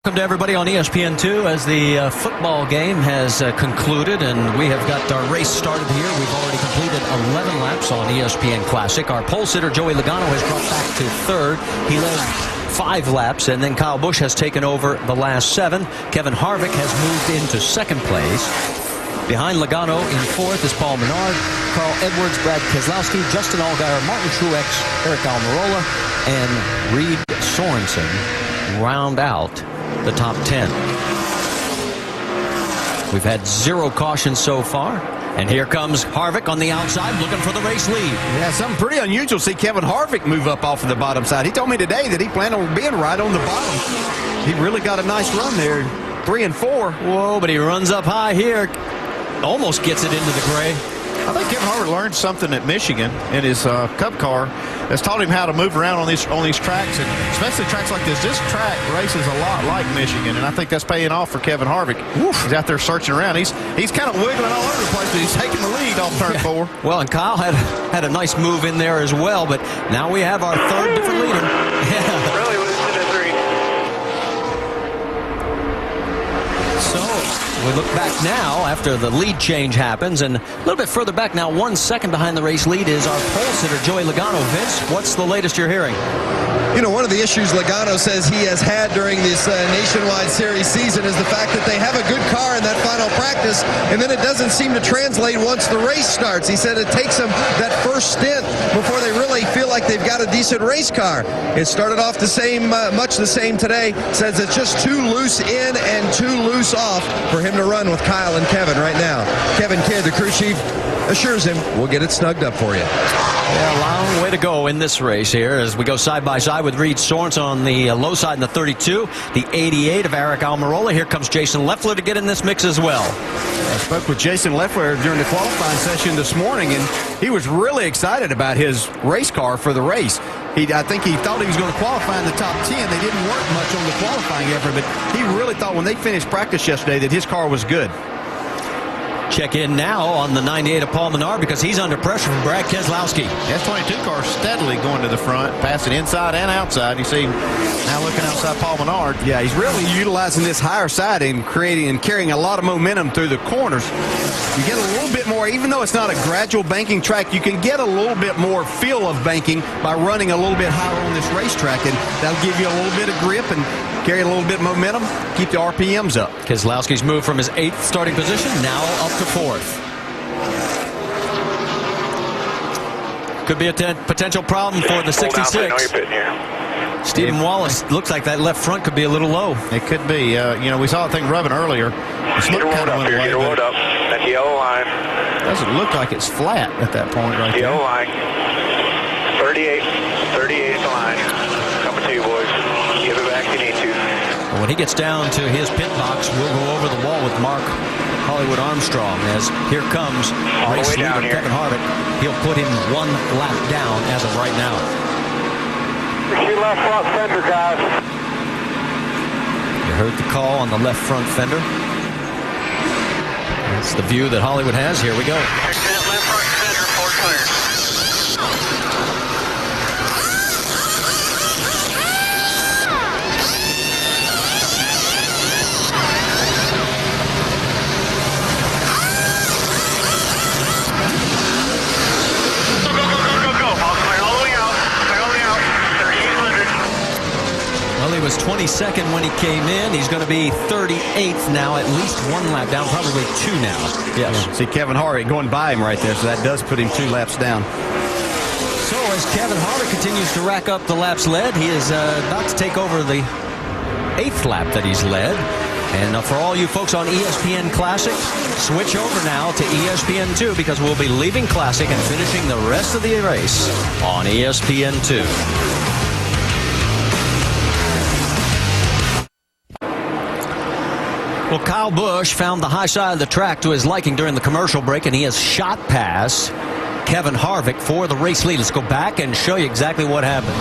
Welcome to everybody on ESPN2 as the football game has concluded, and we have got our race started here. We've already completed 11 laps on ESPN Classic. Our pole sitter, Joey Logano, has dropped back to third. He led 5 laps, and then Kyle Busch has taken over the last 7. Kevin Harvick has moved into second place. Behind Logano in fourth is Paul Menard, Carl Edwards, Brad Keselowski, Justin Allgaier, Martin Truex, Eric Almirola, and Reed Sorensen round out the top 10. We've had 0 cautions so far. And here comes Harvick on the outside looking for the race lead. Yeah, something pretty unusual. See Kevin Harvick move up off of the bottom side. He told me today that he planned on being right on the bottom. He really got a nice run there. 3 and 4. Whoa, but he runs up high here. Almost gets it into the gray. I think Kevin Harvick learned something at Michigan in his Cup car that's taught him how to move around on these tracks, and especially tracks like this. This track races a lot like Michigan, and I think that's paying off for Kevin Harvick. He's out there searching around. He's kind of wiggling all over the place, but he's taking the lead off turn 4. Well, and Kyle had a nice move in there as well, but now we have our third different leader. Yeah. Really losing to 3. So we look back now after the lead change happens, and a little bit further back now, 1 second behind the race lead is our pole sitter, Joey Logano. Vince, what's the latest you're hearing? You know, one of the issues Logano says he has had during this Nationwide Series season is the fact that they have a good car in that final practice, and then it doesn't seem to translate once the race starts. He said it takes them that first stint before they really feel like they've got a decent race car. It started off the same, much the same today. Says it's just too loose in and too loose off for him to run with Kyle and Kevin right now. Kevin Kidd, the crew chief, assures him we'll get it snugged up for you. Yeah, a long way to go in this race here as we go side by side with Reed Sorensen on the low side in the 32, the 88 of Eric Almirola. Here comes Jason Leffler to get in this mix as well. I spoke with Jason Leffler during the qualifying session this morning, and he was really excited about his race car for the race. I think he thought he was going to qualify in the top 10. They didn't work much on the qualifying effort, but he really thought when they finished practice yesterday that his car was good. Check in now on the 98 of Paul Menard because he's under pressure from Brad Keselowski. That's 22 car steadily going to the front, passing inside and outside. You see him now looking outside Paul Menard. Yeah, he's really utilizing this higher side and creating and carrying a lot of momentum through the corners. You get a little bit more, even though it's not a gradual banking track, you can get a little bit more feel of banking by running a little bit higher on this racetrack, and that'll give you a little bit of grip and carry a little bit of momentum, keep the RPMs up. Keselowski's moved from his 8th starting position now up to 4th. Could be a potential problem for the 66. Stephen Wallace looks like that left front could be a little low. It could be. You know, we saw that thing rubbing earlier. Get your load up here. Get your load up. That yellow line. Doesn't look like it's flat at that point right there. Yellow line. 38. 38 is the line. Coming to you, boys. Give it back if you need to. When he gets down to his pit box, we'll go over the wall with Mark Hollywood Armstrong as here comes race leader Kevin Harvick. He'll put him 1 lap down as of right now. Your left front fender, guys. You heard the call on the left front fender. That's the view that Hollywood has. Here we go. Left front fender, 4 clear. Well, he was 22nd when he came in. He's going to be 38th now, at least 1 lap down, probably 2 now. Yes. See Kevin Harvick going by him right there, so that does put him 2 laps down. So as Kevin Harvick continues to rack up the laps led, he is about to take over the 8th lap that he's led. And for all you folks on ESPN Classic, switch over now to ESPN2 because we'll be leaving Classic and finishing the rest of the race on ESPN2. Well, Kyle Busch found the high side of the track to his liking during the commercial break, and he has shot past Kevin Harvick for the race lead. Let's go back and show you exactly what happened.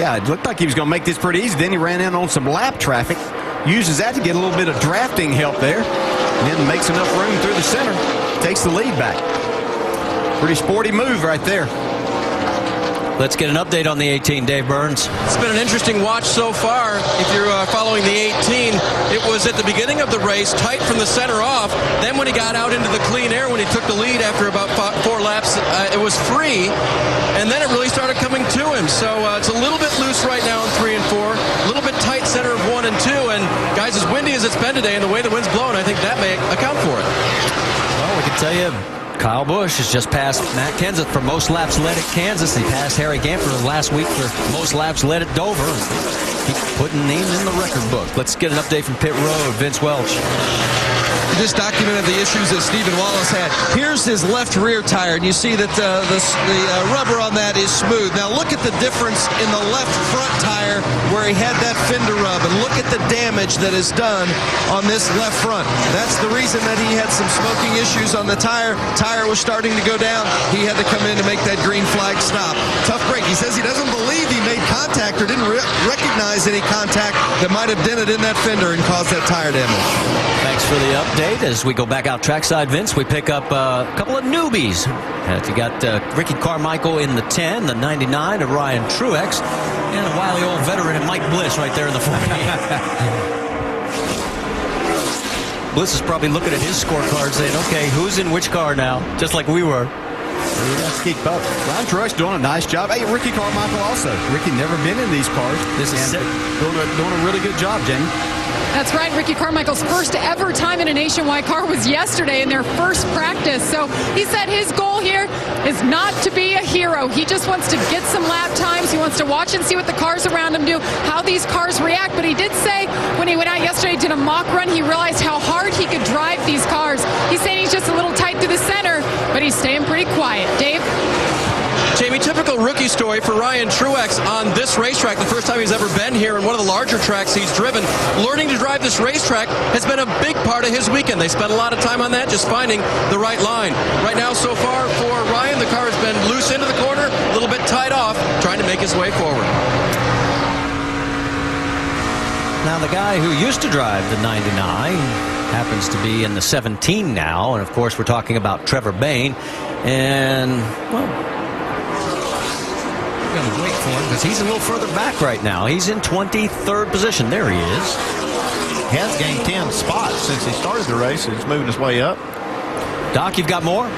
Yeah, it looked like he was going to make this pretty easy. Then he ran in on some lap traffic, uses that to get a little bit of drafting help there, and then makes enough room through the center, takes the lead back. Pretty sporty move right there. Let's get an update on the 18, Dave Burns. It's been an interesting watch so far. If you're following the 18, it was at the beginning of the race, tight from the center off. Then when he got out into the clean air, when he took the lead after about 4 laps, it was free. And then it really started coming to him. So it's a little bit loose right now in 3 and 4. A little bit tight center of 1 and 2. And guys, as windy as it's been today and the way the wind's blowing, I think that may account for it. Well, we can tell you, Kyle Busch has just passed Matt Kenseth for most laps led at Kansas. He passed Harry Gantner last week for most laps led at Dover. Keep putting names in the record book. Let's get an update from pit road. Vince Welch. Just documented the issues that Stephen Wallace had. Here's his left rear tire, and you see that the rubber on that is smooth. Now look at the difference in the left front tire where he had that fender rub, and look at the damage that is done on this left front. That's the reason that he had some smoking issues on the tire. Tire was starting to go down. He had to come in to make that green flag stop. Tough break. He says he doesn't believe he made contact or didn't recognize any contact that might have dented in that fender and caused that tire damage. Thanks for the update. As we go back out trackside, Vince, we pick up a couple of newbies. You got Ricky Carmichael in the 10, the 99 of Ryan Truex, and a wily old veteran in Mike Bliss right there in the 48. Bliss is probably looking at his scorecard saying, okay, who's in which car now? Just like we were. Ryan Truex doing a nice job. Hey, Ricky Carmichael also. Ricky never been in these cars. This is doing a really good job, Jamie. That's right. Ricky Carmichael's first ever time in a nationwide car was yesterday in their first practice. So he said his goal here is not to be a hero. He just wants to get some lap times. He wants to watch and see what the cars around him do, how these cars react. But he did say when he went out yesterday, did a mock run, he realized how hard he could drive these cars. He's saying he's just a little tight through the center, but he's staying pretty quiet. Dave? Jamie, typical rookie story for Ryan Truex on this racetrack. The first time he's ever been here in one of the larger tracks he's driven. Learning to drive this racetrack has been a big part of his weekend. They spent a lot of time on that, just finding the right line. Right now, so far for Ryan, the car has been loose into the corner, a little bit tied off, trying to make his way forward. Now, the guy who used to drive the 99 happens to be in the 17 now. And, of course, we're talking about Trevor Bayne. And, well, we're going to wait for him because he's a little further back right now. He's in 23rd position. There he is. He has gained 10 spots since he started the race. He's moving his way up. Doc, you've got more?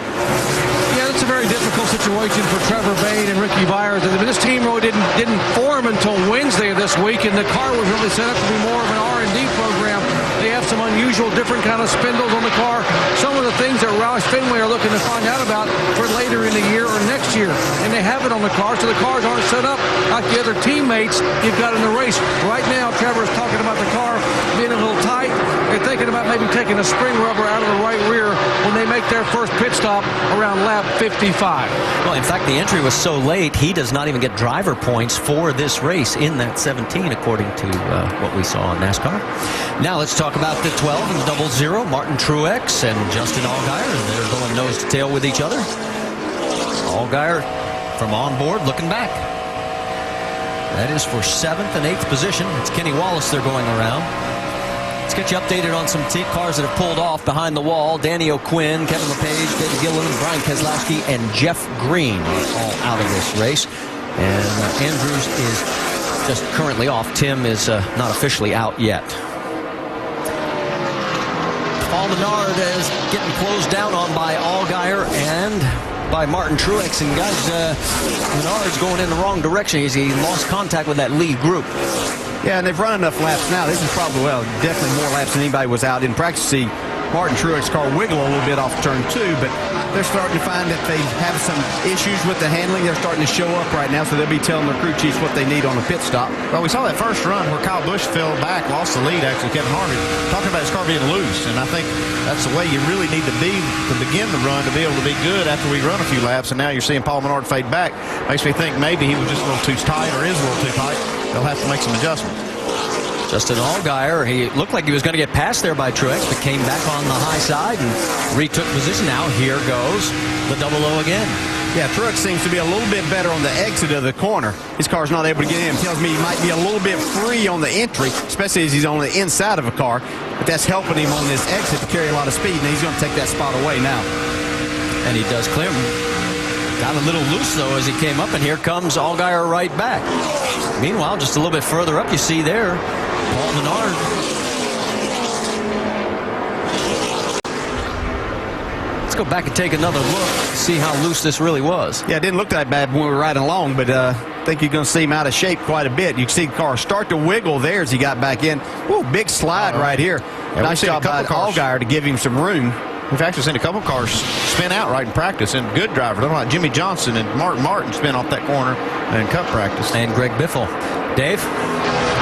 Yeah, it's a very difficult situation for Trevor Bayne and Ricky Byers. This team really didn't form until Wednesday of this week, and the car was really set up to be more of an R&D program. They have some unusual, different kind of spindles on the car. Some of the things that Roush Fenway are looking to find out about for later in the year or next year, and they have it on the car, so the cars aren't set up like the other teammates you've got in the race. Right now, Trevor's talking about the car being a little tight. They're thinking about maybe taking a spring rubber out of the right rear when they make their first pit stop around lap 55. Well, in fact, the entry was so late, he does not even get driver points for this race in that 17, according to what we saw in NASCAR. Now let's talk about the 12 and the 00. Martin Truex and Justin Allgaier. They're going nose to tail with each other. Allgaier from on board looking back. That is for 7th and 8th position. It's Kenny Wallace they're going around. Let's get you updated on some cars that have pulled off behind the wall. Danny O'Quinn, Kevin LePage, David Gillen, Brian Keselowski, and Jeff Green all out of this race. And Andrews is just currently off. Tim is not officially out yet. Paul Menard is getting closed down on by Allgaier and by Martin Truex. And guys, Menard's going in the wrong direction. He lost contact with that lead group. Yeah, and they've run enough laps now. This is probably, well, definitely more laps than anybody was out in practice. See Martin Truex's car wiggle a little bit off turn 2, but they're starting to find that they have some issues with the handling. They're starting to show up right now, so they'll be telling their crew chiefs what they need on the pit stop. Well, we saw that first run where Kyle Busch fell back, lost the lead, actually, Kevin Harvick, talking about his car being loose, and I think that's the way you really need to be to begin the run to be able to be good after we run a few laps, and now you're seeing Paul Menard fade back. Makes me think maybe he was just a little too tight or is a little too tight. They'll have to make some adjustments. Justin Allgaier, he looked like he was going to get passed there by Truex, but came back on the high side and retook position. Now here goes the 00 again. Yeah, Truex seems to be a little bit better on the exit of the corner. His car's not able to get in. Tells me he might be a little bit free on the entry, especially as he's on the inside of a car. But that's helping him on this exit to carry a lot of speed, and he's going to take that spot away now. And he does clear him. Got a little loose, though, as he came up, and here comes Allgaier right back. Meanwhile, just a little bit further up, you see there, Paul Menard. Let's go back and take another look, see how loose this really was. Yeah, it didn't look that bad when we were riding along, but I think you're going to see him out of shape quite a bit. You can see the car start to wiggle there as he got back in. Woo, big slide right here. Yeah, nice job by Allgaier to give him some room. We've actually seen a couple of cars spin out right in practice, and good drivers, like Jimmy Johnson and Martin spin off that corner in Cup practice. And Greg Biffle. Dave?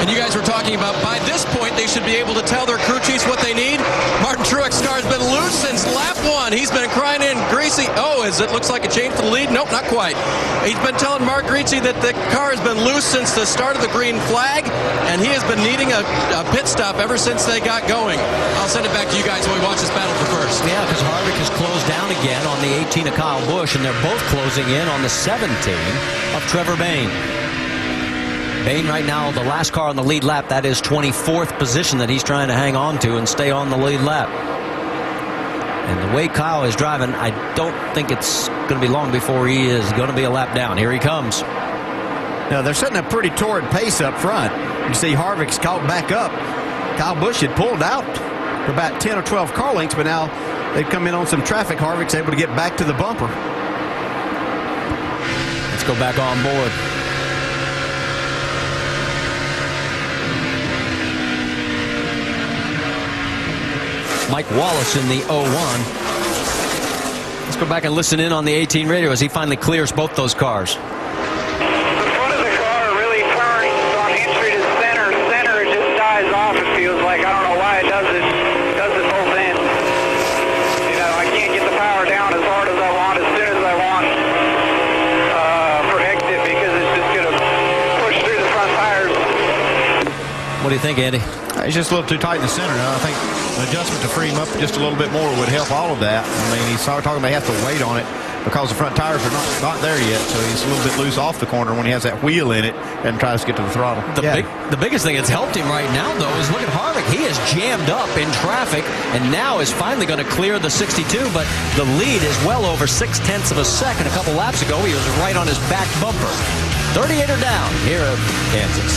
And you guys were talking about by this point they should be able to tell their crew chiefs what they need. Martin Truex's car has been loose since lap 1. He's been crying in greasy. Oh, it looks like a change for the lead? Nope, not quite. He's been telling Mark Greasy that the car has been loose since the start of the green flag, and he has been needing a pit stop ever since they got going. I'll send it back to you guys when we watch this battle for first. Yeah, because Harvick has closed down again on the 18 of Kyle Busch, and they're both closing in on the 17 of Trevor Bayne. Bayne right now, the last car on the lead lap, that is 24th position that he's trying to hang on to and stay on the lead lap. And the way Kyle is driving, I don't think it's going to be long before he is going to be a lap down. Here he comes. Now, they're setting a pretty torrid pace up front. You see Harvick's caught back up. Kyle Busch had pulled out for about 10 or 12 car lengths, but now they've come in on some traffic. Harvick's able to get back to the bumper. Let's go back on board. Mike Wallace in the 01. Let's go back and listen in on the 18 radio as he finally clears both those cars. The front of the car really turns on entry to center. Center, it just dies off, it feels like. I don't know why it does it. It does it both ends. You know, I can't get the power down as hard as I want, as soon as I want for exit, because it's just going to push through the front tires. What do you think, Andy? He's just a little too tight in the center. I think an adjustment to free him up just a little bit more would help all of that. I mean, he's talking about he has to wait on it because the front tires are not there yet, so he's a little bit loose off the corner when he has that wheel in it and tries to get to the throttle. The biggest thing that's helped him right now, though, is look at Harvick. He is jammed up in traffic and now is finally going to clear the 62, but the lead is well over 0.6 of a second. A couple laps ago, he was right on his back bumper. 38er down here at Kansas.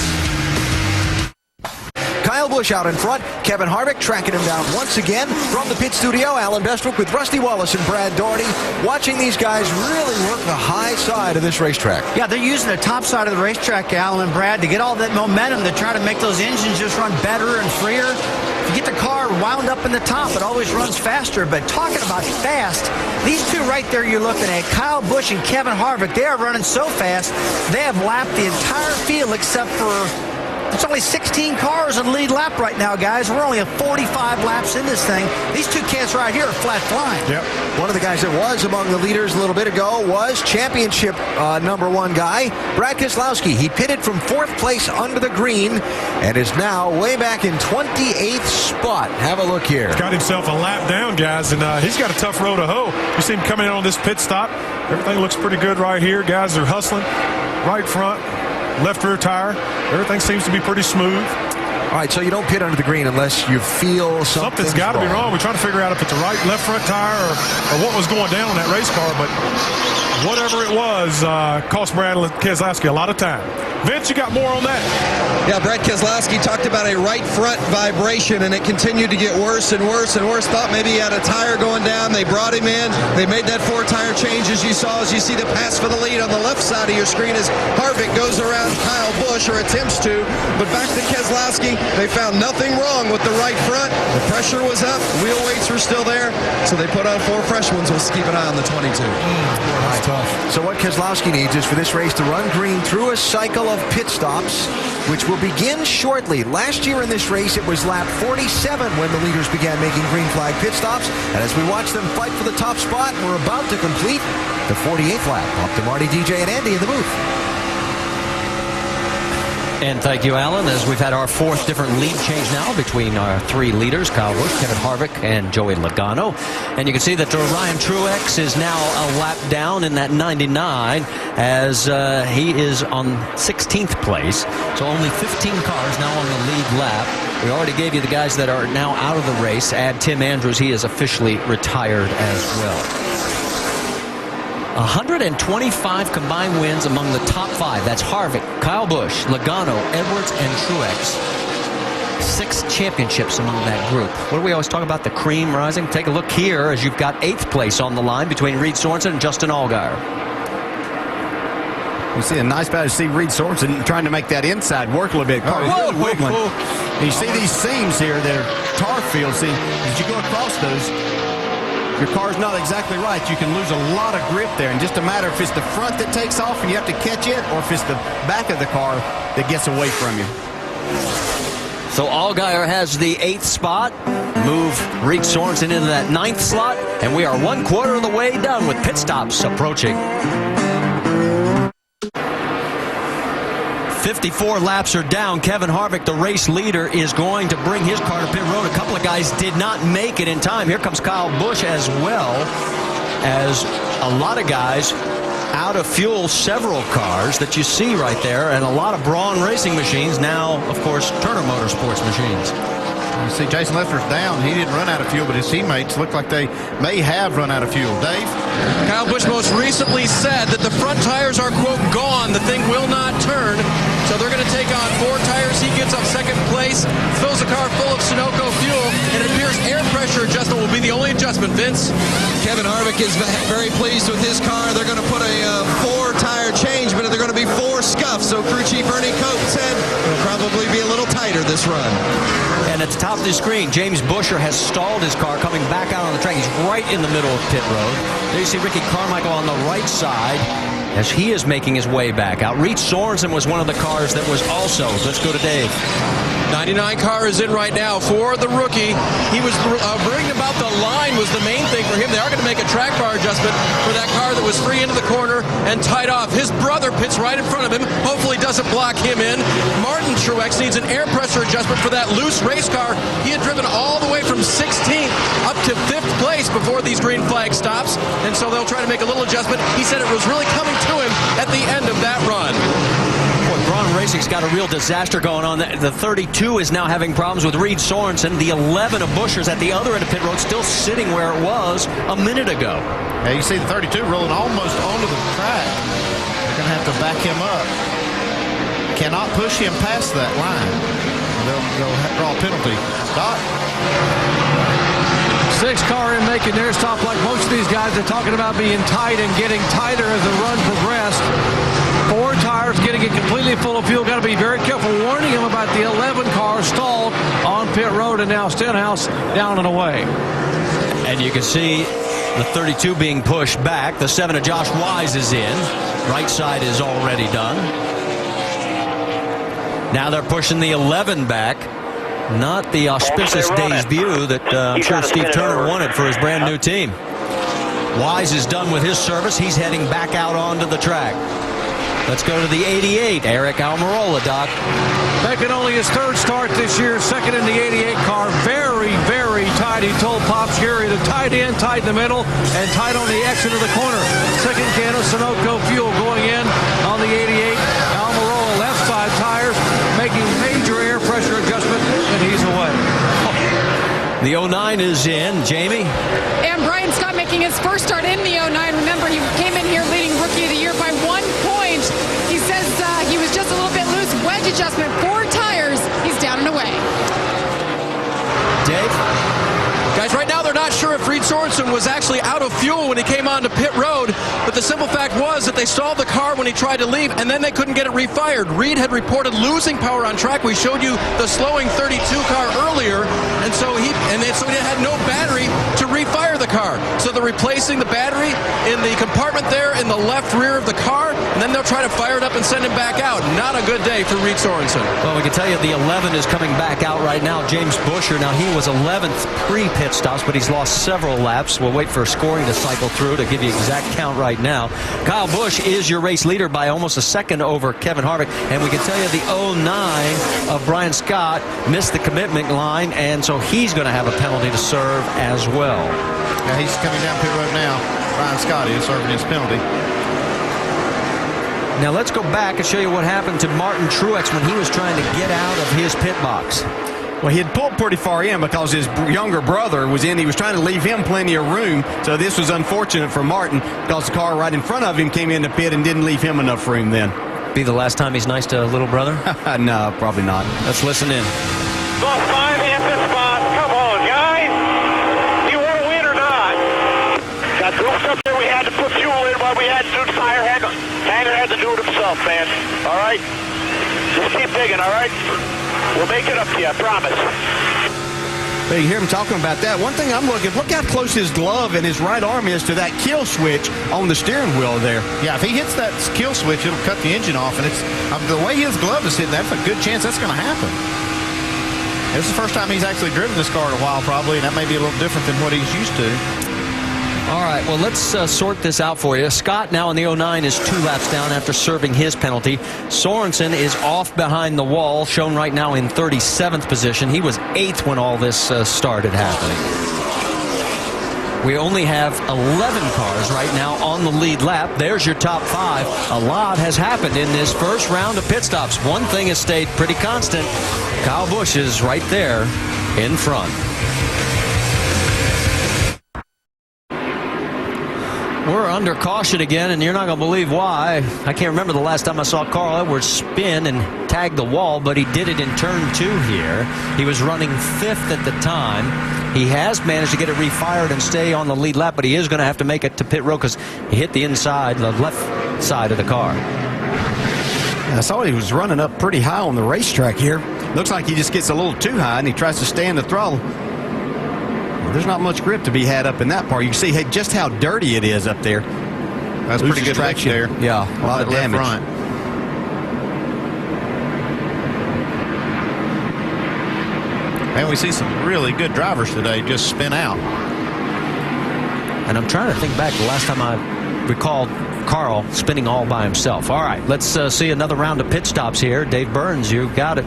Kyle Busch out in front. Kevin Harvick tracking him down once again. From the pit studio, Alan Bestwick with Rusty Wallace and Brad Doherty. Watching these guys really work the high side of this racetrack. Yeah, they're using the top side of the racetrack, Alan and Brad, to get all that momentum to try to make those engines just run better and freer. If you get the car wound up in the top, it always runs faster. But talking about fast, these two right there you're looking at, Kyle Busch and Kevin Harvick, they are running so fast, they have lapped the entire field except for... It's only 16 cars in the lead lap right now, guys. We're only at 45 laps in this thing. These two cats right here are flat flying. Yep. One of the guys that was among the leaders a little bit ago was championship #1 guy, Brad Keselowski. He pitted from 4th place under the green and is now way back in 28th spot. Have a look here. He's got himself a lap down, guys, and he's got a tough row to hoe. You see him coming in on this pit stop. Everything looks pretty good right here. Guys are hustling right front. Left rear tire. Everything seems to be pretty smooth. All right, so you don't pit under the green unless you feel something's got to be wrong. We're trying to figure out if it's a right, left front tire or what was going down on that race car, but whatever it was cost Brad Keselowski a lot of time. Vince, you got more on that? Yeah, Brad Keselowski talked about a right front vibration, and it continued to get worse and worse and worse. Thought maybe he had a tire going down. They brought him in. They made that 4-tire change, as you saw, as you see the pass for the lead on the left side of your screen as Harvick goes around Kyle Busch, or attempts to. But back to Keselowski, they found nothing wrong with the right front. The pressure was up. Wheel weights were still there. So they put on 4 fresh ones. Let's keep an eye on the 22. That's tough. So what Keselowski needs is for this race to run green through a cycle of pit stops, which will begin shortly. Last year in this race, it was lap 47 when the leaders began making green flag pit stops. And as we watch them fight for the top spot, we're about to complete the 48th lap. Up to Marty, DJ, and Andy in the booth. And thank you, Alan, as we've had our 4th different lead change now between our 3 leaders, Kyle Busch, Kevin Harvick, and Joey Logano. And you can see that Ryan Truex is now a lap down in that 99 as he is on 16th place. So only 15 cars now on the lead lap. We already gave you the guys that are now out of the race. Add Tim Andrews. He is officially retired as well. 125 combined wins among the top 5. That's Harvick, Kyle Busch, Logano, Edwards, and Truex. 6 championships among that group. What do we always talk about? The cream rising? Take a look here as you've got 8th place on the line between Reed Sorenson and Justin Allgaier. You see a nice battle to see Reed Sorenson trying to make that inside work a little bit. Car really wiggling. You see these seams here that are tar fields. See, as you go across those, your car's not exactly right. You can lose a lot of grip there. And just a matter if it's the front that takes off and you have to catch it, or if it's the back of the car that gets away from you. So Allgaier has the 8th spot. Move Reed Sorenson into that 9th slot. And we are 1/4 of the way done with pit stops approaching. 54 laps are down. Kevin Harvick, the race leader, is going to bring his car to pit road. A couple of guys did not make it in time. Here comes Kyle Busch, as well as a lot of guys out of fuel, several cars that you see right there, and a lot of Braun Racing machines. Now, of course, Turner Motorsports machines. You see Jason Leffler's down. He didn't run out of fuel, but his teammates look like they may have run out of fuel. Dave? Kyle Busch most recently said that the front tires are, quote, gone. The thing will not turn. So they're going to take on 4 tires. He gets up 2nd place, fills the car full of Sunoco fuel, and it appears air pressure adjustment will be the only adjustment. Vince? Kevin Harvick is very pleased with his car. They're going to put a 4-tire change, but they're going to be 4 scuffs. So crew chief Ernie Cope said it'll probably be a little tighter this run. And at the top of the screen, James Buescher has stalled his car coming back out on the track. He's right in the middle of pit road. There you see Ricky Carmichael on the right side as he is making his way back out. Reed Sorenson was one of the cars that was also. Let's go to Dave. 99 car is in right now for the rookie. He was worrying about the line was the main thing for him. They are going to make a track bar adjustment for that car that was free into the corner and tied off. His brother pits right in front of him. Hopefully doesn't block him in. Martin Truex needs an air pressure adjustment for that loose race car. He had driven all the way from 16th up to 5th place before these green flag stops. And so they'll try to make a little adjustment. He said it was really coming to him at the end of that run. Braun Racing's got a real disaster going on. The 32 is now having problems with Reed Sorenson. The 11 of Buescher's at the other end of pit road, still sitting where it was a minute ago. Yeah, you see the 32 rolling almost onto the track. They're going to have to back him up. Cannot push him past that line. They'll draw a penalty. Doc? 6 car in making their stop. Like most of these guys are talking about being tight and getting tighter as the run progressed. 4 tires getting it completely full of fuel. Got to be very careful. Warning him about the 11 car stalled on pit road, and now Stenhouse down and away. And you can see the 32 being pushed back. The 7 of Josh Wise is in. Right side is already done. Now they're pushing the 11 back. Not the auspicious debut that I'm sure Steve Turner wanted for his brand new team. Wise is done with his service. He's heading back out onto the track. Let's go to the 88, Eric Almirola, Doc. Making only his 3rd start this year, 2nd in the 88 car. Very, very tight. He told Pops Gary to tight in, tight in the middle, and tight on the exit of the corner. 2nd can of Sunoco fuel going in on the 88. Almirola left side tires, making major air pressure adjustment, and he's away. The 09 is in. Jamie? And Brian Scott making his first start in the 09. Remember, he came in here leading Rookie of the Year by 1 point. He says he was just a little bit loose. Wedge adjustment, 4 tires. He's down and away. Dave? Guys, right now they're not sure if Reed Sorenson was actually out of fuel when he came onto pit road, but the simple fact was that they stalled the car when he tried to leave, and then they couldn't get it refired. Reed had reported losing power on track. We showed you the slowing 32 car earlier, and so he had no battery to refire the car. So they're replacing the battery in the compartment there in the left rear of the car, and then they'll try to fire it up and send him back out. Not a good day for Reed Sorenson. Well, we can tell you the 11 is coming back out right now. James Buescher, now he was 11th pre-pit stops, but he's lost several laps. We'll wait for scoring to cycle through to give you exact count right now. Kyle Busch is your race leader by almost a second over Kevin Harvick, and we can tell you the 09 of Brian Scott missed the commitment line, and so he's going to have a penalty to serve as well. Yeah, he's coming down pit road now. Brian Scott is serving his penalty. Now let's go back and show you what happened to Martin Truex when he was trying to get out of his pit box. Well, he had pulled pretty far in because his younger brother was in. He was trying to leave him plenty of room. So this was unfortunate for Martin because the car right in front of him came in the pit and didn't leave him enough room then. Be the last time he's nice to little brother? No, probably not. Let's listen in. Lost 5 in spot. Come on, guys. You want to win or not? Got groups up there. We had to put fuel in while we had to do the tire. Hanger had to do it himself, man. All right? Just keep digging, all right? We'll make it up to you, I promise. But you hear him talking about that. One thing I'm looking, look how close his glove and his right arm is to that kill switch on the steering wheel there. Yeah, if he hits that kill switch, it'll cut the engine off. And it's the way his glove is hitting, that's a good chance that's going to happen. This is the first time he's actually driven this car in a while, probably, and that may be a little different than what he's used to. All right, well, let's sort this out for you. Scott now in the 09 is 2 laps down after serving his penalty. Sorensen is off behind the wall, shown right now in 37th position. He was 8th when all this started happening. We only have 11 cars right now on the lead lap. There's your top 5. A lot has happened in this first round of pit stops. One thing has stayed pretty constant. Kyle Busch is right there in front. We're under caution again, and you're not going to believe why. I can't remember the last time I saw Carl Edwards spin and tag the wall, but he did it in turn 2 here. He was running 5th at the time. He has managed to get it refired and stay on the lead lap, but he is going to have to make it to pit road because he hit the inside, the left side of the car. I saw he was running up pretty high on the racetrack here. Looks like he just gets a little too high, and he tries to stay in the throttle. There's not much grip to be had up in that part. You can see just how dirty it is up there. That's pretty good traction there. Yeah, a lot of damage. Front. And we see some really good drivers today just spin out. And I'm trying to think back the last time I recalled Carl spinning all by himself. All right, let's see another round of pit stops here. Dave Burns, you got it.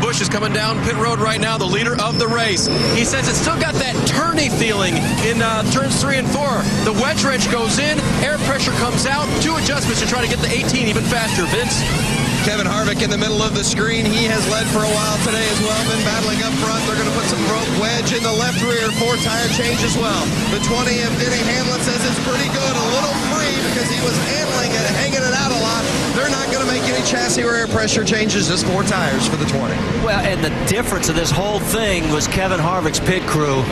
Busch is coming down pit road right now, the leader of the race. He says it's still got that turny feeling in turns 3 and 4. The wedge wrench goes in, air pressure comes out, 2 adjustments to try to get the 18 even faster. Vince? Kevin Harvick in the middle of the screen. He has led for a while today as well. Been battling up front. They're going to put some rope wedge in the left rear. 4-tire change as well. The 20 of Denny Hamlin says it's pretty good. A little free because he was handling it, hanging it out a lot. They're not going to make any chassis or air pressure changes. Just 4 tires for the 20. Well, and the difference of this whole thing was Kevin Harvick's pit crew.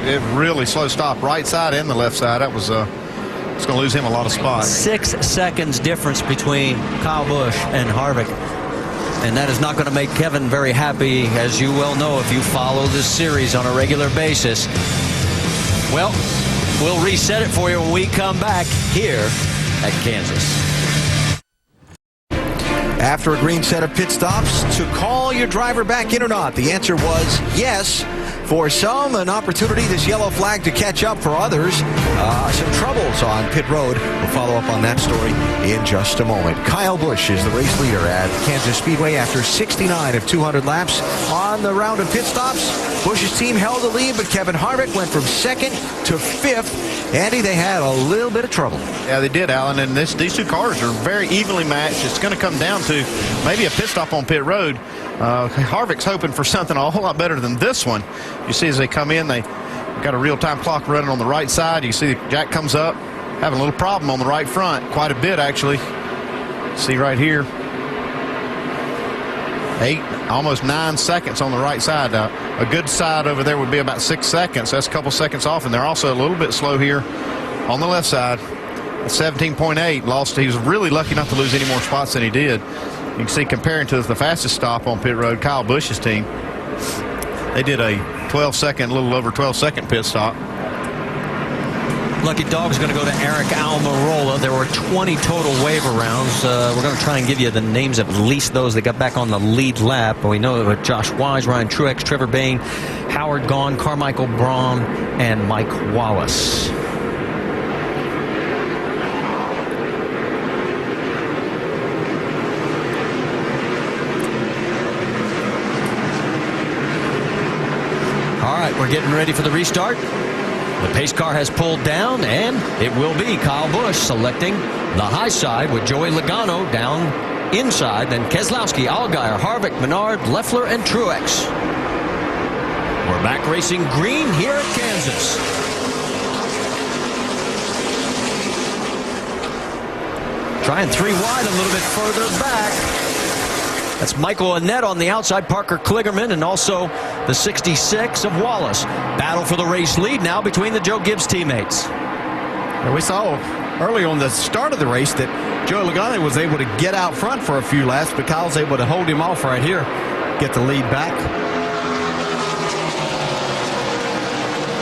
It really slow stop, right side and the left side. That was it's going to lose him a lot of spots. 6 seconds difference between Kyle Busch and Harvick. And that is not going to make Kevin very happy, as you well know if you follow this series on a regular basis. Well, we'll reset it for you when we come back here at Kansas. After a green set of pit stops, to call your driver back in or not? The answer was yes. For some, an opportunity, this yellow flag, to catch up. For others, some troubles on pit road. We'll follow up on that story in just a moment. Kyle Busch is the race leader at Kansas Speedway after 69 of 200 laps. On the round of pit stops, Busch's team held the lead, but Kevin Harvick went from 2nd to 5th. Andy, they had a little bit of trouble. Yeah, they did, Alan, and these 2 cars are very evenly matched. It's going to come down to maybe a pit stop on pit road. Harvick's hoping for something a whole lot better than this one. You see as they come in, they got a real-time clock running on the right side. You see Jack comes up, having a little problem on the right front, quite a bit actually. See right here, 8, almost 9 seconds on the right side. A good side over there would be about 6 seconds. That's a couple seconds off, and they're also a little bit slow here on the left side. 17.8 lost. He was really lucky not to lose any more spots than he did. You can see, comparing to the fastest stop on pit road, Kyle Busch's team, they did a 12-second, a little over 12-second pit stop. Lucky Dog's going to go to Eric Almirola. There were 20 total waiver rounds. We're going to try and give you the names of at least those that got back on the lead lap. But we know that Josh Wise, Ryan Truex, Trevor Bayne, Howard Gahn, Carmichael Braun, and Mike Wallace. All right, we're getting ready for the restart. The pace car has pulled down, and it will be Kyle Busch selecting the high side with Joey Logano down inside, then Keselowski, Allgaier, Harvick, Menard, Leffler, and Truex. We're back racing green here at Kansas. Trying 3 wide a little bit further back. That's Michael Annett on the outside, Parker Kligerman, and also the 66 of Wallace. Battle for the race lead now between the Joe Gibbs teammates. We saw early on the start of the race that Joey Logano was able to get out front for a few laps, but Kyle's able to hold him off right here, get the lead back.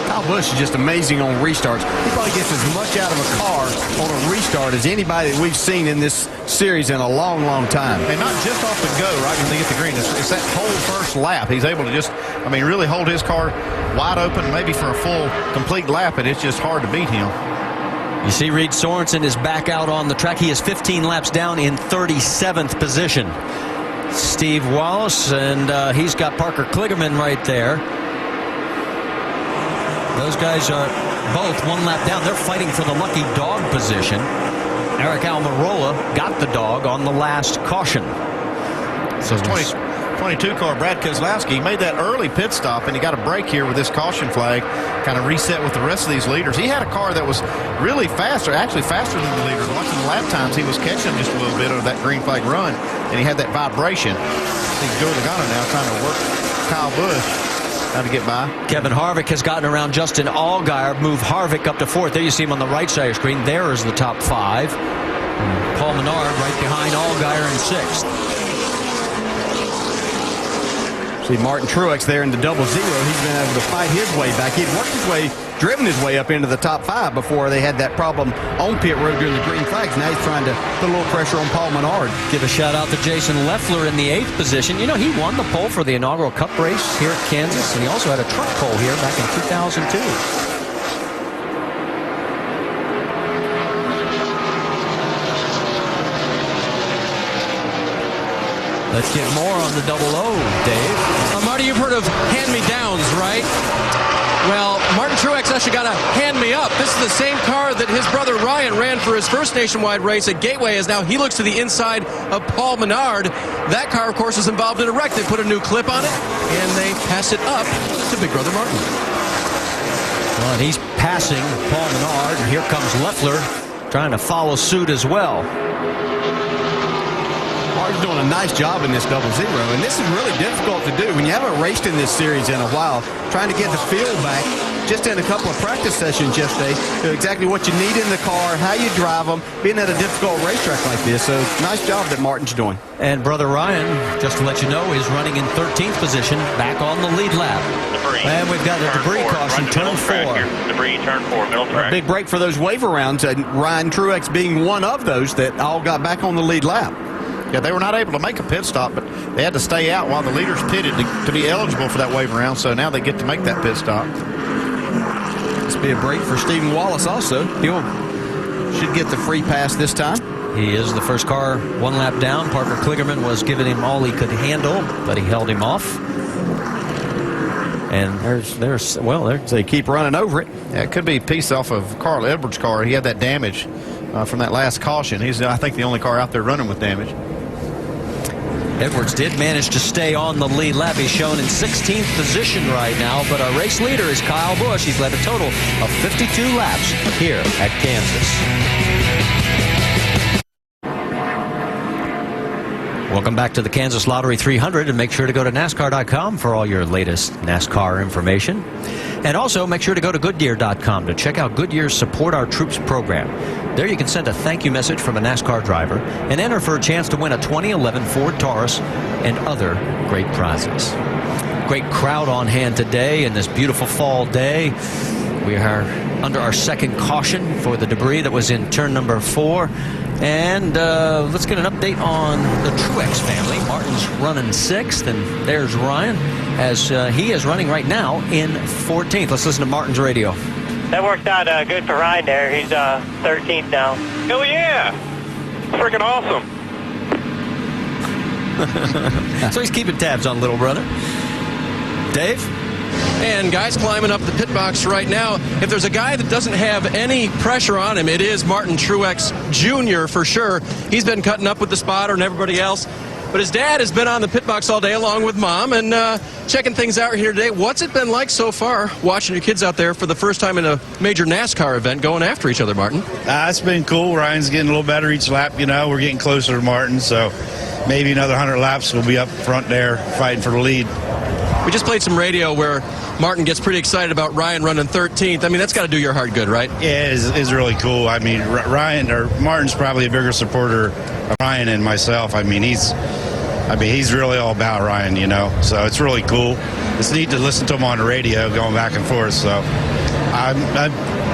Kyle Busch is just amazing on restarts. He probably gets as much out of a car on a restart as anybody that we've seen in this series in a long, long time. And not just off the go, right when they get the green. It's that whole first lap. He's able to just, really hold his car wide open, maybe for a full, complete lap, and it's just hard to beat him. You see Reed Sorensen is back out on the track. He is 15 laps down in 37th position. Steve Wallace, and he's got Parker Kligerman right there. Those guys are both 1 lap down. They're fighting for the lucky dog position. Eric Almirola got the dog on the last caution. So 22 car Brad Keselowski made that early pit stop, and he got a break here with this caution flag, kind of reset with the rest of these leaders. He had a car that was really faster, actually faster than the leaders. Watching the lap times, he was catching just a little bit of that green flag run, and he had that vibration. I think Joey Logano now trying to work Kyle Busch, trying to get by. Kevin Harvick has gotten around Justin Allgaier, move Harvick up to 4th. There you see him on the right side of your screen. There is the top 5. Paul Menard right behind Allgaier in 6th. See Martin Truex there in the 0-0. He's been able to fight his way back. He'd worked his way, driven his way up into the top 5 before they had that problem on pit road during the green flags. Now he's trying to put a little pressure on Paul Menard. Give a shout out to Jason Leffler in the 8th position. You know, he won the pole for the inaugural Cup race here at Kansas, and he also had a truck pole here back in 2002. Let's get more on the 0-0, Dave. Marty, you've heard of hand-me-downs, right? Well, Martin Truex actually got a hand-me-up. This is the same car that his brother Ryan ran for his first nationwide race at Gateway, as now he looks to the inside of Paul Menard. That car, of course, was involved in a wreck. They put a new clip on it, and they pass it up to Big Brother Martin. Well, and he's passing Paul Menard, and here comes Leffler trying to follow suit as well. He's doing a nice job in this 0-0, and this is really difficult to do when you haven't raced in this series in a while. Trying to get the feel back just in a couple of practice sessions yesterday to exactly what you need in the car, how you drive them, being at a difficult racetrack like this. So nice job that Martin's doing. And brother Ryan, just to let you know, is running in 13th position, back on the lead lap. Debris. And we've got a debris caution, turn 4. Debris, turn 4, middle track. A big break for those waiver rounds, and Ryan Truex being one of those that all got back on the lead lap. Yeah, they were not able to make a pit stop, but they had to stay out while the leaders pitted to be eligible for that waiver round, so now they get to make that pit stop. This will be a break for Stephen Wallace also. He should get the free pass this time. He is the first car 1 lap down. Parker Kligerman was giving him all he could handle, but he held him off. And they keep running over it. Yeah, it could be a piece off of Carl Edwards' car. He had that damage from that last caution. He's, I think, the only car out there running with damage. Edwards did manage to stay on the lead lap. He's shown in 16th position right now, but our race leader is Kyle Busch. He's led a total of 52 laps here at Kansas. Welcome back to the Kansas Lottery 300, and make sure to go to NASCAR.com for all your latest NASCAR information. And also make sure to go to Goodyear.com to check out Goodyear's Support Our Troops program. There you can send a thank you message from a NASCAR driver and enter for a chance to win a 2011 Ford Taurus and other great prizes. Great crowd on hand today in this beautiful fall day. We are under our second caution for the debris that was in turn number 4. And let's get an update on the Truex family. Martin's running 6th, and there's Ryan, as he is running right now in 14th. Let's listen to Martin's radio. That worked out good for Ryan there. He's 13th now. Hell yeah! Freaking awesome. So he's keeping tabs on little brother. Dave? And guys climbing up the pit box right now. If there's a guy that doesn't have any pressure on him, it is Martin Truex Jr. for sure. He's been cutting up with the spotter and everybody else. But his dad has been on the pit box all day along with Mom and checking things out here today. What's it been like so far watching your kids out there for the first time in a major NASCAR event going after each other, Martin? It's been cool. Ryan's getting a little better each lap. You know, we're getting closer to Martin, so maybe another 100 laps we'll be up front there fighting for the lead. We just played some radio where Martin gets pretty excited about Ryan running 13th. I mean, that's got to do your heart good, right? Yeah, it's really cool. I mean, Martin's probably a bigger supporter of Ryan than myself. I mean, he's really all about Ryan, you know, so it's really cool. It's neat to listen to him on the radio going back and forth, so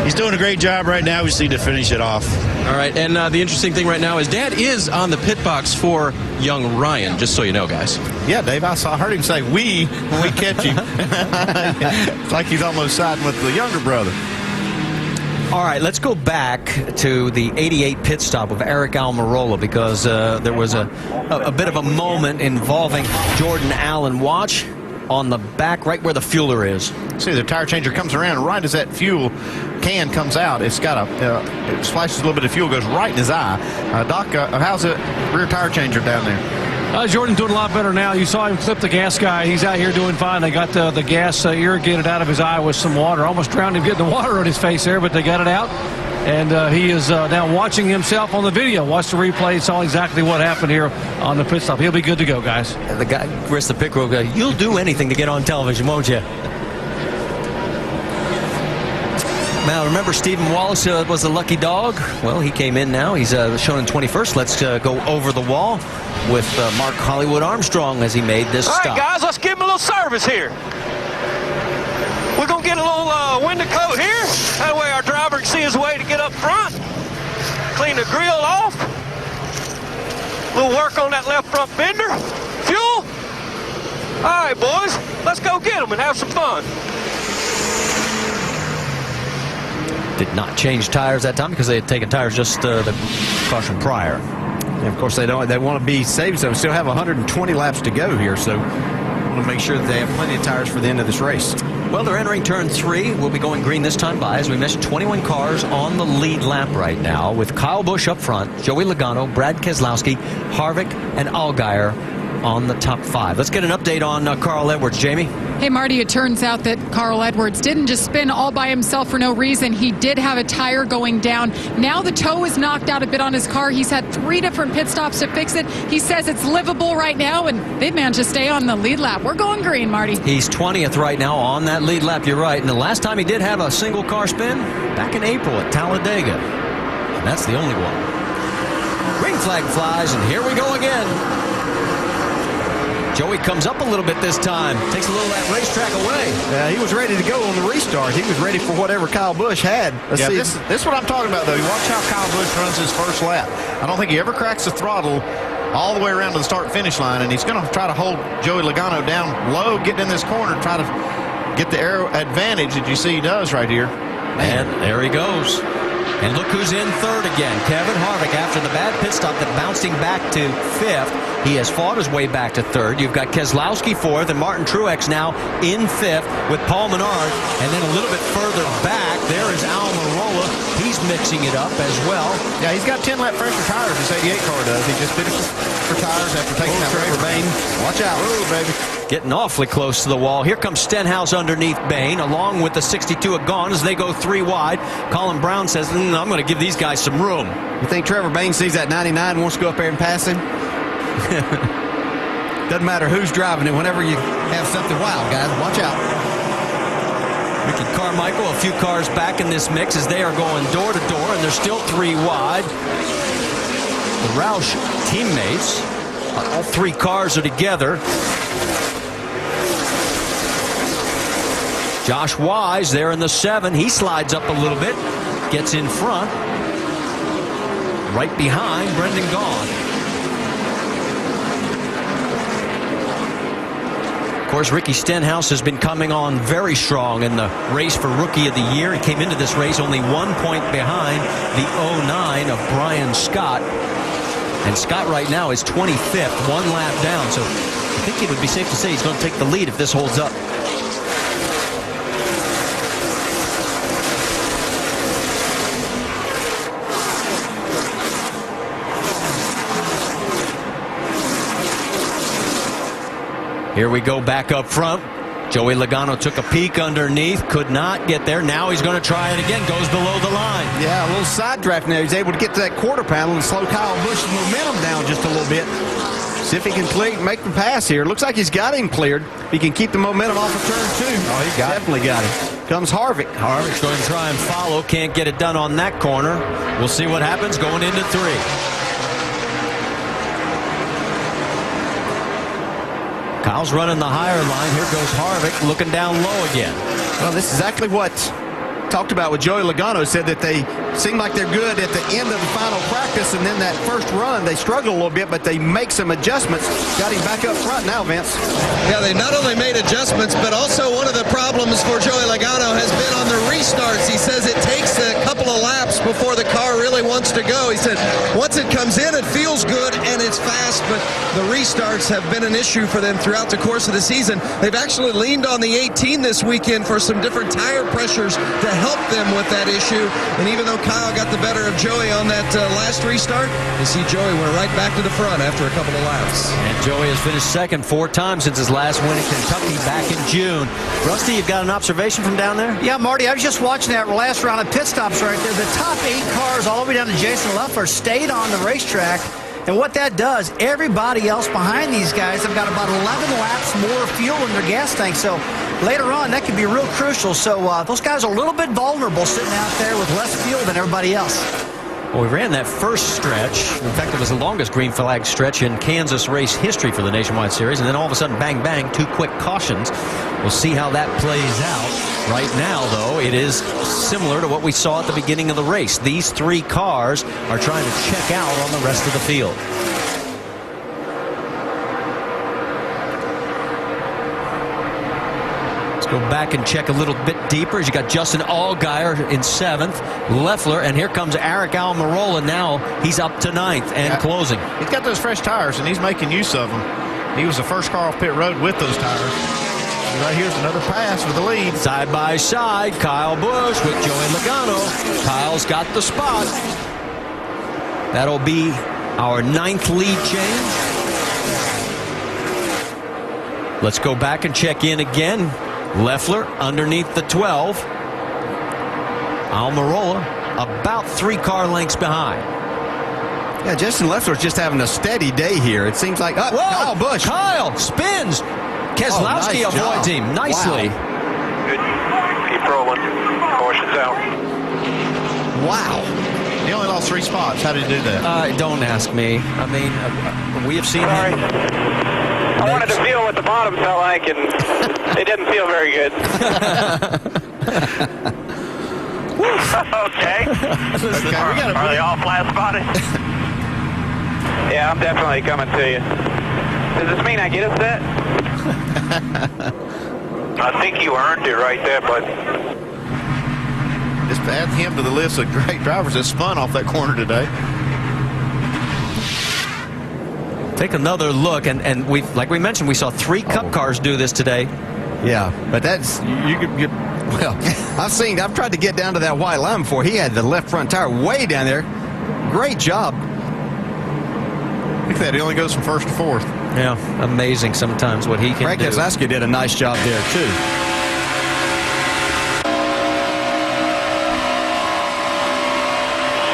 he's doing a great job right now. We just need to finish it off. All right, and the interesting thing right now is Dad is on the pit box for young Ryan, just so you know, guys. Yeah, Dave, I heard him say we when we catch him. It's like he's almost siding with the younger brother. All right, let's go back to the 88 pit stop of Eric Almirola because there was a bit of a moment involving Jordan Allen. Watch on the back right where the fueler is. See, the tire changer comes around right as that fuel can comes out. It's got it splashes a little bit of fuel, goes right in his eye. Doc, how's the rear tire changer down there? Jordan's doing a lot better now. You saw him clip the gas guy. He's out here doing fine. They got the gas irrigated out of his eye with some water. Almost drowned him getting the water on his face there, but they got it out. And he is now watching himself on the video. Watch the replay. Saw exactly what happened here on the pit stop. He'll be good to go, guys. The guy, Chris, the pit crew guy, you'll do anything to get on television, won't you? Now, remember Stephen Wallace was the lucky dog? Well, he came in now. He's shown in 21st. Let's go over the wall with Mark Hollywood Armstrong as he made this stop. All right, guys, let's give him a little service here. We're going to get a little window coat here. That way our driver can see his way to get up front. Clean the grill off. A little work on that left front fender. Fuel. All right, boys, let's go get them and have some fun. Did not change tires that time because they had taken tires just the caution prior. And of course, they want to be safe, so we still have 120 laps to go here, so want to make sure that they have plenty of tires for the end of this race. Well, they're entering turn 3. We'll be going green this time by. As we mentioned, 21 cars on the lead lap right now with Kyle Busch up front, Joey Logano, Brad Keselowski, Harvick, and Allgaier on the top 5. Let's get an update on Carl Edwards. Jamie? Hey, Marty, it turns out that Carl Edwards didn't just spin all by himself for no reason. He did have a tire going down. Now the toe is knocked out a bit on his car. He's had 3 different pit stops to fix it. He says it's livable right now, and they've managed to stay on the lead lap. We're going green, Marty. He's 20th right now on that lead lap. You're right. And the last time he did have a single car spin, back in April at Talladega. And that's the only one. Green flag flies, and here we go again. Joey comes up a little bit this time. Takes a little of that racetrack away. Yeah, he was ready to go on the restart. He was ready for whatever Kyle Busch had. Let's see. This is what I'm talking about, though. You watch how Kyle Busch runs his first lap. I don't think he ever cracks the throttle all the way around to the start-finish line, and he's going to try to hold Joey Logano down low, getting in this corner, try to get the aero advantage that you see he does right here. Man. And there he goes. And look who's in third again. Kevin Harvick, after the bad pit stop that bounced him back to 5th. He has fought his way back to 3rd. You've got Keselowski 4th and Martin Truex now in 5th with Paul Menard. And then a little bit further back, there is Almirola. He's mixing it up as well. Yeah, he's got 10-lap fresher tires, this 88 car does. He just finished for tires after taking that Trevor Bayne. Watch out. Ooh, baby. Getting awfully close to the wall. Here comes Stenhouse underneath Bayne, along with the 62 of Gone as they go 3 wide. Colin Brown says, I'm going to give these guys some room. You think Trevor Bayne sees that 99 and wants to go up there and pass him? Doesn't matter who's driving it. Whenever you have something wild, guys, watch out. Ricky Carmichael, a few cars back in this mix as they are going door to door, and they're still 3 wide. The Roush teammates, all 3 cars are together. Josh Wise there in the 7. He slides up a little bit, gets in front. Right behind Brendan Gaughan. Of course, Ricky Stenhouse has been coming on very strong in the race for Rookie of the Year. He came into this race only 1 point behind the 09 of Brian Scott. And Scott right now is 25th, 1 lap down. So I think it would be safe to say he's going to take the lead if this holds up. Here we go back up front. Joey Logano took a peek underneath, could not get there. Now he's going to try it again, goes below the line. Yeah, a little side draft there. He's able to get to that quarter panel and slow Kyle Busch's momentum down just a little bit. See if he can make the pass here. Looks like he's got him cleared. He can keep the momentum off of turn 2. Oh, he definitely got him. Comes Harvick. Harvick's going to try and follow. Can't get it done on that corner. We'll see what happens going into 3. Kyle's running the higher line. Here goes Harvick looking down low again. Well, this is exactly what talked about with Joey Logano. Said that they seem like they're good at the end of the final practice, and then that first run they struggle a little bit, but they make some adjustments. Got him back up front now, Vince. Yeah, they not only made adjustments, but also one of the problems for Joey Logano has been on the restarts. He says it takes a couple of laps before the car really wants to go. He said once it comes in, it feels good and it's fast, but the restarts have been an issue for them throughout the course of the season. They've actually leaned on the 18 this weekend for some different tire pressures to help them with that issue. And even though Kyle got the better of Joey on that last restart, you see Joey went right back to the front after a couple of laps. And Joey has finished second 4 times since his last win in Kentucky back in June. Rusty, you've got an observation from down there? Yeah, Marty, I was just watching that last round of pit stops right there. The top 8 cars all the way down to Jason Leffler stayed on the racetrack. And what that does, everybody else behind these guys have got about 11 laps more fuel in their gas tank. So later on, that could be real crucial. So those guys are a little bit vulnerable sitting out there with less fuel than everybody else. Well, we ran that first stretch. In fact, it was the longest green flag stretch in Kansas race history for the Nationwide Series. And then all of a sudden, bang, bang, 2 quick cautions. We'll see how that plays out. Right now, though, it is similar to what we saw at the beginning of the race. These 3 cars are trying to check out on the rest of the field. Go back and check a little bit deeper. You got Justin Allgaier in 7th, Leffler, and here comes Eric Almirola. Now he's up to 9th and closing. He's got those fresh tires, and he's making use of them. He was the first car off pit road with those tires. And right here's another pass for the lead. Side by side, Kyle Busch with Joey Logano. Kyle's got the spot. That'll be our 9th lead change. Let's go back and check in again. Leffler underneath the 12. Almirola about 3 car lengths behind. Yeah, Justin Leffler's just having a steady day here. It seems like Kyle Busch. Kyle spins. Keselowski avoids him nicely. Wow. Good. Keep rolling. Caution's out. Wow. He only lost 3 spots. How did he do that? Don't ask me. I mean, we have seen him. I wanted to feel what the bottom felt like, and it didn't feel very good. Okay. Are they all flat spotted? Yeah, I'm definitely coming to you. Does this mean I get a set? I think you earned it right there, bud. Just add him to the list of great drivers that spun off that corner today. Take another look, and we, like we mentioned, we saw 3 Cup cars do this today. Yeah, but that's well, I've tried to get down to that white line before. He had the left front tire way down there. Great job. Look at that. He only goes from 1st to 4th. Yeah, amazing sometimes what he can Frank do. Keselowski did a nice job there too.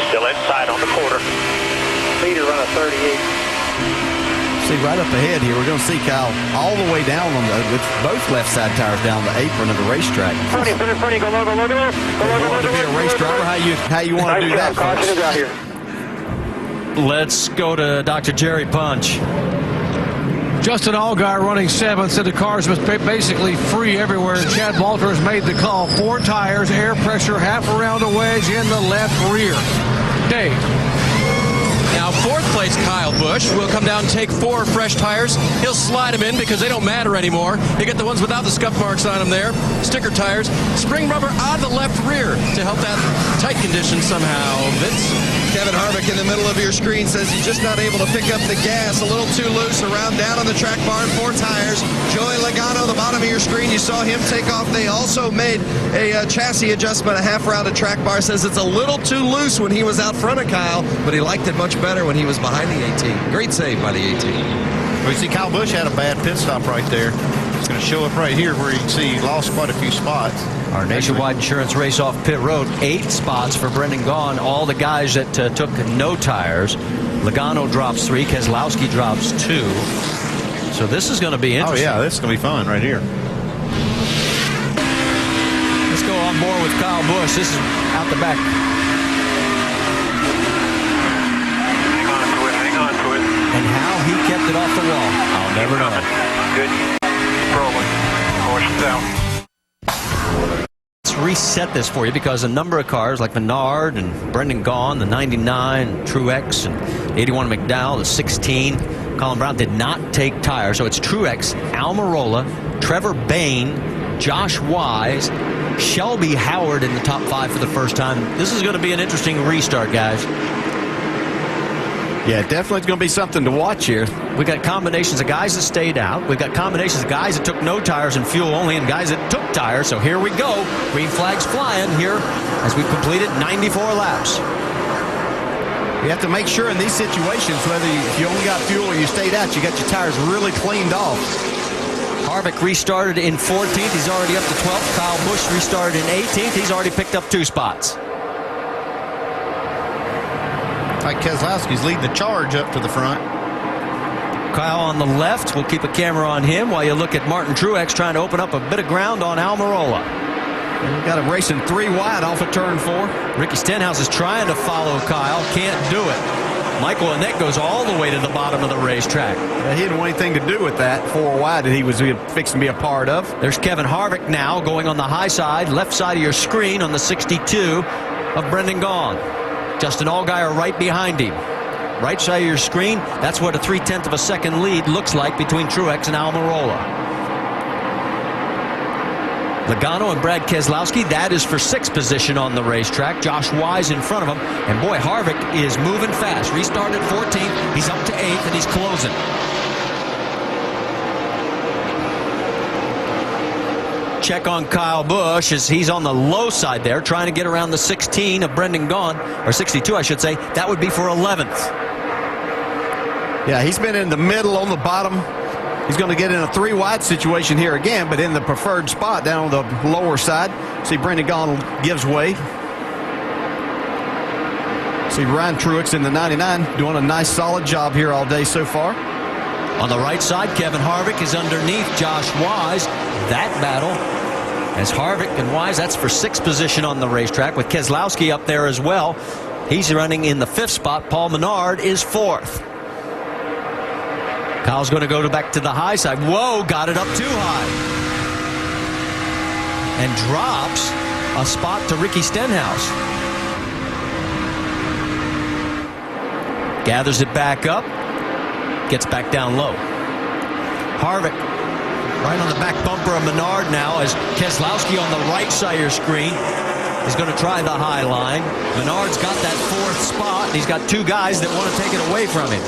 Still inside on the quarter. Leader run a 38. See right up ahead here, we're going to see Kyle all the way down on with both left side tires down the apron of the racetrack. Go low. To be a race driver, how you want to do that? Caution is out here. Let's go to Dr. Jerry Punch. Justin Allgaier running 7th, said the cars was basically free everywhere. And Chad Walters made the call. 4 tires, air pressure, half around a wedge in the left rear. Dave. Now, 4th place Kyle Busch will come down and take 4 fresh tires. He'll slide them in because they don't matter anymore. You get the ones without the scuff marks on them there. Sticker tires. Spring rubber on the left rear to help that tight condition somehow. Vince? Kevin Harvick in the middle of your screen says he's just not able to pick up the gas. A little too loose around down on the track bar. 4 tires. Joey Logano, the bottom of your screen, you saw him take off. They also made a chassis adjustment, a half round of track bar. Says it's a little too loose when he was out front of Kyle, but he liked it much better when he was behind the 18. Great save by the 18. We see Kyle Busch had a bad pit stop right there. It's going to show up right here where you can see he lost quite a few spots. Our Nationwide Insurance race off pit road, 8 spots for Brendan Gaughan. All the guys that took no tires. Logano drops 3, Keselowski drops 2. So this is going to be interesting. Oh yeah, this is going to be fun right here. Let's go on board with Kyle Busch. This is out the back. Hang on to it. And how he kept it off the wall, I'll never know. Good. Rolling. Caution's out. Let's reset this for you because a number of cars like Menard and Brendan Gaughan, the 99, Truex, and 81 McDowell, the 16, Colin Brown did not take tires. So it's Truex, Almirola, Trevor Bayne, Josh Wise, Shelby Howard in the top 5 for the first time. This is going to be an interesting restart, guys. Yeah, definitely going to be something to watch here. We got combinations of guys that stayed out. We've got combinations of guys that took no tires and fuel only, and guys that took tires. So here we go. Green flags flying here as we've completed 94 laps. You have to make sure in these situations, whether if you only got fuel or you stayed out, you got your tires really cleaned off. Harvick restarted in 14th. He's already up to 12th. Kyle Busch restarted in 18th. He's already picked up 2 spots. Like Keselowski's leading the charge up to the front. Kyle on the left. We'll keep a camera on him while you look at Martin Truex trying to open up a bit of ground on Almirola. We've got him racing 3 wide off of turn 4. Ricky Stenhouse is trying to follow Kyle. Can't do it. Michael Annett goes all the way to the bottom of the racetrack. Yeah, he didn't want anything to do with that 4 wide that he was fixing to be a part of. There's Kevin Harvick now going on the high side, left side of your screen on the 62 of Brendan Gaughan. Justin Allgaier right behind him. Right side of your screen, that's what a 0.3 of a second lead looks like between Truex and Almirola. Logano and Brad Keselowski, that is for 6th position on the racetrack. Josh Wise in front of him. And boy, Harvick is moving fast. Restarted 14th, he's up to 8th, and he's closing. Check on Kyle Busch as he's on the low side there, trying to get around the 16 of Brendan Gaughan, or 62, I should say. That would be for 11th. Yeah, he's been in the middle on the bottom. He's going to get in a 3 wide situation here again, but in the preferred spot down on the lower side. See Brendan Gaughan gives way. See Ryan Truex in the 99 doing a nice solid job here all day so far. On the right side, Kevin Harvick is underneath Josh Wise. That battle as Harvick and Wise, that's for 6th position on the racetrack with Keselowski up there as well. He's running in the 5th spot. Paul Menard is 4th. Kyle's going to go back to the high side. Whoa, got it up too high. And drops a spot to Ricky Stenhouse. Gathers it back up. Gets back down low. Harvick right on the back bumper of Menard now as Keselowski on the right side of your screen is going to try the high line. Menard's got that 4th spot. He's got 2 guys that want to take it away from him.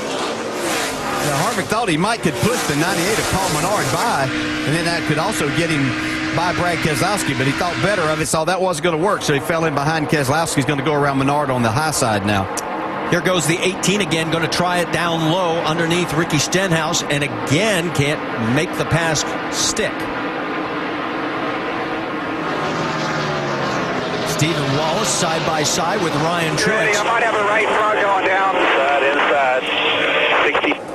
Now, Harvick thought he might could push the 98 of Paul Menard by, and then that could also get him by Brad Keselowski, but he thought better of it, saw that wasn't going to work, so he fell in behind Keselowski. He's going to go around Menard on the high side now. Here goes the 18 again, going to try it down low underneath Ricky Stenhouse, and again can't make the pass stick. Stephen Wallace side by side with Ryan Truex. I might have a right front going down. Inside. 60.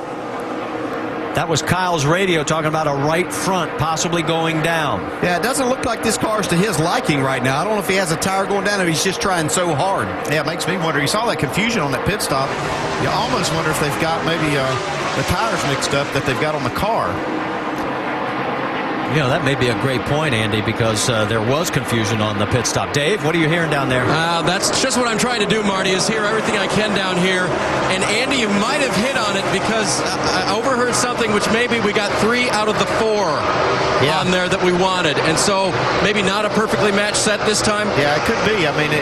That was Kyle's radio talking about a right front possibly going down. Yeah, it doesn't look like this car's to his liking right now. I don't know if he has a tire going down or he's just trying so hard. Yeah, it makes me wonder. You saw that confusion on that pit stop. You almost wonder if they've got maybe the tires mixed up that they've got on the car. You know, that may be a great point, Andy, because there was confusion on the pit stop. Dave, what are you hearing down there? That's just what I'm trying to do, Marty, is hear everything I can down here. And Andy, you might have hit on it because I overheard something which maybe we got 3 out of the 4 on there that we wanted. And so maybe not a perfectly matched set this time. Yeah, it could be. I mean,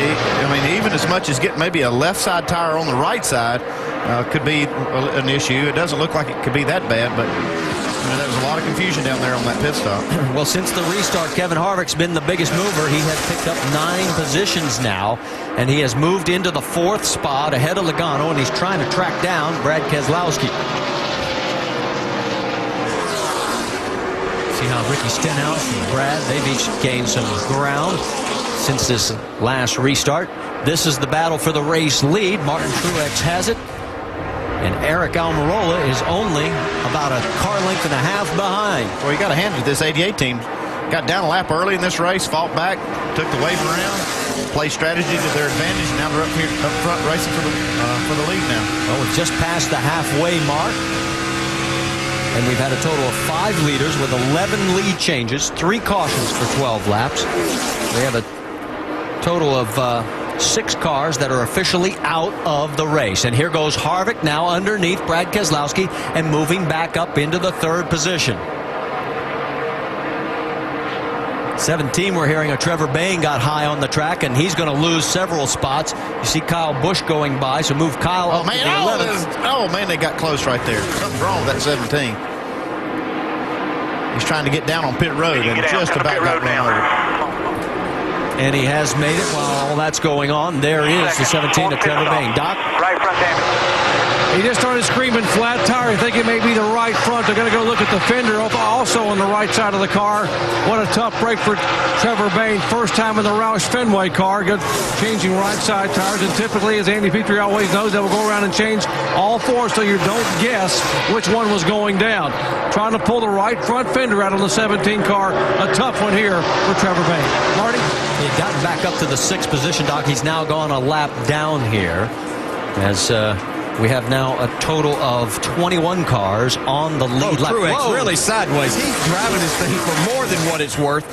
even as much as getting maybe a left side tire on the right side could be an issue. It doesn't look like it could be that bad, but there was a lot of confusion down there on that pit stop. Well, since the restart, Kevin Harvick's been the biggest mover. He has picked up 9 positions now, and he has moved into the 4th spot ahead of Logano, and he's trying to track down Brad Keselowski. See how Ricky Stenhouse and Brad, they've each gained some ground since this last restart. This is the battle for the race lead. Martin Truex has it. And Eric Almirola is only about a car length and a half behind. Well, you got to hand it to this 88 team. Got down a lap early in this race, fought back, took the wave around, played strategy to their advantage. Now they're up front racing for the lead now. Well, we've just passed the halfway mark. And we've had a total of 5 leaders with 11 lead changes, 3 cautions for 12 laps. We have a total of 6 cars that are officially out of the race. And here goes Harvick now underneath Brad Keselowski and moving back up into the 3rd position. 17, we're hearing Trevor Bayne got high on the track, and he's going to lose several spots. You see Kyle Busch going by, so move Kyle up to the 11th. Oh, man, they got close right there. Something's wrong with that 17. He's trying to get down on pit road and just about got run over. And he has made it while all that's going on. There is the 17 of Trevor Bayne. Doc? Right front damage. He just started screaming flat tire. I think it may be the right front. They're going to go look at the fender also on the right side of the car. What a tough break for Trevor Bayne. First time in the Roush Fenway car. Good changing right side tires. And typically, as Andy Petrie always knows, they will go around and change all 4 so you don't guess which one was going down. Trying to pull the right front fender out on the 17 car. A tough one here for Trevor Bayne. Marty? He had gotten back up to the 6th position, Doc. He's now gone a lap down here as we have now a total of 21 cars on the lead lap. Truex really sideways. He's driving this thing for more than what it's worth.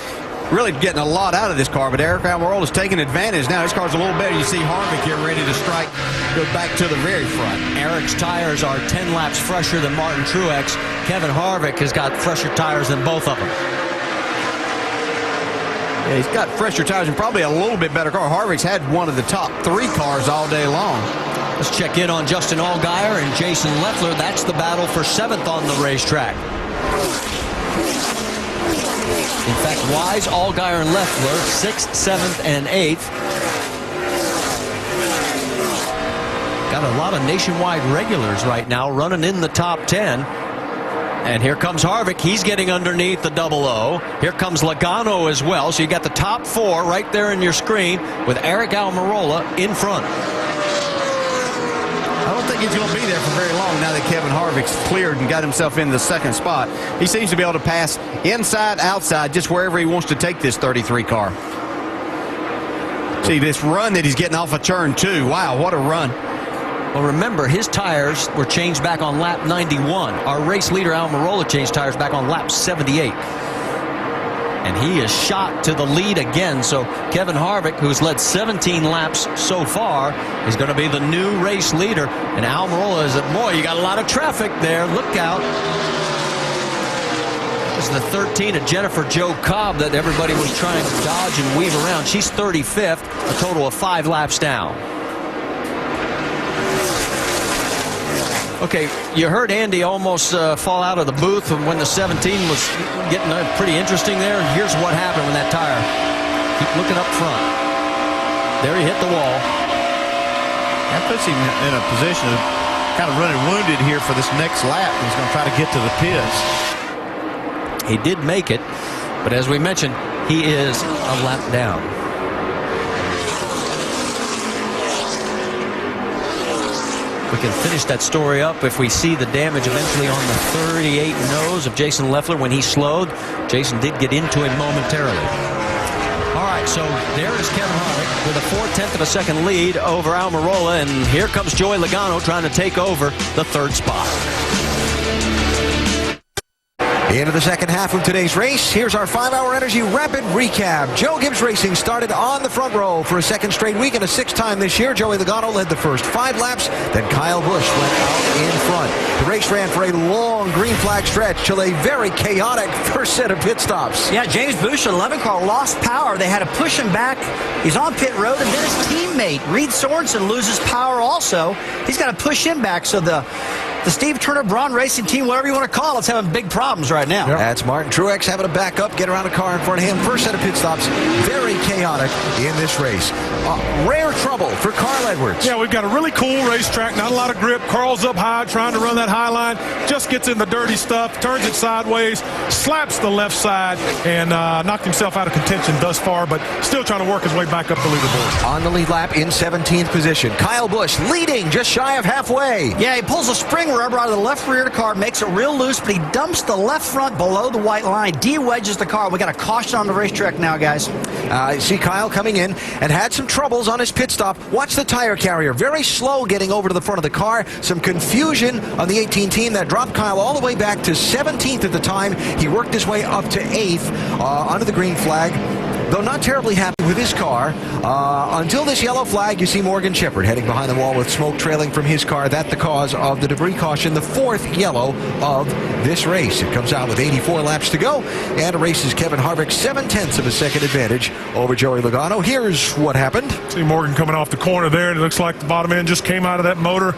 Really getting a lot out of this car, but Eric Almirola is taking advantage. Now his car's a little better. You see Harvick here ready to strike, go back to the very front. Eric's tires are 10 laps fresher than Martin Truex. Kevin Harvick has got fresher tires than both of them. Yeah, he's got fresher tires and probably a little bit better car. Harvick's had one of the top 3 cars all day long. Let's check in on Justin Allgaier and Jason Leffler. That's the battle for 7th on the racetrack. In fact, Wise, Allgaier, and Leffler, 6th, 7th, and 8th. Got a lot of nationwide regulars right now running in the top 10. And here comes Harvick. He's getting underneath the 00. Here comes Logano as well. So you got the top 4 right there in your screen with Eric Almirola in front. I don't think he's going to be there for very long now that Kevin Harvick's cleared and got himself in the 2nd spot. He seems to be able to pass inside, outside, just wherever he wants to take this 33 car. See this run that he's getting off of turn 2. Wow, what a run. Well, remember, his tires were changed back on lap 91. Our race leader, Almirola, changed tires back on lap 78. And he is shot to the lead again. So Kevin Harvick, who's led 17 laps so far, is going to be the new race leader. And Almirola is boy, you got a lot of traffic there. Look out. This is the 13 of Jennifer Jo Cobb that everybody was trying to dodge and weave around. She's 35th, a total of 5 laps down. Okay, you heard Andy almost fall out of the booth when the 17 was getting pretty interesting there. Here's what happened when that tire. Keep looking up front. There he hit the wall. That puts him in a position of kind of running wounded here for this next lap. He's going to try to get to the pits. He did make it, but as we mentioned, he is a lap down. We can finish that story up if we see the damage eventually on the 38 nose of Jason Leffler when he slowed. Jason did get into him momentarily. All right, so there is Kevin Harvick with a 4/10 of a second lead over Almirola, and here comes Joey Logano trying to take over the 3rd spot. Into the second half of today's race, here's our 5-hour Energy Rapid Recap. Joe Gibbs Racing started on the front row for a 2nd straight week and a 6th time this year. Joey Logano led the first 5 laps, then Kyle Busch went out in front. The race ran for a long green flag stretch till a very chaotic first set of pit stops. Yeah, James Busch, 11 car, lost power. They had to push him back. He's on pit road, and then his teammate, Reed Sorensen, loses power also. He's got to push him back, so the Steve Turner Braun Racing team, whatever you want to call it, is having big problems right now. Yep. That's Martin Truex having to back up, get around a car in front of him. First set of pit stops, very chaotic in this race. Rare trouble for Carl Edwards. Yeah, we've got a really cool racetrack, not a lot of grip. Carl's up high, trying to run that high line, just gets in the dirty stuff, turns it sideways, slaps the left side, and knocked himself out of contention thus far, but still trying to work his way back up the leaderboard. On the lead lap in 17th position, Kyle Busch leading just shy of halfway. Yeah, he pulls a spring rubber out of the left rear of the car, makes it real loose, but he dumps the left front below the white line, de-wedges the car. We got a caution on the racetrack now, guys. See Kyle coming in and had some troubles on his pit stop. Watch the tire carrier. Very slow getting over to the front of the car. Some confusion on the 18 team that dropped Kyle all the way back to 17th at the time. He worked his way up to 8th under the green flag. Though not terribly happy with his car, until this yellow flag, you see Morgan Shepherd heading behind the wall with smoke trailing from his car. That's the cause of the debris caution, the 4th yellow of this race. It comes out with 84 laps to go, and erases Kevin Harvick 7/10 of a second advantage over Joey Logano. Here's what happened. See Morgan coming off the corner there, and it looks like the bottom end just came out of that motor.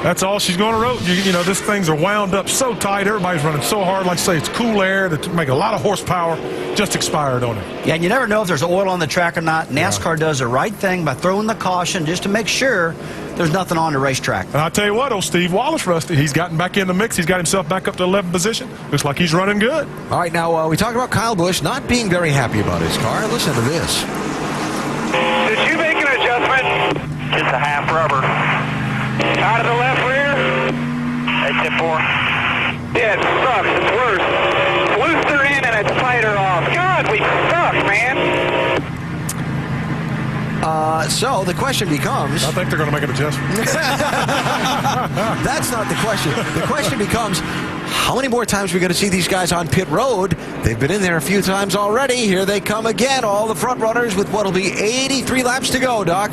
That's all she's going to road. You know, these things are wound up so tight. Everybody's running so hard. Like I say, it's cool air that make a lot of horsepower. Just expired on it. Yeah, and you never know if there's oil on the track or not. NASCAR does the right thing by throwing the caution just to make sure there's nothing on the racetrack. And I'll tell you what, old Steve Wallace, Rusty, he's gotten back in the mix. He's got himself back up to 11th position. Looks like he's running good. All right, now we talked about Kyle Busch not being very happy about his car. Listen to this. Did you make an adjustment? Just a half rubber. Out of the left rear? Exit 4. Yeah, it sucks. It's worse. It's looser in and it's tighter off. God, we suck, man. So the question becomes... I think they're going to make an adjustment. That's not the question. The question becomes, how many more times are we going to see these guys on pit road? They've been in there a few times already. Here they come again, all the front runners with what will be 83 laps to go, Doc.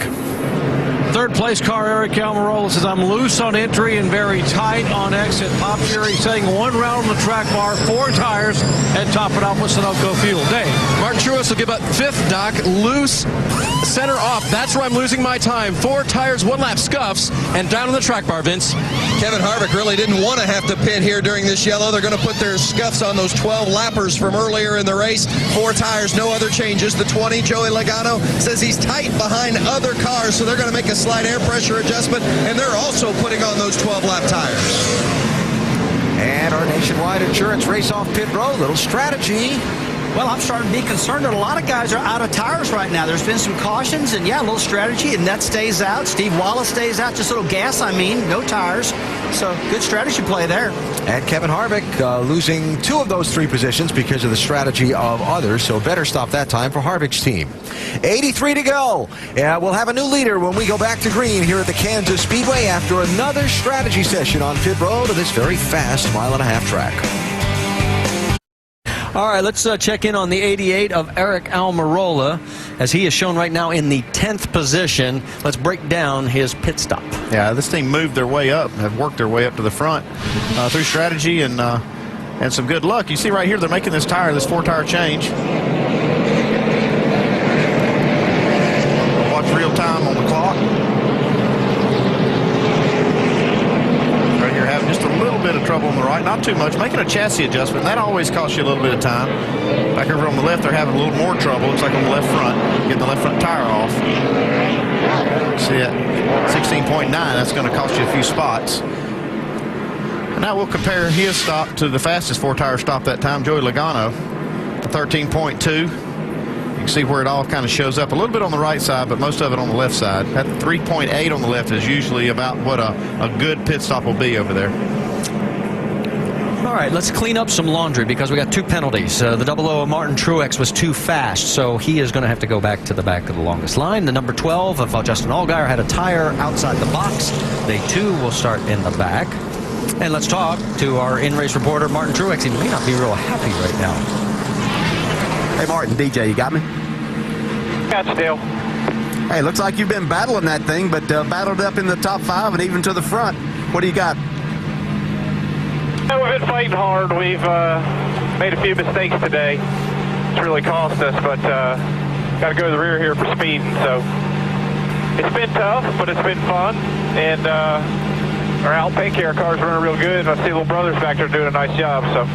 Third place car, Eric Almirola says, I'm loose on entry and very tight on exit. Pop Fury setting 1 round on the track bar, 4 tires, and top it off with Sunoco fuel. Dave. Martin Truex will give up 5th, Doc. Loose, center off. That's where I'm losing my time. 4 tires, 1 lap scuffs, and down on the track bar, Vince. Kevin Harvick really didn't want to have to pit here during this yellow. They're going to put their scuffs on those 12 lappers from earlier in the race. 4 tires, no other changes. The 20, Joey Logano says he's tight behind other cars, so they're going to make a slight air pressure adjustment, and they're also putting on those 12-lap tires. And our nationwide insurance race off pit road. Little strategy. Well, I'm starting to be concerned that a lot of guys are out of tires right now. There's been some cautions, and yeah, a little strategy, and that stays out. Steve Wallace stays out, just a little gas, no tires. So good strategy play there. And Kevin Harvick losing 2 of those 3 positions because of the strategy of others, so better stop that time for Harvick's team. 83 to go. Yeah, we'll have a new leader when we go back to green here at the Kansas Speedway after another strategy session on pit road of this very fast 1.5-mile track. All right, let's check in on the 88 of Eric Almirola, as he is shown right now in the 10th position. Let's break down his pit stop. Yeah, this team moved their way up, have worked their way up to the front through strategy and some good luck. You see right here, they're making this 4-tire change. Watch real time on the clock. Right here, having just a little bit of trouble on the right, not too much. Making a chassis adjustment, that always costs you a little bit of time. Back over on the left, they're having a little more trouble. Looks like on the left front, getting the left front tire off. See that? 16.9, that's going to cost you a few spots. And now we'll compare his stop to the fastest 4-tire stop that time, Joey Logano, 13.2. You can see where it all kind of shows up a little bit on the right side, but most of it on the left side. That 3.8 on the left is usually about what a good pit stop will be over there. All right, let's clean up some laundry because we got 2 penalties. The 00 of Martin Truex was too fast, so he is going to have to go back to the back of the longest line. The number 12 of Justin Allgaier had a tire outside the box. They too will start in the back. And let's talk to our in-race reporter, Martin Truex. He may not be real happy right now. Hey, Martin, DJ, you got me? Got you, Dale. Hey, looks like you've been battling that thing, but battled up in the top 5 and even to the front. What do you got? Yeah, we've been fighting hard. We've made a few mistakes today. It's really cost us, but got to go to the rear here for speeding. So it's been tough, but it's been fun. And our Al Pancare car's running real good. And I see little brothers back there doing a nice job. So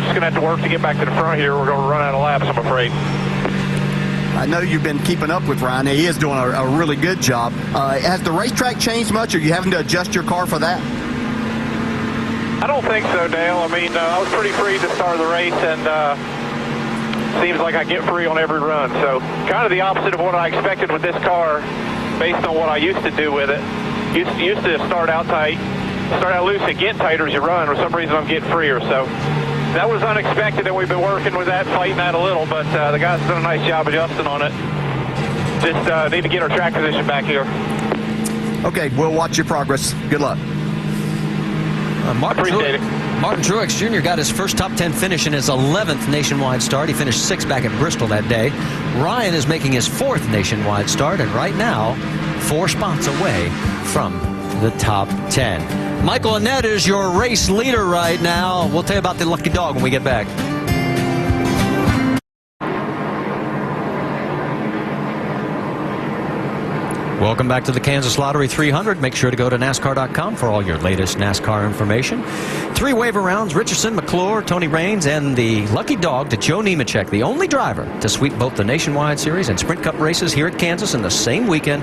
just going to have to work to get back to the front here. We're going to run out of laps, I'm afraid. I know you've been keeping up with Ryan. He is doing a really good job. Has the racetrack changed much? Are you having to adjust your car for that? I don't think so, Dale. I mean, I was pretty free at the start of the race, and seems like I get free on every run. So kind of the opposite of what I expected with this car based on what I used to do with it. Used to start out tight, start out loose and get tighter as you run. For some reason, I'm getting freer. So that was unexpected, and we've been working with that, fighting that a little, but the guys have done a nice job adjusting on it. Just need to get our track position back here. Okay, we'll watch your progress. Good luck. Martin Truex Jr. got his first top 10 finish in his 11th nationwide start. He finished 6th back at Bristol that day. Ryan is making his 4th nationwide start, and right now, 4 spots away from the top 10. Michael Annett is your race leader right now. We'll tell you about the lucky dog when we get back. Welcome back to the Kansas Lottery 300. Make sure to go to NASCAR.com for all your latest NASCAR information. 3 waiver rounds, Richardson, McClure, Tony Raines, and the lucky dog to Joe Nemechek, the only driver to sweep both the Nationwide Series and Sprint Cup races here at Kansas in the same weekend.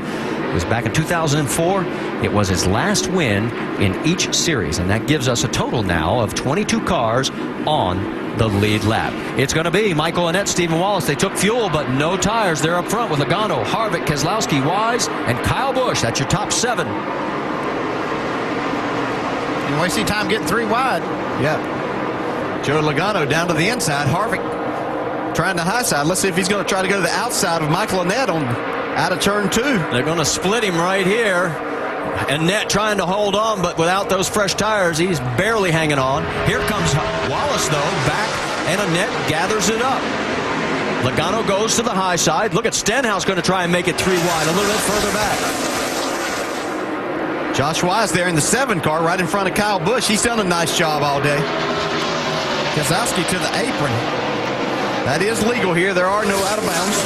It was back in 2004. It was his last win in each series, and that gives us a total now of 22 cars on the lead lap. It's going to be Michael Annett, Stephen Wallace. They took fuel, but no tires. They're up front with Logano, Harvick, Keselowski, Wise, and Kyle Busch. That's your top 7. You waste any time getting 3 wide. Yeah. Joe Logano down to the inside. Harvick trying the high side. Let's see if he's going to try to go to the outside of Michael Annett on out of turn 2. They're going to split him right here. Annett trying to hold on, but without those fresh tires, he's barely hanging on. Here comes Wallace, though, back, and Annett gathers it up. Logano goes to the high side. Look at Stenhouse going to try and make it 3 wide, a little bit further back. Josh Wise there in the 7 car right in front of Kyle Busch. He's done a nice job all day. Keselowski to the apron. That is legal here. There are no out of bounds.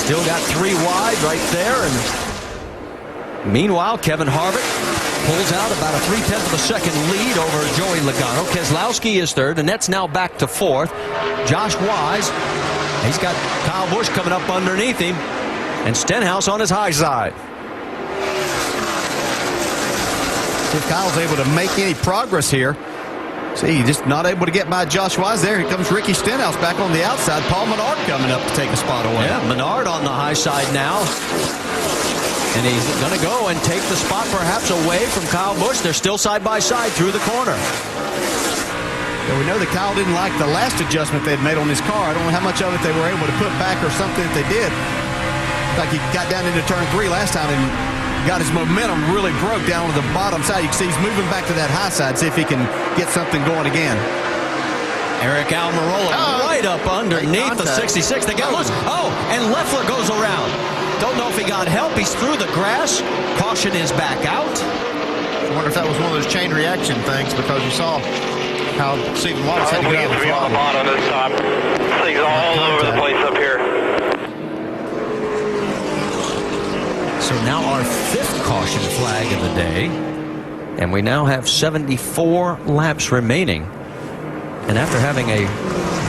Still got 3 wide right there, and meanwhile, Kevin Harvick pulls out about a 3/10 of a second lead over Joey Logano. Keselowski is 3rd, and that's now back to 4th. Josh Wise, he's got Kyle Busch coming up underneath him, and Stenhouse on his high side. See if Kyle's able to make any progress here. See, just not able to get by Josh Wise there. Here comes Ricky Stenhouse back on the outside. Paul Menard coming up to take a spot away. Yeah, Menard on the high side now. And he's going to go and take the spot perhaps away from Kyle Busch. They're still side by side through the corner. Yeah, we know that Kyle didn't like the last adjustment they had made on his car. I don't know how much of it they were able to put back or something that they did. Like he got down into turn 3 last time and got his momentum really broke down to the bottom side. You can see he's moving back to that high side, see if he can get something going again. Eric Almirola right up underneath the 66. They got loose. Oh, and Leffler goes around. Don't know if he got help. He's through the grass. Caution is back out. I wonder if that was one of those chain reaction things, because you saw how Stephen Wallace had to get out of the on the bottom this time. Things all over the place up here. So now our 5th caution flag of the day. And we now have 74 laps remaining. And after having a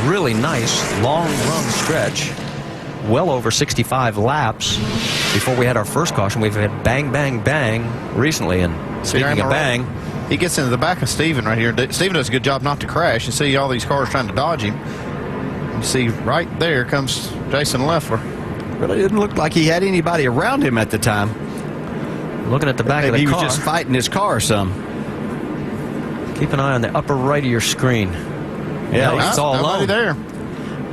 really nice long run stretch, well over 65 laps before we had our first caution, we've had bang, bang, bang recently. And speaking of bang, he gets into the back of Steven right here. Steven does a good job not to crash. You see all these cars trying to dodge him. You see right there comes Jason Leffler. Really didn't look like he had anybody around him at the time. Looking at the back of the car. He was just fighting his car some. Keep an eye on the upper right of your screen. Yeah, it's all alone. There.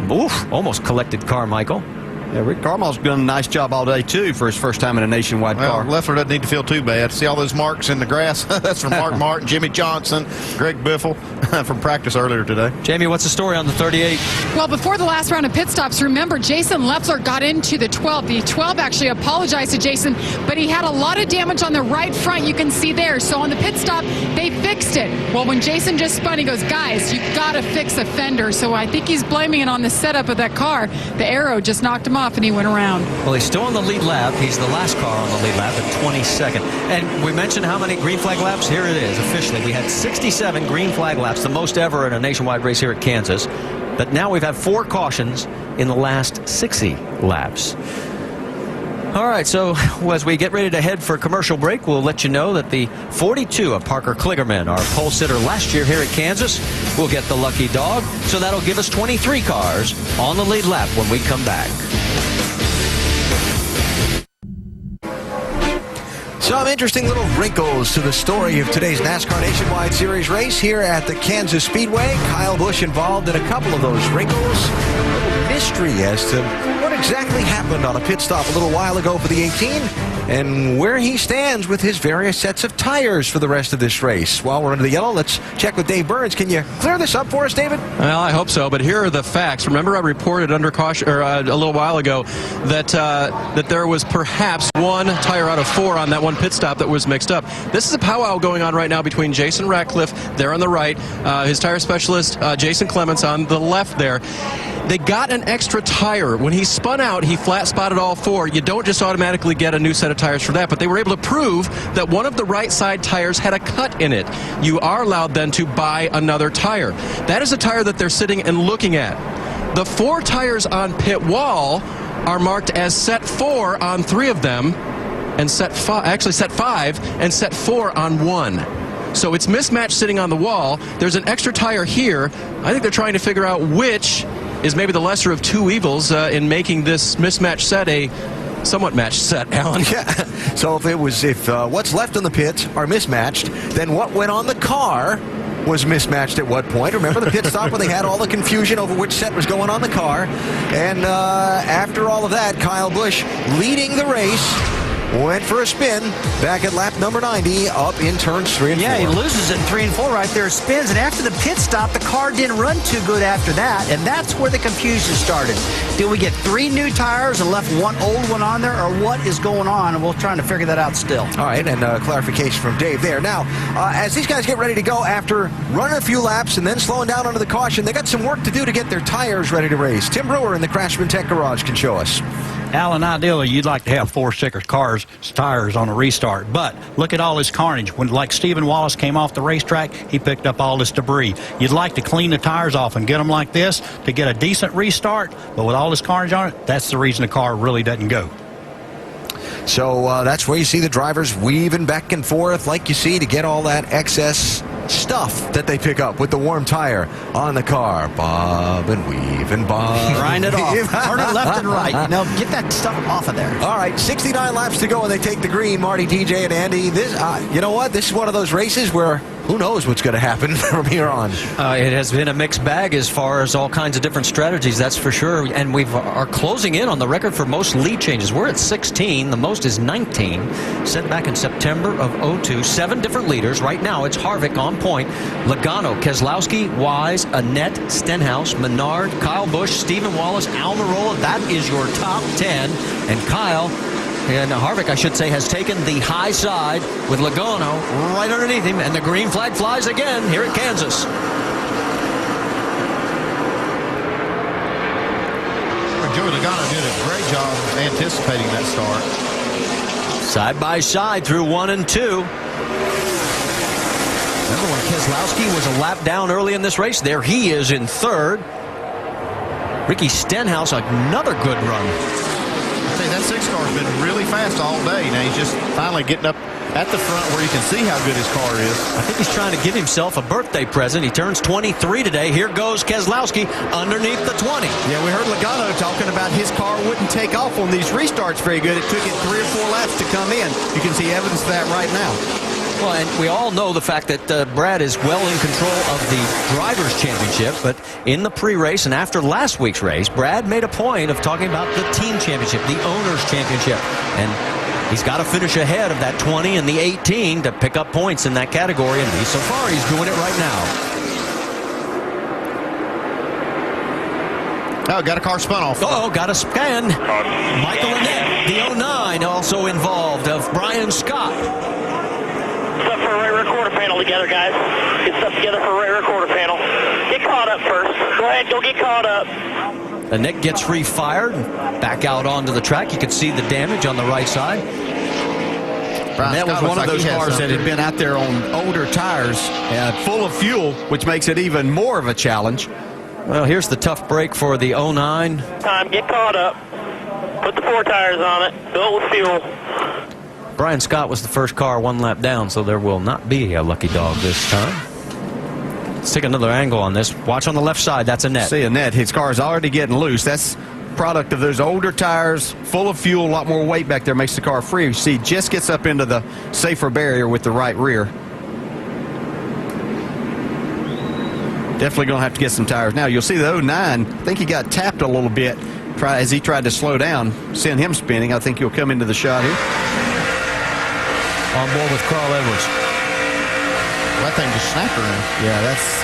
Oof, almost collected Carmichael. Yeah, Rick Carmichael's done a nice job all day, too, for his first time in a nationwide car. Leffler doesn't need to feel too bad. See all those marks in the grass? That's from Mark Martin, Jimmy Johnson, Greg Biffle from practice earlier today. Jamie, what's the story on the 38? Well, before the last round of pit stops, remember, Jason Leffler got into the 12. The 12 actually apologized to Jason, but he had a lot of damage on the right front, you can see there. So on the pit stop, they fixed it. Well, when Jason just spun, he goes, guys, you got to fix a fender. So I think he's blaming it on the setup of that car. The arrow just knocked him off and he went around. Well, he's still on the lead lap. He's the last car on the lead lap at 22nd. And we mentioned how many green flag laps? Here it is, officially. We had 67 green flag laps, the most ever in a nationwide race here at Kansas. But now we've had 4 cautions in the last 60 laps. All right, so as we get ready to head for commercial break, we'll let you know that the 42 of Parker Kligerman, our pole sitter last year here at Kansas, will get the lucky dog. So that'll give us 23 cars on the lead lap when we come back. Some interesting little wrinkles to the story of today's NASCAR Nationwide Series race here at the Kansas Speedway. Kyle Busch involved in a couple of those wrinkles. A little mystery as to what exactly happened on a pit stop a little while ago for the 18 and where he stands with his various sets of tires for the rest of this race. While we're under the yellow, let's check with Dave Burns. Can you clear this up for us, David? Well, I hope so, but here are the facts. Remember, I reported under caution a little while ago that there was perhaps 1 tire out of 4 on that one pit stop that was mixed up. This is a powwow going on right now between Jason Ratcliffe there on the right, his tire specialist Jason Clements on the left there. They got an extra tire. When he spun out, he flat spotted all 4. You don't just automatically get a new set of tires for that, but they were able to prove that one of the right side tires had a cut in it. You are allowed then to buy another tire. That is a tire that they're sitting and looking at. The 4 tires on pit wall are marked as set 4 on 3 of them, and set 5 and set 4 on 1. So it's mismatched sitting on the wall. There's an extra tire here. I think they're trying to figure out which is maybe the lesser of 2 evils in making this mismatched set a somewhat matched set, Alan. Yeah. So if what's left in the pits are mismatched, then what went on the car was mismatched at what point? Remember the pit stop where they had all the confusion over which set was going on the car? And after all of that, Kyle Busch leading the race. Went for a spin back at lap number 90 up in turns 3 and 4. Yeah, he loses in 3 and 4 right there, spins, and after the pit stop, the car didn't run too good after that, and that's where the confusion started. Did we get 3 new tires and left 1 old one on there, or what is going on? And we're trying to figure that out still. All right, and clarification from Dave there. Now, as these guys get ready to go after running a few laps and then slowing down under the caution, they got some work to do to get their tires ready to race. Tim Brewer in the Craftsman Tech Garage can show us. Alan, ideally, you'd like to have 4 sticker tires on a restart. But look at all this carnage. When, like Stephen Wallace came off the racetrack, he picked up all this debris. You'd like to clean the tires off and get them like this to get a decent restart. But with all this carnage on it, that's the reason the car really doesn't go. So that's where you see the drivers weaving back and forth like you see to get all that excess stuff that they pick up with the warm tire on the car. Bob and weave and bob. Grind it off. Turn it left and right. Get that stuff off of there. All right, 69 laps to go and they take the green. Marty, DJ, and Andy. This, you know what? This is one of those races where who knows what's going to happen from here on. It has been a mixed bag as far as all kinds of different strategies, that's for sure. And we are closing in on the record for most lead changes. We're at 16. The most is 19. Set back in September of 02. 7 different leaders. Right now, it's Harvick on point. Logano, Keselowski, Wise, Annette, Stenhouse, Menard, Kyle Busch, Stephen Wallace, Almirola. That is your top 10. And Kyle... And Harvick, I should say, has taken the high side with Logano right underneath him, and the green flag flies again here at Kansas. Joey Logano did a great job anticipating that start. Side by side through 1 and 2. Remember when Keselowski was a lap down early in this race? There he is in 3rd. Ricky Stenhouse, another good run. That 6-car's been really fast all day. Now he's just finally getting up at the front where you can see how good his car is. I think he's trying to give himself a birthday present. He turns 23 today. Here goes Keselowski underneath the 20. Yeah, we heard Logano talking about his car wouldn't take off on these restarts very good. It took it 3 or 4 laps to come in. You can see evidence of that right now. Well, and we all know the fact that Brad is well in control of the Drivers' Championship, but in the pre-race and after last week's race, Brad made a point of talking about the Team Championship, the Owners' Championship, and he's got to finish ahead of that 20 and the 18 to pick up points in that category, and so far he's doing it right now. Oh, got a car spun off. Oh, got a span. Michael Annette, the 09, also involved, of Brian Scott. Stuff for a rear quarter panel together, guys. Get stuff together for a rear quarter panel. Get caught up first. Go ahead, go get caught up. Annette gets refired, back out onto the track. You can see the damage on the right side. That was one of those cars that had been out there on older tires, full of fuel, which makes it even more of a challenge. Well, here's the tough break for the 09. Time, get caught up. Put the 4 tires on it. Fill it with fuel. Brian Scott was the first car 1 lap down, so there will not be a lucky dog this time. Let's take another angle on this. Watch on the left side. That's Annette. See Annette. His car is already getting loose. That's product of those older tires, full of fuel, a lot more weight back there, makes the car free. You see, just gets up into the safer barrier with the right rear. Definitely going to have to get some tires. Now, you'll see the 09, I think he got tapped a little bit as he tried to slow down, send him spinning. I think he'll come into the shot here. On board with Carl Edwards. That thing just snapped around. Yeah, that's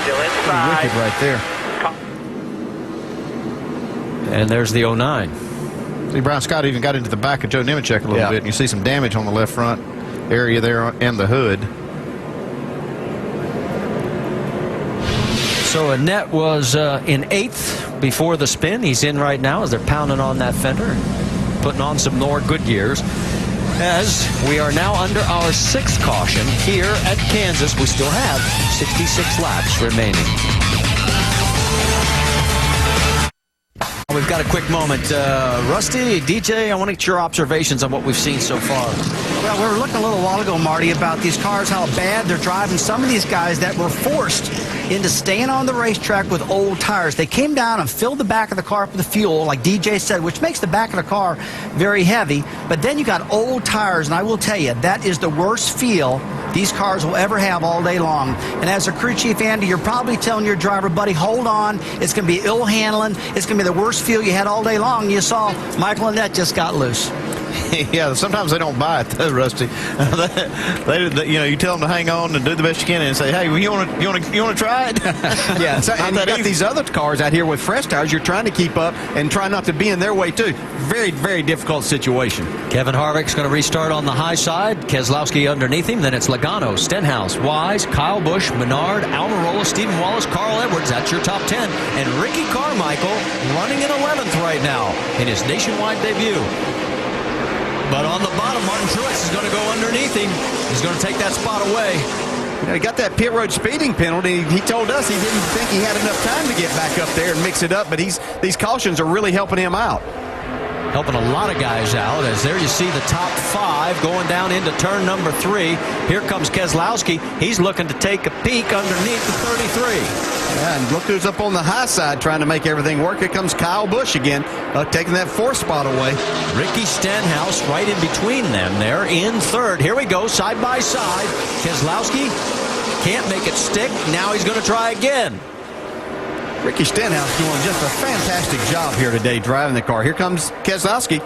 Still pretty wicked right there. And there's the 09. See, Brian Scott even got into the back of Joe Nemechek a little bit, and you see some damage on the left front area there and the hood. So Annette was in 8th before the spin. He's in right now as they're pounding on that fender, putting on some more Goodyears. As we are now under our 6th caution here at Kansas, we still have 66 laps remaining. We've got a quick moment. Rusty, DJ, I want to get your observations on what we've seen so far. Well, we were looking a little while ago, Marty, about these cars, how bad they're driving. Some of these guys that were forced into staying on the racetrack with old tires. They came down and filled the back of the car up with fuel, like DJ said, which makes the back of the car very heavy. But then you got old tires, and I will tell you, that is the worst feel these cars will ever have all day long. And as a crew chief, Andy, you're probably telling your driver, buddy, hold on. It's going to be ill handling. It's going to be the worst feel you had all day long. You saw Michael and Annette just got loose. Yeah, sometimes they don't buy it though, Rusty. You tell them to hang on and do the best you can, and say, "Hey, well, you want to try it?" Yeah, so, and you got these other cars out here with fresh tires. You're trying to keep up and try not to be in their way too. Very, very difficult situation. Kevin Harvick's going to restart on the high side. Keselowski underneath him. Then it's Logano, Stenhouse, Wise, Kyle Busch, Menard, Almirola, Stephen Wallace, Carl Edwards. That's your top 10. And Ricky Carmichael running in 11th right now in his nationwide debut. But on the bottom, Martin Truex is going to go underneath him. He's going to take that spot away. He got that pit road speeding penalty. He told us he didn't think he had enough time to get back up there and mix it up, but these cautions are really helping him out. Helping a lot of guys out, as there you see the top 5 going down into turn number 3. Here comes Keselowski. He's looking to take a peek underneath the 33. Yeah, and look who's up on the high side trying to make everything work. Here comes Kyle Busch again, taking that 4th spot away. Ricky Stenhouse right in between them there in 3rd. Here we go, side by side. Keselowski can't make it stick. Now he's going to try again. Ricky Stenhouse doing just a fantastic job here today driving the car. Here comes Keselowski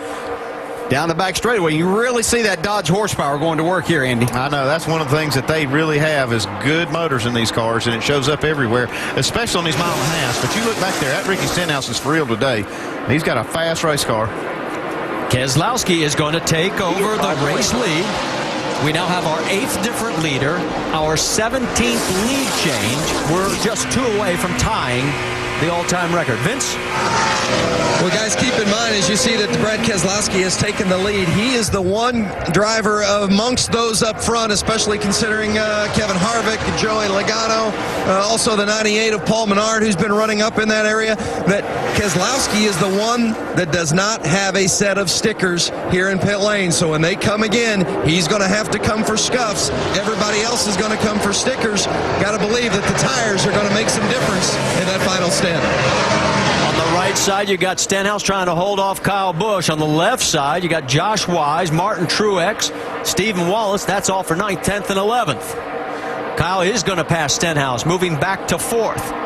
down the back straightaway. You really see that Dodge horsepower going to work here, Andy. I know. That's one of the things that they really have is good motors in these cars, and it shows up everywhere, especially on these mile and a half. But you look back there, that Ricky Stenhouse is for real today. He's got a fast race car. Keselowski is going to take over the race lead. We now have our 8th different leader, our 17th lead change. We're just 2 away from tying the all-time record. Vince? Well, guys, keep in mind, as you see that Brad Keselowski has taken the lead, he is the one driver amongst those up front, especially considering Kevin Harvick, Joey Logano, also the 98 of Paul Menard, who's been running up in that area, that Keselowski is the one that does not have a set of stickers here in pit lane. So when they come again, he's going to have to come for scuffs. Everybody else is going to come for stickers. Got to believe that the tires are going to make some difference in that final stint. On the right side, you got Stenhouse trying to hold off Kyle Busch. On the left side, you got Josh Wise, Martin Truex, Stephen Wallace. That's all for 9th, 10th, and 11th. Kyle is going to pass Stenhouse, moving back to 4th.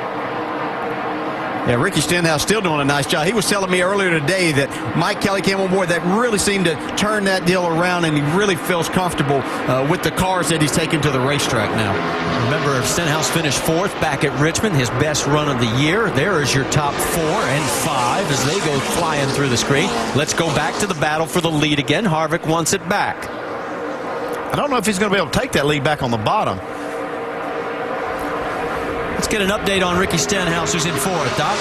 Yeah, Ricky Stenhouse still doing a nice job. He was telling me earlier today that Mike Kelly came on board that really seemed to turn that deal around, and he really feels comfortable with the cars that he's taken to the racetrack now. Remember, Stenhouse finished 4th back at Richmond, his best run of the year. There is your top 4 and 5 as they go flying through the screen. Let's go back to the battle for the lead again. Harvick wants it back. I don't know if he's going to be able to take that lead back on the bottom. Let's get an update on Ricky Stenhouse, who's in 4th, Doc.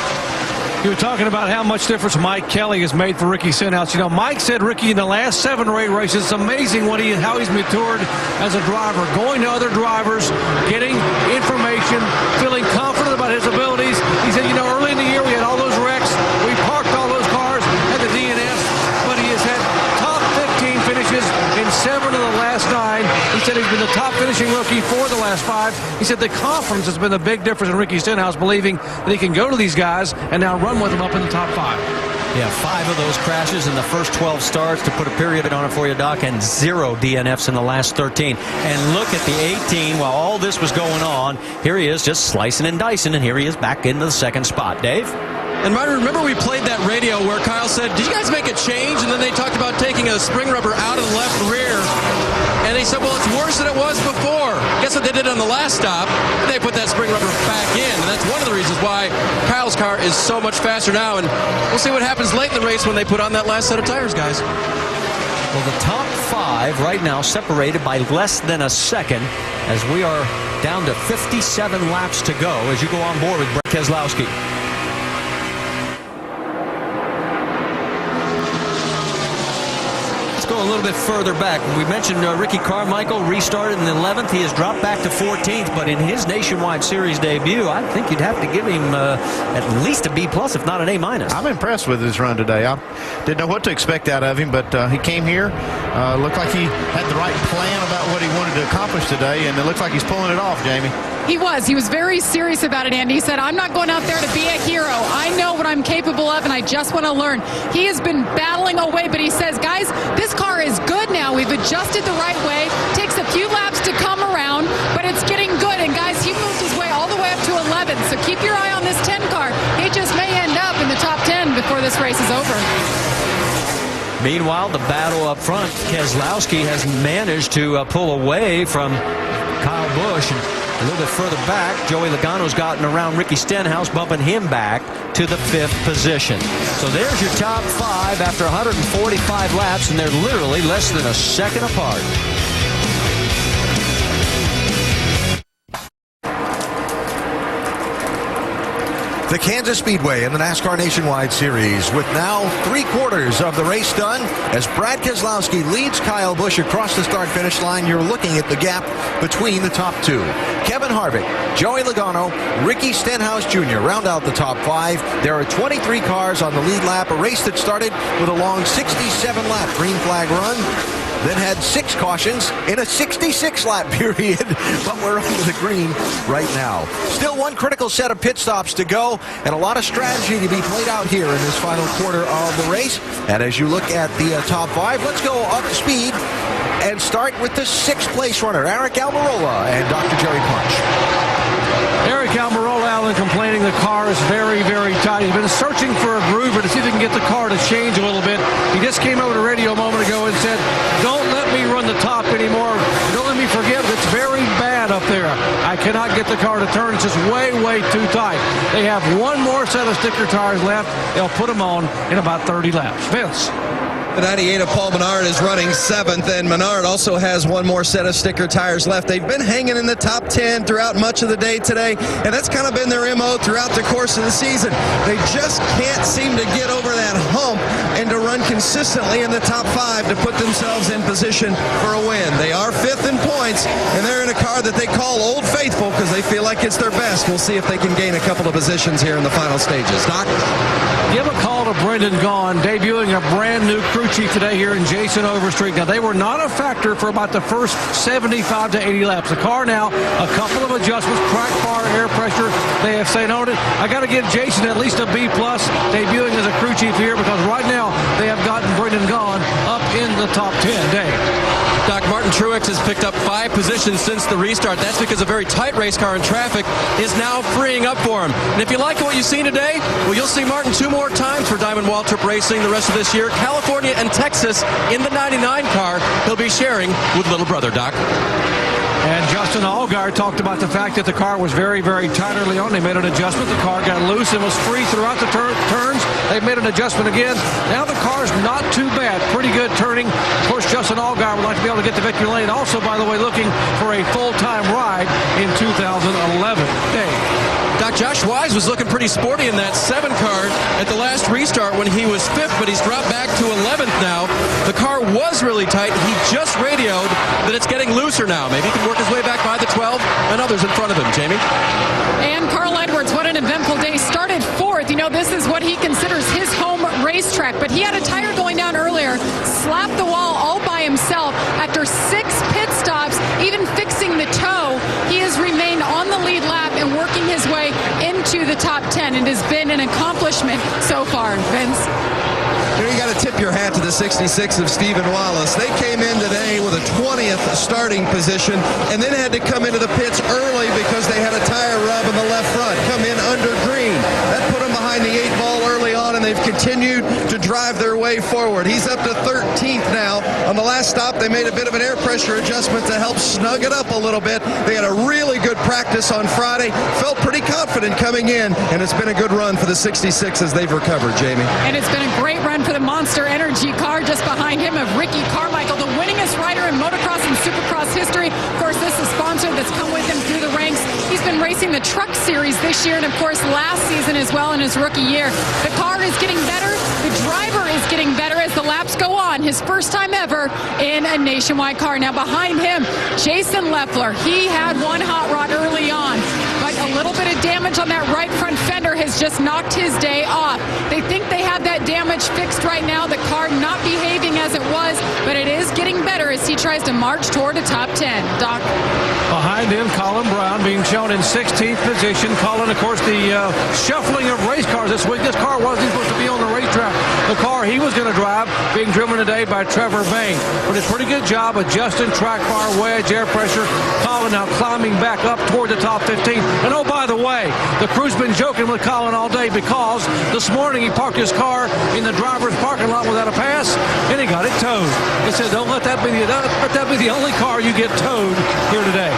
You were talking about how much difference Mike Kelly has made for Ricky Stenhouse. You know, Mike said Ricky in the last 7 or 8 races, it's amazing how he's matured as a driver, going to other drivers, getting information, feeling confident about his abilities. He said, you know, early in the year we had all those wrecks. We parked all those cars at the DNS, but he has had top 15 finishes in 7 of the last 9. He said he's been the top finishing rookie for the last 5. He said the confidence has been the big difference in Ricky Stenhouse, believing that he can go to these guys and now run with them up in the top 5. Yeah, 5 of those crashes in the first 12 starts, to put a period on it for you, Doc, and 0 DNFs in the last 13. And look at the 18. While all this was going on, here he is just slicing and dicing, and here he is back into the 2nd spot. Dave? And Martin, remember we played that radio where Kyle said, did you guys make a change? And then they talked about taking a spring rubber out of the left rear. And they said, well, it's worse than it was before. Guess what they did on the last stop? They put that spring rubber back in. And that's one of the reasons why Kyle's car is so much faster now. And we'll see what happens late in the race when they put on that last set of tires, guys. Well, the top 5 right now separated by less than a second as we are down to 57 laps to go as you go on board with Brett Keselowski. Go a little bit further back. We mentioned Ricky Carmichael restarted in the 11th. He has dropped back to 14th, but in his Nationwide Series debut, I think you'd have to give him at least a B+, if not an A-. I'm impressed with his run today. I didn't know what to expect out of him, but he came here. Looked like he had the right plan about what he wanted to accomplish today, and it looks like he's pulling it off, Jamie. He was. He was very serious about it, Andy. He said, I'm not going out there to be a hero. I know what I'm capable of, and I just want to learn. He has been battling away, but he says, guys, this car is good now. We've adjusted the right way. Takes a few laps to come around, but it's getting good. And, guys, he moved his way all the way up to 11th, so keep your eye on this 10 car. He just may end up in the top 10 before this race is over. Meanwhile, the battle up front, Keselowski has managed to pull away from Kyle Busch. A little bit further back, Joey Logano's gotten around Ricky Stenhouse, bumping him back to the 5th position. So there's your top 5 after 145 laps, and they're literally less than a second apart. The Kansas Speedway in the NASCAR Nationwide Series, with now 3/4 of the race done. As Brad Keselowski leads Kyle Busch across the start-finish line, you're looking at the gap between the top 2. Kevin Harvick, Joey Logano, Ricky Stenhouse Jr. round out the top 5. There are 23 cars on the lead lap, a race that started with a long 67-lap green flag run, then had 6 cautions in a 66-lap period, but we're under the green right now. Still one critical set of pit stops to go, and a lot of strategy to be played out here in this final quarter of the race. And as you look at the top 5, let's go up to speed and start with the 6th place runner, Eric Almirola and Dr. Jerry Punch. Eric Almirola, Alan, complaining the car is very, very tight. He's been searching for a groover to see if he can get the car to change a little bit. He just came over to radio a moment ago and said, don't let me run the top anymore. Don't let me forget it's very bad up there. I cannot get the car to turn. It's just way, way too tight. They have one more set of sticker tires left. They'll put them on in about 30 laps. Vince. The 98 of Paul Menard is running 7th, and Menard also has one more set of sticker tires left. They've been hanging in the top 10 throughout much of the day today, and that's kind of been their MO throughout the course of the season. They just can't seem to get over that hump and to run consistently in the top 5 to put themselves in position for a win. They are 5th in points, and they're in a car that they call Old Faithful because they feel like it's their best. We'll see if they can gain a couple of positions here in the final stages. Doc? Give a call to Brendan Gaughan, debuting a brand new crew chief today here in Jason Overstreet. Now, they were not a factor for about the first 75 to 80 laps. The car now, a couple of adjustments, crack bar, air pressure. They have said on it. I got to give Jason at least a B+, debuting as a crew chief here, because right now they have gotten Brendan Gaughan up in the top 10. Dave. Doc, Martin Truex has picked up 5 positions since the restart. That's because a very tight race car in traffic is now freeing up for him. And if you like what you've seen today, well, you'll see Martin 2 more times for Diamond Waltrip Racing the rest of this year. California and Texas in the 99 car he'll be sharing with little brother, Doc. And Justin Allgaier talked about the fact that the car was very, very tight early on. They made an adjustment. The car got loose and was free throughout the turns. They made an adjustment again. Now the car's not too bad. Pretty good turning. Of course, Justin Allgaier would like to be able to get to victory lane. Also, by the way, looking for a full-time ride in 2011. Dave. Doc, Josh Wise was looking pretty sporty in that 7 car at the last restart when he was 5th, but he's dropped back to 11th now. The car was really tight. He just radioed that it's getting looser now. Maybe he can work his way back by the 12 and others in front of him. Jamie? And Carl Edwards, what an eventful day. Started 4th. You know, this is what he considers his home racetrack, but he had a tire going down earlier, slapped the wall all by himself. After 6 pit stops, even fixing the toe, he has remained on the lead lap and working his way into the top 10. It has been an accomplishment so far, Vince. You know, you got to tip your hat to the 66 of Stephen Wallace. They came in today with a 20th starting position and then had to come into the pits early because they had a tire rub in the left front, come in under green. That put them behind the 8 ball early on, and they've continued to drive their way forward. He's up to 13th now. On the last stop, they made a bit of an air pressure adjustment to help snug it up a little bit. They had a really good practice on Friday, felt pretty confident coming in, and it's been a good run for the 66 as they've recovered, Jamie. And it's been a great run for the Monster Energy car. Just behind him of Ricky Carmichael, the winningest rider in motocross and supercross history. Of course, this is a sponsor that's come with him through the ranks. He's been racing the Truck Series this year and, of course, last season as well in his rookie year. The car is getting better. The driver is getting better as the laps go on. His first time ever in a nationwide car. Now, behind him, Jason Leffler. He had one hot rod early on, but a little bit of damage on that right front fender has just knocked his day off. They think they have that damage fixed right now. The car not behaving as it was, but it is getting better as he tries to march toward a top 10. Doc? Behind him, Colin Brown being shown in 16th position. Colin, of course, the shuffling of race cars this week. This car wasn't supposed to be on the racetrack. The car he was going to drive being driven today by Trevor Bain. But a pretty good job adjusting track bar, wedge, air pressure. Colin now climbing back up toward the top 15. And oh, by the way, the crew's been joking with Colin all day because this morning he parked his car in the driver's parking lot without a pass, and he got it towed. They said, don't let that be the only car you get towed here today.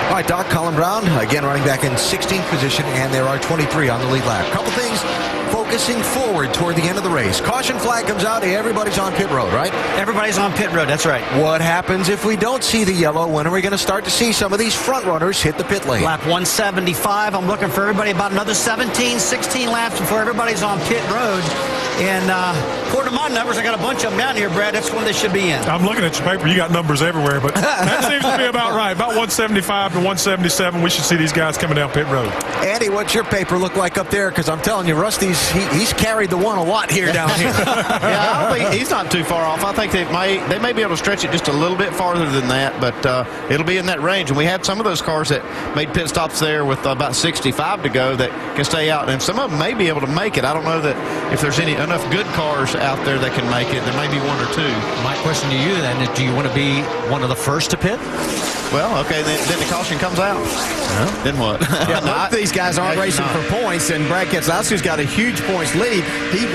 All right, Doc, Colin Brown, again running back in 16th position, and there are 23 on the lead lap. Couple things focusing forward toward the end of the race. Caution flag comes out, everybody's on pit road, right? Everybody's on pit road, that's right. What happens if we don't see the yellow? When are we going to start to see some of these front runners hit the pit lane? Lap 175, I'm looking for everybody about another 17, 16 laps before everybody's on pit road. And according to my numbers, I got a bunch of them down here, Brad. That's when they should be in. I'm looking at your paper. You got numbers everywhere, but that seems to be about right. About 175 to 177, we should see these guys coming down pit road. Andy, what's your paper look like up there? Because I'm telling you, Rusty's he's carried the one a lot here down here. Yeah, I think he's not too far off. I think they may be able to stretch it just a little bit farther than that, but it'll be in that range. And we had some of those cars that made pit stops there with about 65 to go that can stay out, and some of them may be able to make it. I don't know that if there's enough good cars out there that can make it. There may be one or two. My question to you then is, do you want to be one of the first to pit? Well, okay, then the caution comes out. Huh? Then what? Yeah, both these guys aren't racing for points, and Brad Keselowski's got a huge points lead.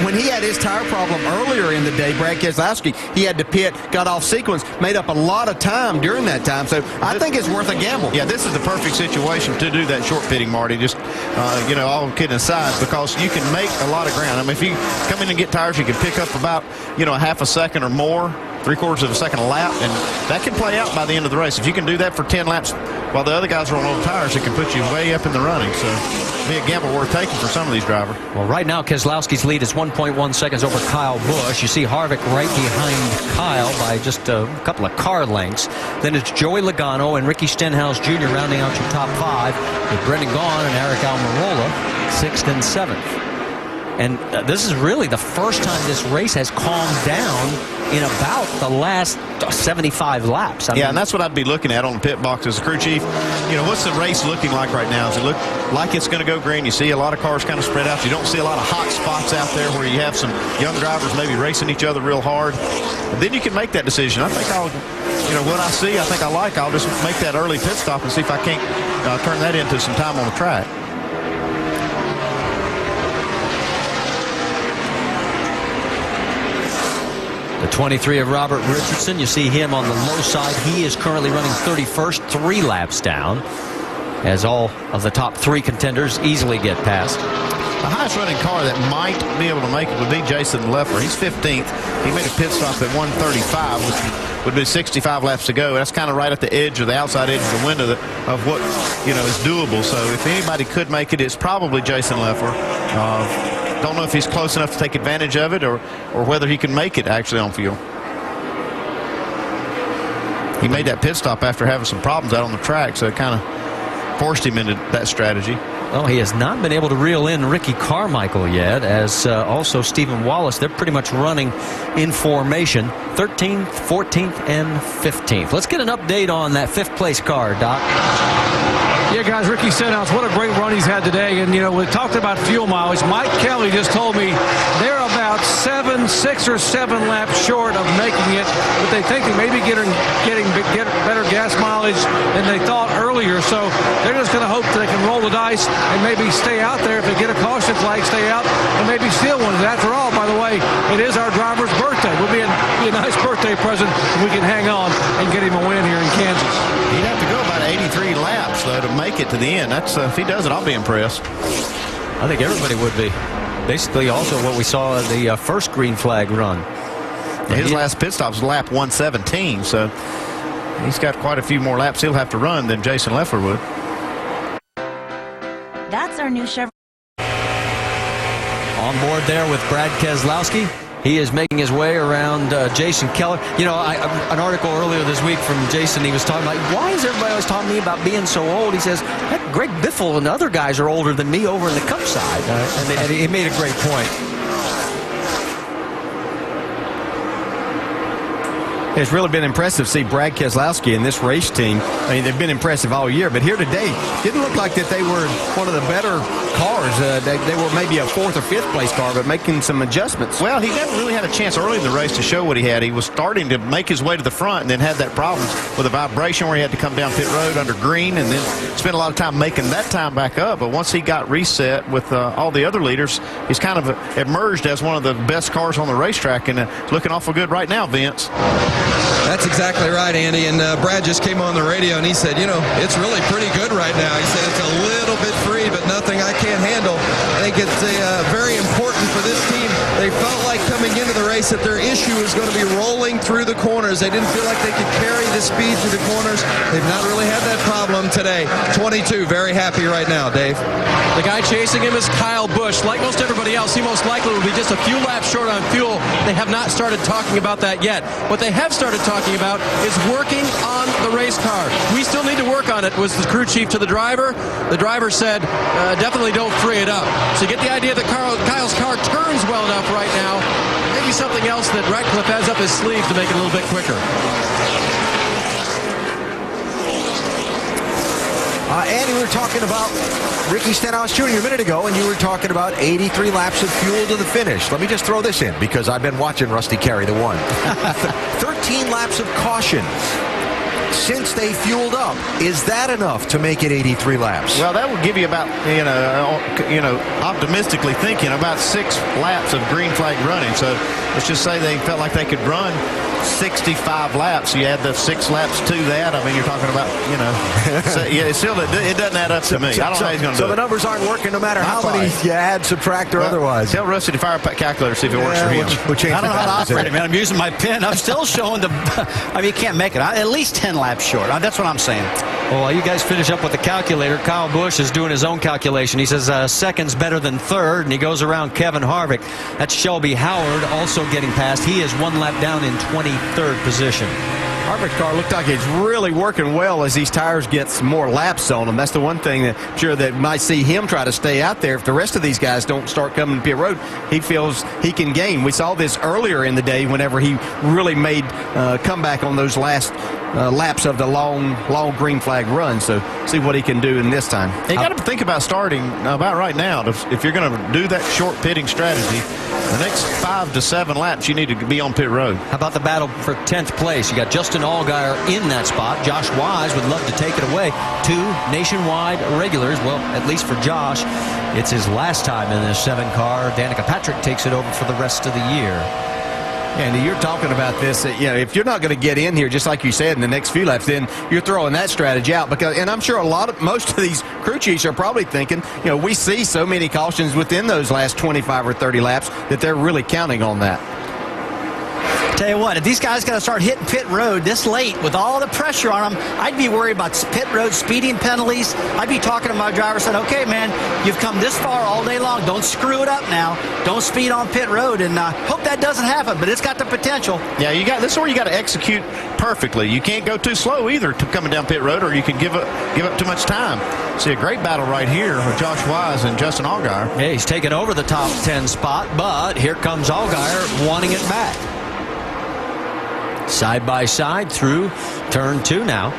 When he had his tire problem earlier in the day, Brad Keselowski, he had to pit, got off sequence, made up a lot of time during that time. So I think it's worth a gamble. Yeah, this is the perfect situation to do that short pitting, Marty. Just, all kidding aside, because you can make a lot of ground. I mean, if you come in and get tires, you can pick up about, a half a second or more, 3/4 of a second a lap, and that can play out by the end of the race. If you can do that for 10 laps while the other guys are on old tires, it can put you way up in the running. So it'll be a gamble worth taking for some of these drivers. Well, right now, Keselowski's lead is 1.1 seconds over Kyle Busch. You see Harvick right behind Kyle by just a couple of car lengths. Then it's Joey Logano and Ricky Stenhouse Jr. rounding out your top 5, with Brendan Gaughan and Eric Almirola 6th and 7th. And this is really the first time this race has calmed down in about the last 75 laps. I mean, and that's what I'd be looking at on the pit box as a crew chief. What's the race looking like right now? Does it look like it's going to go green? You see a lot of cars kind of spread out. You don't see a lot of hot spots out there where you have some young drivers maybe racing each other real hard. And then you can make that decision. I think what I see, I think I like. I'll just make that early pit stop and see if I can't turn that into some time on the track. The 23 of Robert Richardson, you see him on the low side. He is currently running 31st, 3 laps down, as all of the top 3 contenders easily get past. The highest running car that might be able to make it would be Jason Leffler. He's 15th. He made a pit stop at 135, which would be 65 laps to go. That's kind of right at the edge or the outside edge of the window of what, is doable. So if anybody could make it, it's probably Jason Leffler. Don't know if he's close enough to take advantage of it or whether he can make it actually on fuel. He made that pit stop after having some problems out on the track, so it kind of forced him into that strategy. Well, he has not been able to reel in Ricky Carmichael yet, as also Stephen Wallace. They're pretty much running in formation, 13th, 14th, and 15th. Let's get an update on that 5th place car, Doc. Yeah, guys, Ricky Stenhouse, what a great run he's had today. And, we talked about fuel mileage. Mike Kelly just told me they're about 6 or 7 laps short of making it, but they think they may be getting better gas mileage than they thought earlier. So they're just going to hope that they can roll the dice and maybe stay out there. If they get a caution flag, stay out and maybe steal one. After all, by the way, it is our driver's birthday. It would be a nice birthday present if we can hang on and get him a win here in Kansas. He'd have to go about 83 laps, though, to make it to the end. That's if he does it, I'll be impressed. I think everybody would be. Basically, also what we saw in the first green flag run. His last pit stop was lap 117, so he's got quite a few more laps he'll have to run than Jason Leffler would. That's our new Chevrolet. On board there with Brad Keselowski. He is making his way around Jason Keller. An article earlier this week from Jason, he was talking about, why is everybody always talking to me about being so old? He says, heck, Greg Biffle and other guys are older than me over in the Cup side. And he made a great point. It's really been impressive to see Brad Keselowski and this race team. I mean, they've been impressive all year, but here today, didn't look like that they were one of the better cars. They were maybe a 4th or 5th place car, but making some adjustments. Well, he never really had a chance early in the race to show what he had. He was starting to make his way to the front and then had that problem with a vibration where he had to come down pit road under green and then spent a lot of time making that time back up. But once he got reset with all the other leaders, he's kind of emerged as one of the best cars on the racetrack, and it's looking awful good right now, Vince. That's exactly right, Andy. And Brad just came on the radio and he said, it's really pretty good right now. He said it's a little bit free, but nothing I can't handle. I think it's very important for this team. They felt like coming into the race that their issue was going to be rolling through the corners. They didn't feel like they could carry the speed through the corners. They've not really had that problem today. 22, very happy right now, Dave. The guy chasing him is Kyle Busch. Like most everybody else, he most likely will be just a few laps short on fuel. They have not started talking about that yet. What they have started talking about is working on the race car. We still need to work on it, was the crew chief to the driver. The driver said, definitely don't free it up. So you get the idea that Kyle's car turns well enough right now. Maybe something else that Ratcliffe has up his sleeve to make it a little bit quicker. Andy, we were talking about Ricky Stenhouse Jr. a minute ago, and you were talking about 83 laps of fuel to the finish. Let me just throw this in, because I've been watching Rusty carry the one. 13 laps of caution since they fueled up. Is that enough to make it 83 laps? Well, that would give you about, optimistically thinking, about 6 laps of green flag running. So let's just say they felt like they could run 65 laps. You add the 6 laps to that. I mean, you're talking about, so, yeah, it doesn't add up to me. I don't know how he's going to do it. So the numbers aren't working no matter how many you add, subtract, or otherwise. Tell Rusty to fire a calculator, see if it works for him. I don't know how to operate it, man. I'm using my pen. I'm still showing you can't make it. At least 10 laps short. That's what I'm saying. Well, while you guys finish up with the calculator, Kyle Busch is doing his own calculation. He says seconds better than third, and he goes around Kevin Harvick. That's Shelby Howard also getting past. He is 1 lap down in 23rd position. Harvick's car looked like it's really working well as these tires get some more laps on them. That's the one thing that that might see him try to stay out there. If the rest of these guys don't start coming to pit road, he feels he can gain. We saw this earlier in the day whenever he really made comeback on those last laps of the long green flag run. So see what he can do in this time. You got to think about starting about right now. If you're going to do that short pitting strategy, the next 5 to 7 laps you need to be on pit road. How about the battle for 10th place? You got Justin Allgaier in that spot. Josh Wise would love to take it away. 2 nationwide regulars. Well, at least for Josh, it's his last time in this 7 car. Danica Patrick takes it over for the rest of the year. Andy, you're talking about this, if you're not going to get in here, just like you said, in the next few laps, then you're throwing that strategy out. And I'm sure most of these crew chiefs are probably thinking, we see so many cautions within those last 25 or 30 laps that they're really counting on that. Tell you what, if these guys got to start hitting pit road this late with all the pressure on them, I'd be worried about pit road speeding penalties. I'd be talking to my driver, saying, okay, man, you've come this far all day long. Don't screw it up now. Don't speed on pit road, and hope that doesn't happen, but it's got the potential. Yeah, this is where you got to execute perfectly. You can't go too slow either to coming down pit road, or you can give up too much time. See a great battle right here with Josh Wise and Justin Allgaier. Yeah, he's taken over the top 10 spot, but here comes Allgaier wanting it back. Side by side through turn 2 now.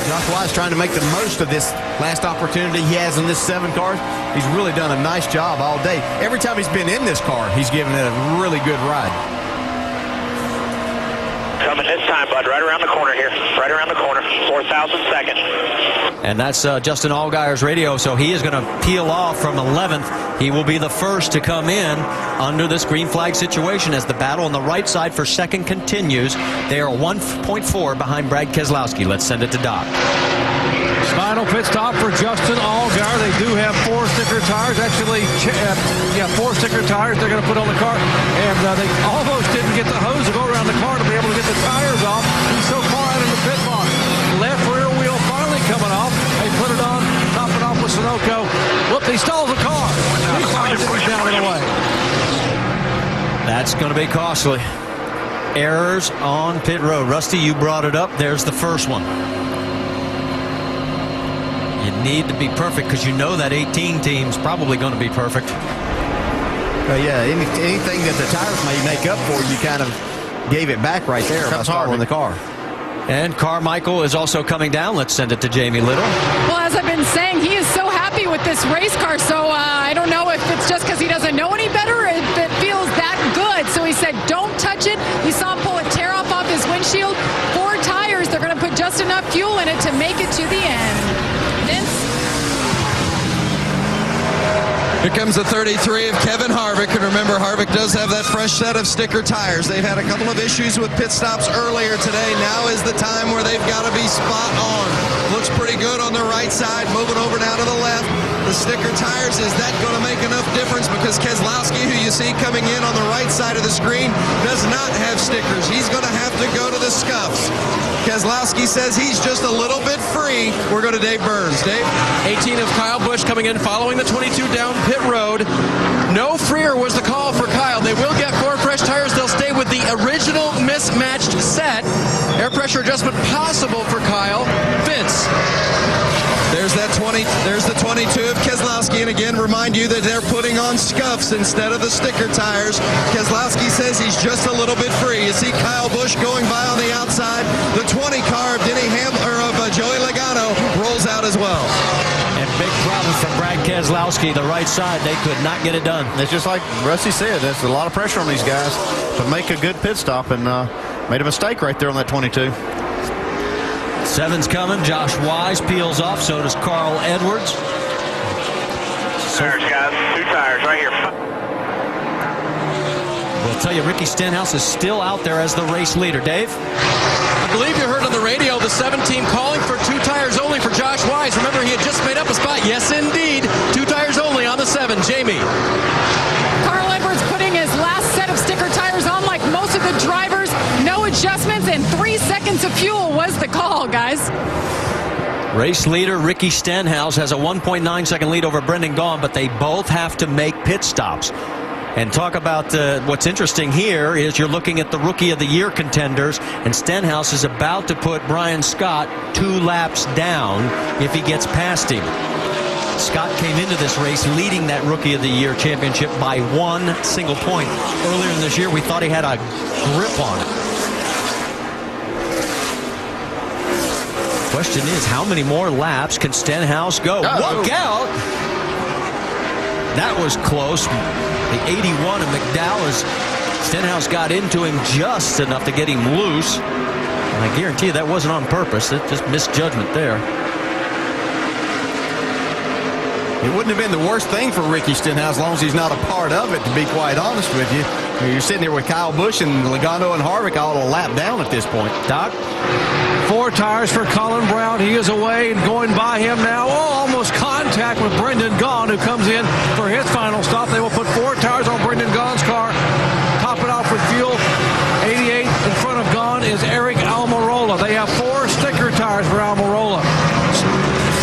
Josh Wise trying to make the most of this last opportunity he has in this 7 car. He's really done a nice job all day. Every time he's been in this car, he's given it a really good ride. Coming this time, bud. Right around the corner here. Right around the corner. 4,000 seconds. And that's Justin Allgaier's radio, so he is going to peel off from 11th. He will be the first to come in under this green flag situation as the battle on the right side for second continues. They are 1.4 behind Brad Keselowski. Let's send it to Doc. Final pit stop for Justin Allgaier. They do have 4 sticker tires. Actually, 4 sticker tires they're going to put on the car. And they almost didn't get the hose to go around the car to be able to get the tires off. He's so far out in the pit box. Left rear wheel finally coming off. They put it on, top it off with Sunoco. Whoop, he stalled the car. He tires it down and away. That's going to be costly. Errors on pit road. Rusty, you brought it up. There's the first one. You need to be perfect because you know that 18 team's probably going to be perfect. Yeah, anything that the tires may make up for, you kind of gave it back right there by stalling the car. And Carmichael is also coming down. Let's send it to Jamie Little. Well, as I've been saying, he is so happy with this race car, so I don't know if it's just because he doesn't know any better or if it feels that good. So he said, don't touch it. You saw him pull a tear off his windshield. 4 tires, they're going to put just enough fuel in it to make it to the end. Here comes the 33 of Kevin Harvick, and remember, Harvick does have that fresh set of sticker tires. They've had a couple of issues with pit stops earlier today. Now is the time where they've got to be spot on. Looks pretty good on the right side, moving over now to the left. The sticker tires, is that going to make enough difference? Because Keselowski, who you see coming in on the right side of the screen, does not have stickers. He's going to have to go to the scuffs. Keselowski says he's just a little bit free. We're going to Dave Burns. Dave? 18 of Kyle Busch coming in following the 22 down pit road. No freer was the call for Kyle. They will get 4 fresh tires. They'll stay with the original mismatched set. Air pressure adjustment possible for Kyle. Vince. There's that 20. There's the 22 of Keselowski, and again, remind you that they're putting on scuffs instead of the sticker tires. Keselowski says he's just a little bit free. You see Kyle Busch going by on the outside. The 20 car of Joey Logano rolls out as well. And big problem for Brad Keselowski, the right side. They could not get it done. It's just like Rusty said, there's a lot of pressure on these guys to make a good pit stop, and made a mistake right there on that 22. 7's coming. Josh Wise peels off. So does Carl Edwards. Tires, guys. 2 tires right here. We'll tell you, Ricky Stenhouse is still out there as the race leader. Dave? I believe you heard on the radio the 7 team calling for 2 tires only for Josh Wise. Remember, he had just made up a spot. Yes, indeed. 2 tires only on the 7. Jamie. Carl Edwards putting his last set of sticker tires on like most of the drivers. No adjustments, and 3 seconds of fuel was the call, guys. Race leader Ricky Stenhouse has a 1.9 second lead over Brendan Gaughan, but they both have to make pit stops. And talk about what's interesting here is you're looking at the Rookie of the Year contenders, and Stenhouse is about to put Brian Scott 2 laps down if he gets past him. Scott came into this race leading that Rookie of the Year championship by 1 single point. Earlier in this year, we thought he had a grip on it. Question is, how many more laps can Stenhouse go? Look out! That was close. The 81 of McDowell, as Stenhouse got into him just enough to get him loose. And I guarantee you that wasn't on purpose. It just misjudgment there. It wouldn't have been the worst thing for Ricky Stenhouse as long as he's not a part of it, to be quite honest with you. You're sitting there with Kyle Busch and Logano and Harvick all a lap down at this point. Doc? 4 tires for Colin Brown. He is away and going by him now. Oh, almost contact with Brendan Gaughan, who comes in for his final stop. They will put 4 tires on Brendan Gaughan's car, top it off with fuel. 88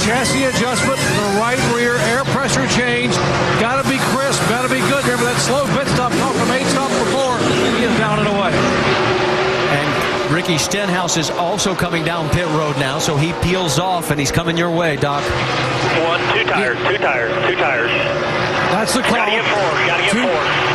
chassis adjustment, the right rear air pressure change. Got to be crisp, got to be good. Remember that slow pit stop from 8 stops before. He is down and away. And Ricky Stenhouse is also coming down pit road now, so he peels off and he's coming your way, Doc. Two tires. That's the call. Gotta get four.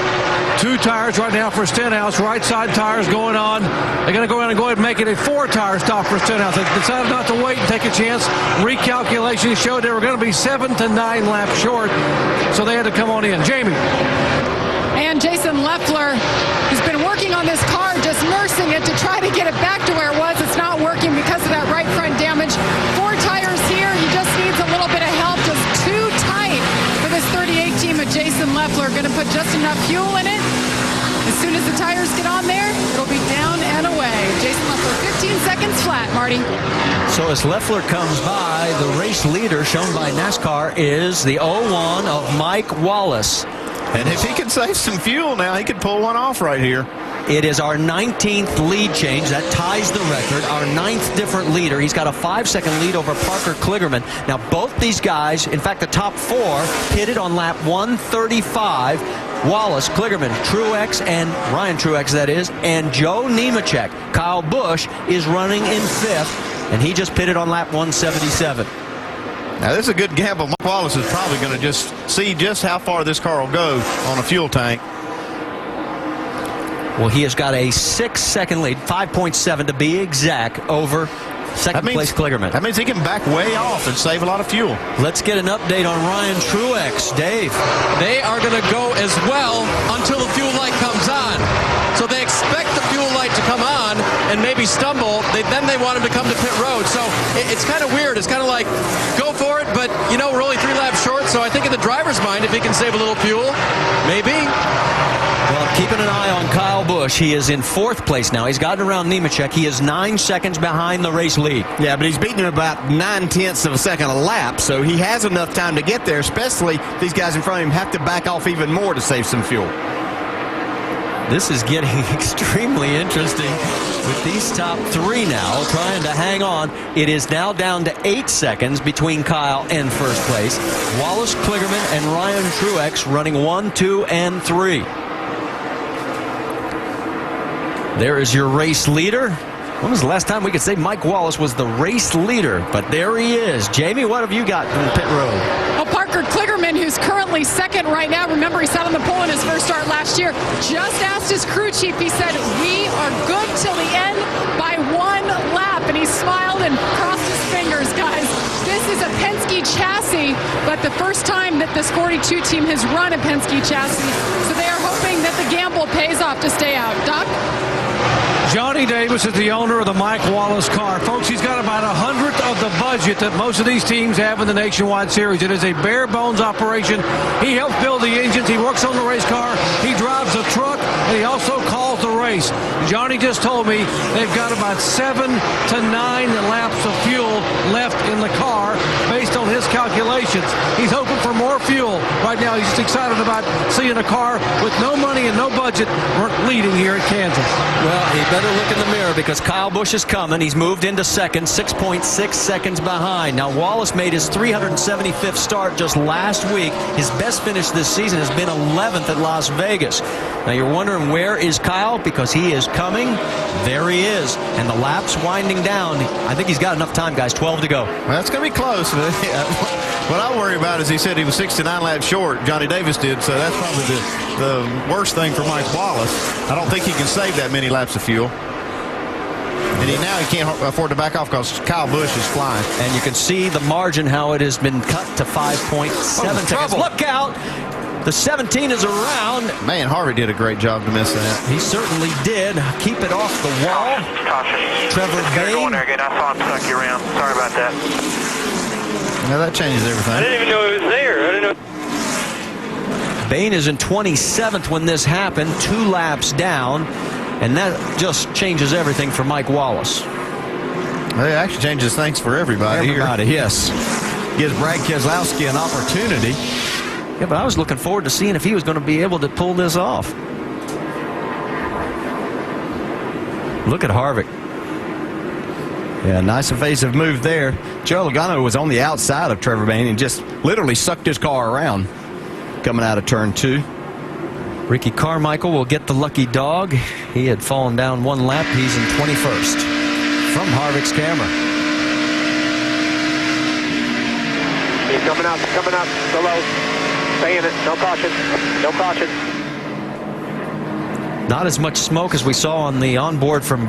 2 tires right now for Stenhouse. Right side tires going on. They're going to go ahead and make it a 4-tire stop for Stenhouse. They decided not to wait and take a chance. Recalculation showed they were going to be 7 to 9 laps short, so they had to come on in. Jamie. And Jason Leffler has been working on this car, just nursing it to try to get it back to where it was. It's not working because of that right front damage. 4 tires here. He just needs a little bit of help. Just too tight for this 38 team of Jason Leffler. Going to put just enough fuel in it. As soon as the tires get on there, it'll be down and away. Jason Leffler, 15 seconds flat, Marty. So as Leffler comes by, the race leader shown by NASCAR is the 01 of Mike Wallace. And if he can save some fuel now, he could pull one off right here. It is our 19th lead change. That ties the record. Our 9th different leader. He's got a 5-second lead over Parker Kligerman. Now, both these guys, in fact, the top 4, pitted on lap 135. Wallace, Kligerman, Truex, and Ryan Truex, that is, and Joe Nemechek. Kyle Busch is running in 5th, and he just pitted on lap 177. Now, this is a good gamble. Mike Wallace is probably going to just see just how far this car will go on a fuel tank. Well, he has got a 6-second lead, 5.7 to be exact, over second place Kligerman. That means he can back way off and save a lot of fuel. Let's get an update on Ryan Truex. Dave. They are going to go as well until the fuel light comes on. So they expect the fuel light to come on and maybe stumble. Then they want him to come to pit road. So it's kind of weird. It's kind of like, go for it, but, you know, we're only 3 laps short. So I think in the driver's mind, if he can save a little fuel, maybe. Well, keeping an eye on Kyle Busch. He is in 4th place now. He's gotten around Nemechek. He is 9 seconds behind the race lead. Yeah, but he's beating him about 9/10 of a second a lap, so he has enough time to get there, especially these guys in front of him have to back off even more to save some fuel. This is getting extremely interesting with these top 3 now trying to hang on. It is now down to 8 seconds between Kyle and 1st place. Wallace, Kligerman, and Ryan Truex running 1, 2, and 3. There is your race leader. When was the last time we could say Mike Wallace was the race leader? But there he is. Jamie, what have you got from pit road? Well, Parker Kligerman, who's currently 2nd right now. Remember, he sat on the pole in his first start last year. Just asked his crew chief. He said, we are good till the end by 1 lap. And he smiled and crossed his fingers, guys. This is a Penske chassis, but the first time that this 42 team has run a Penske chassis. So they are hoping that the gamble pays off to stay out. Doc? Johnny Davis is the owner of the Mike Wallace car. Folks, he's got about 100th of the budget that most of these teams have in the Nationwide Series. It is a bare-bones operation. He helps build the engines. He works on the race car. He drives the truck, and he also calls the race. Johnny just told me they've got about 7 to 9 laps of fuel left in the car based on his calculations. He's hoping for more fuel. Right now, he's just excited about seeing a car with no money and no budget leading here at Kansas. Well, he better look in the mirror because Kyle Busch is coming. He's moved into 2nd, 6.6 seconds behind. Now, Wallace made his 375th start just last week. His best finish this season has been 11th at Las Vegas. Now, you're wondering, where is Kyle? Because he is coming. There he is. And the lap's winding down. I think he's got enough time, guys. 12 to go. Well, that's going to be close. What I worry about is he said he was 6 to 9 laps short. Johnny Davis did, so that's probably the worst thing for Mike Wallace. I don't think he can save that many laps of fuel. And now he can't afford to back off because Kyle Busch is flying. And you can see the margin, how it has been cut to 5.7 seconds. Look out! The 17 is around. Man, Harvey did a great job to miss that. He certainly did. Keep it off the wall. Caution. Trevor Bain. Going there again. I saw him suck you around. Sorry about that. Now that changes everything. I didn't even know he was there. I didn't know. Bain is in 27th when this happened, 2 laps down, and that just changes everything for Mike Wallace. Well, it actually changes things for everybody here. Yes. Gives Brad Keselowski an opportunity. Yeah, but I was looking forward to seeing if he was going to be able to pull this off. Look at Harvick. Yeah, nice evasive move there. Joe Logano was on the outside of Trevor Bayne and just literally sucked his car around coming out of turn 2. Ricky Carmichael will get the lucky dog. He had fallen down one lap. He's in 21st. From Harvick's camera. He's coming up, so low. Stay in it, no caution, no caution. Not as much smoke as we saw on the onboard from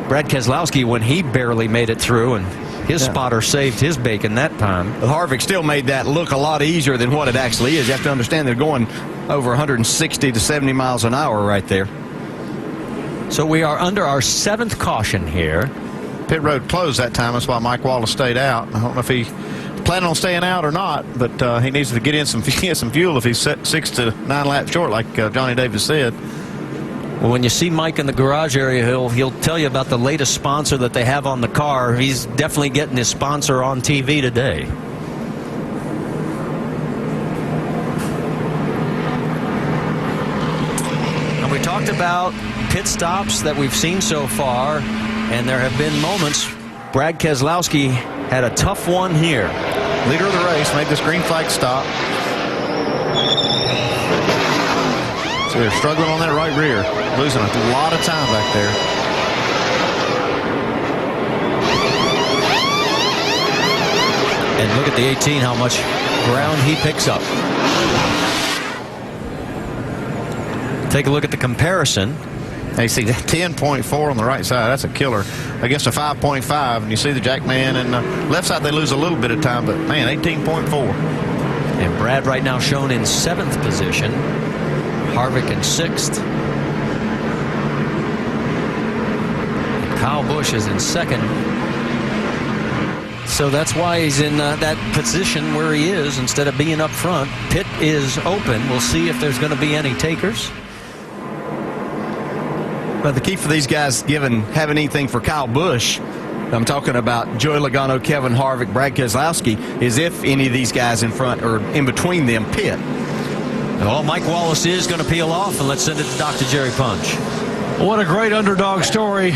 Brad Keselowski when he barely made it through, and his spotter saved his bacon that time. But Harvick still made that look a lot easier than what it actually is. You have to understand they're going over 160 to 70 miles an hour right there. So we are under our 7th caution here. Pit road closed that time. That's why Mike Wallace stayed out. I don't know if he planning on staying out or not, but he needs to get in some fuel if he's 6 to 9 laps short, like Johnny Davis said. Well, when you see Mike in the garage area, he'll tell you about the latest sponsor that they have on the car. He's definitely getting his sponsor on TV today. And we talked about pit stops that we've seen so far, and there have been moments. Brad Keselowski had a tough one here. Leader of the race made this green flag stop. So they're struggling on that right rear, losing a lot of time back there. And look at the 18, how much ground he picks up. Take a look at the comparison. Hey, see that 10.4 on the right side, that's a killer. Against a 5.5, and you see the Jackman and the left side, they lose a little bit of time, but man, 18.4. And Brad right now shown in 7th position. Harvick in 6th. And Kyle Busch is in 2nd. So that's why he's in that position where he is instead of being up front. Pit is open. We'll see if there's going to be any takers. But the key for these guys, having anything for Kyle Busch, I'm talking about Joey Logano, Kevin Harvick, Brad Keselowski, is if any of these guys in front or in between them pit. Well, Mike Wallace is going to peel off, and let's send it to Dr. Jerry Punch. What a great underdog story.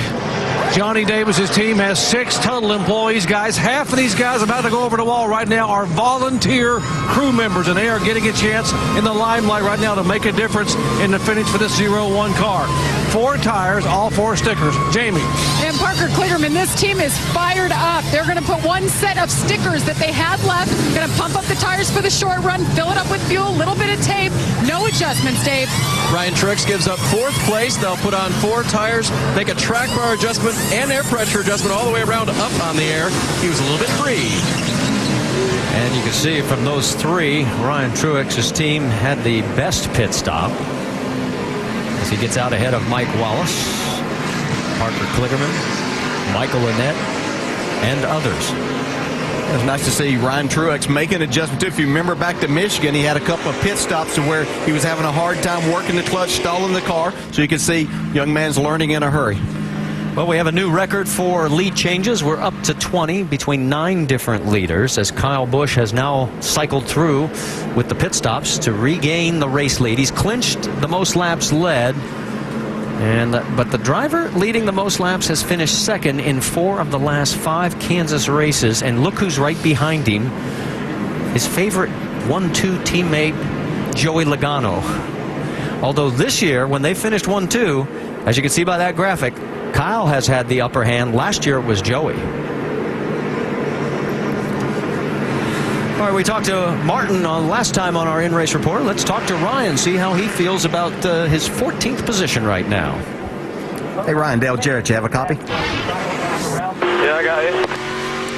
Johnny Davis's team has 6 total employees, guys. Half of these guys about to go over the wall right now are volunteer crew members, and they are getting a chance in the limelight right now to make a difference in the finish for this 0-1 car. 4 tires, all 4 stickers. Jamie. And Parker Kligerman, this team is fired up. They're going to put one set of stickers that they had left, going to pump up the tires for the short run, fill it up with fuel, a little bit of tape, no adjustments, Dave. Ryan Truex gives up 4th place. They'll put on 4 tires, make a track bar adjustment and air pressure adjustment all the way around up on the air. He was a little bit free. And you can see from those 3, Ryan Truex's team had the best pit stop as he gets out ahead of Mike Wallace, Parker Kligerman, Michael Annett, and others. It was nice to see Ryan Truex make an adjustment too. If you remember back to Michigan, he had a couple of pit stops to where he was having a hard time working the clutch, stalling the car. So you can see young man's learning in a hurry. Well, we have a new record for lead changes. We're up to 20 between 9 different leaders as Kyle Busch has now cycled through with the pit stops to regain the race lead. He's clinched the most laps led, but the driver leading the most laps has finished 2nd in 4 of the last 5 Kansas races. And look who's right behind him. His favorite 1-2 teammate, Joey Logano. Although this year, when they finished 1-2, as you can see by that graphic, Kyle has had the upper hand. Last year it was Joey. All right, we talked to Martin last time on our in-race report. Let's talk to Ryan, see how he feels about his 14th position right now. Hey, Ryan, Dale Jarrett, you have a copy? Yeah, I got it.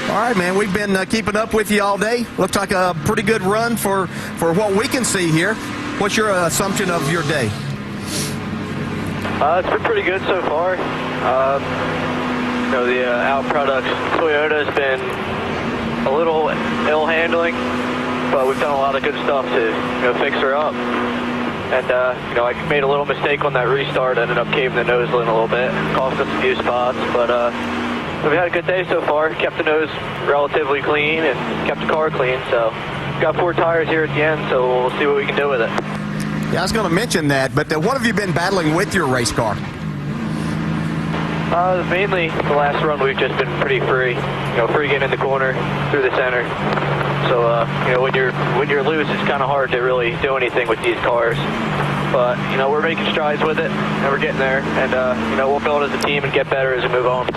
All right, man, we've been keeping up with you all day. Looks like a pretty good run for what we can see here. What's your assumption of your day? It's been pretty good so far. The Out Products Toyota has been a little ill handling, but we've done a lot of good stuff to fix her up. And I made a little mistake on that restart. Ended up caving the nose in a little bit, cost us a few spots, but we had a good day so far. Kept the nose relatively clean and kept the car clean. So got 4 tires here at the end, so we'll see what we can do with it. Yeah, I was going to mention that, but what have you been battling with your race car? Mainly the last run we've just been pretty free. Free getting in the corner, through the center. So, when you're loose, it's kind of hard to really do anything with these cars. But, we're making strides with it, and we're getting there. And, we'll build as a team and get better as we move on.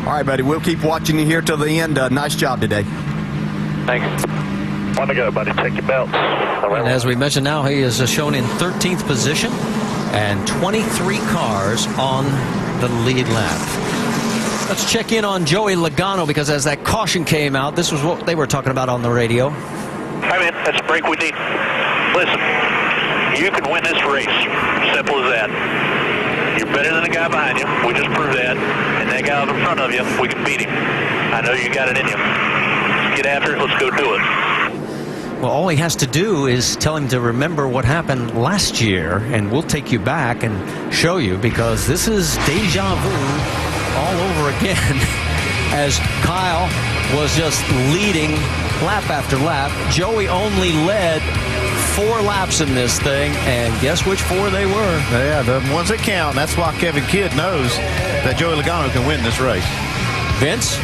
All right, buddy. We'll keep watching you here till the end. Nice job today. Thanks. Want to go, buddy. Take your belts. And as we mentioned now, he is shown in 13th position and 23 cars on the lead lap. Let's check in on Joey Logano, because as that caution came out, this was what they were talking about on the radio. Hi, man. That's the break we need. Listen, you can win this race. Simple as that. You're better than the guy behind you. We just proved that. And that guy out in front of you, we can beat him. I know you got it in you. Let's get after it. Let's go do it. Well, all he has to do is tell him to remember what happened last year, and we'll take you back and show you, because this is deja vu all over again. As Kyle was just leading lap after lap, Joey only led 4 laps in this thing, and guess which 4 they were? Yeah, the ones that count. That's why Kevin Kidd knows that Joey Logano can win this race. Vince?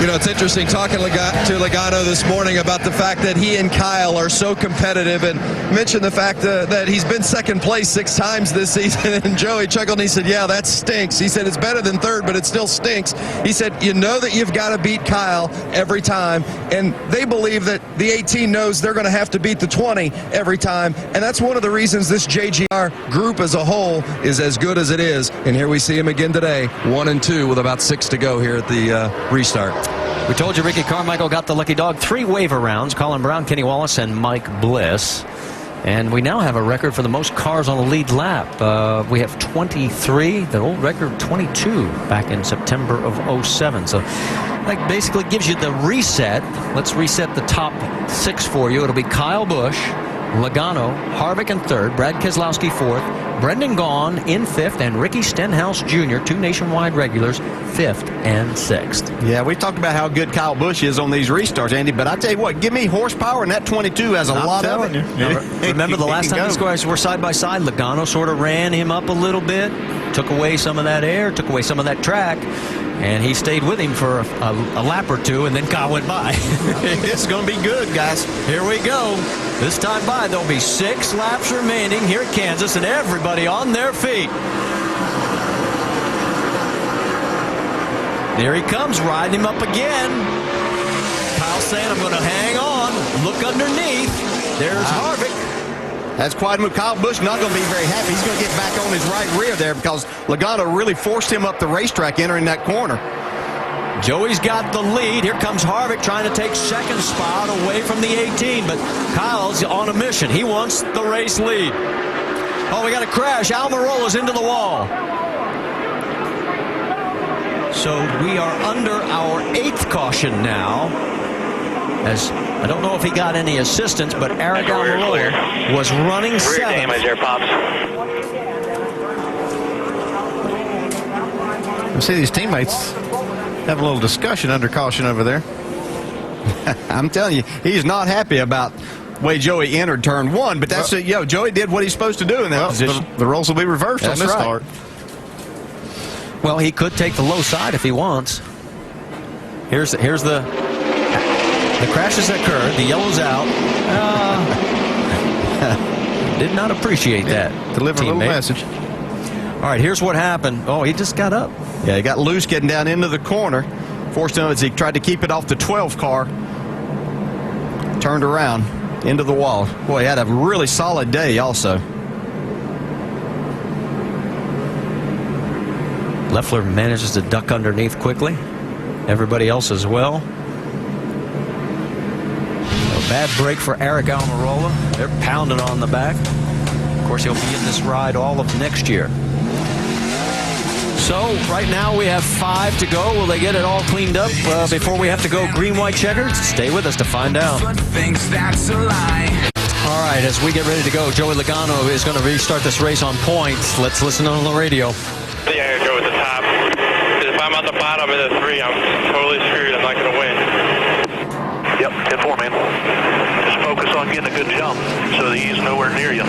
It's interesting talking to Logano this morning about the fact that he and Kyle are so competitive, and mentioned the fact that he's been second place 6 times this season. And Joey chuckled and he said, yeah, that stinks. He said, it's better than third, but it still stinks. He said, that you've got to beat Kyle every time. And they believe that the 18 knows they're going to have to beat the 20 every time. And that's one of the reasons this JGR group as a whole is as good as it is. And here we see him again today, 1 and 2 with about 6 to go here at the restart. We told you Ricky Carmichael got the lucky dog. 3 waiver rounds. Colin Brown, Kenny Wallace, and Mike Bliss. And we now have a record for the most cars on the lead lap. We have 23. The old record, 22, back in September of 07. So that basically gives you the reset. Let's reset the top 6 for you. It'll be Kyle Busch, Logano, Harvick in 3rd, Brad Keselowski 4th, Brendan Gaughan in 5th, and Ricky Stenhouse Jr., 2 nationwide regulars, 5th and 6th. Yeah, we talked about how good Kyle Busch is on these restarts, Andy, but I tell you what, give me horsepower, and that 22 has a lot of it. Remember the last time these guys were side by side, Logano sort of ran him up a little bit, took away some of that air, took away some of that track, and he stayed with him for a lap or 2, and then Kyle went by. It's going to be good, guys. Here we go. This time by, there'll be 6 laps remaining here at Kansas, and everybody on their feet. There he comes, riding him up again. Kyle saying, I'm going to hang on. Look underneath. There's Harvick. That's quite a move. Kyle Busch not going to be very happy. He's going to get back on his right rear there, because Logano really forced him up the racetrack entering that corner. Joey's got the lead. Here comes Harvick trying to take 2nd spot away from the 18, but Kyle's on a mission. He wants the race lead. Oh, we got a crash. Almirola's into the wall. So we are under our 8th caution now. As I don't know if he got any assistance, but Eric Almirola was running 7th. Rear damage there, Pops. You see these teammates have a little discussion under caution over there. I'm telling you, he's not happy about the way Joey entered turn 1, but that's Joey did what he's supposed to do in that position. The roles will be reversed on this start. Well, he could take the low side if he wants. Here's the crashes occurred. The yellow's out. Did not appreciate that. Deliver a little message. All right, here's what happened. Oh, he just got up. Yeah, he got loose getting down into the corner. Forced him as he tried to keep it off the 12 car. Turned around into the wall. Boy, he had a really solid day also. Leffler manages to duck underneath quickly. Everybody else as well. A bad break for Eric Almirola. They're pounding on the back. Of course, he'll be in this ride all of next year. So right now we have 5 to go. Will they get it all cleaned up before we have to go green, white checkers? Stay with us to find out. All right, as we get ready to go, Joey Logano is going to restart this race on points. Let's listen on the radio. Yeah, I go with the top. If I'm at the bottom of the 3, I'm totally screwed. I'm not going to win. Yep, 10-4, man. Just focus on getting a good jump so that he's nowhere near you.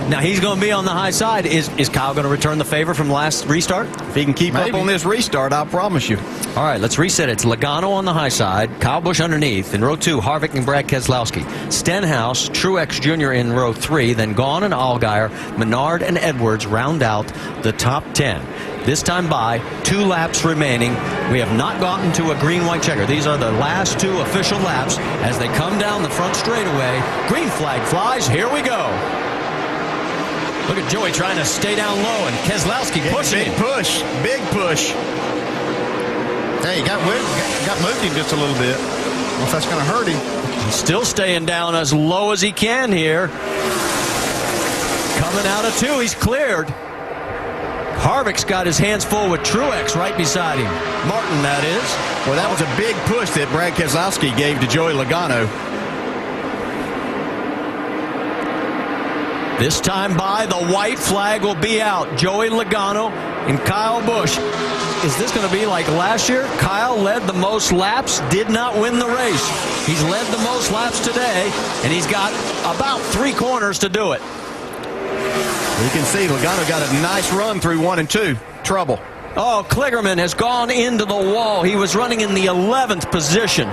Now he's going to be on the high side. Is Kyle going to return the favor from last restart? If he can keep up on this restart, I'll promise you. All right, let's reset it. It's Logano on the high side, Kyle Busch underneath. In row 2, Harvick and Brad Keselowski. Stenhouse, Truex Jr. in row 3. Then Gahn and Allgaier, Menard and Edwards round out the top 10. This time by 2 laps remaining. We have not gotten to a green-white checker. These are the last 2 official laps as they come down the front straightaway. Green flag flies. Here we go. Look at Joey trying to stay down low, and Keselowski pushing him. Big push. Hey, he got moved him just a little bit. I don't know if that's going to hurt him. He's still staying down as low as he can here. Coming out of 2, he's cleared. Harvick's got his hands full with Truex right beside him. Martin, that is. Well, that was a big push that Brad Keselowski gave to Joey Logano. This time by, the white flag will be out. Joey Logano and Kyle Busch. Is this going to be like last year? Kyle led the most laps, did not win the race. He's led the most laps today, and he's got about 3 corners to do it. You can see Logano got a nice run through 1 and 2. Trouble. Oh, Kligerman has gone into the wall. He was running in the 11th position.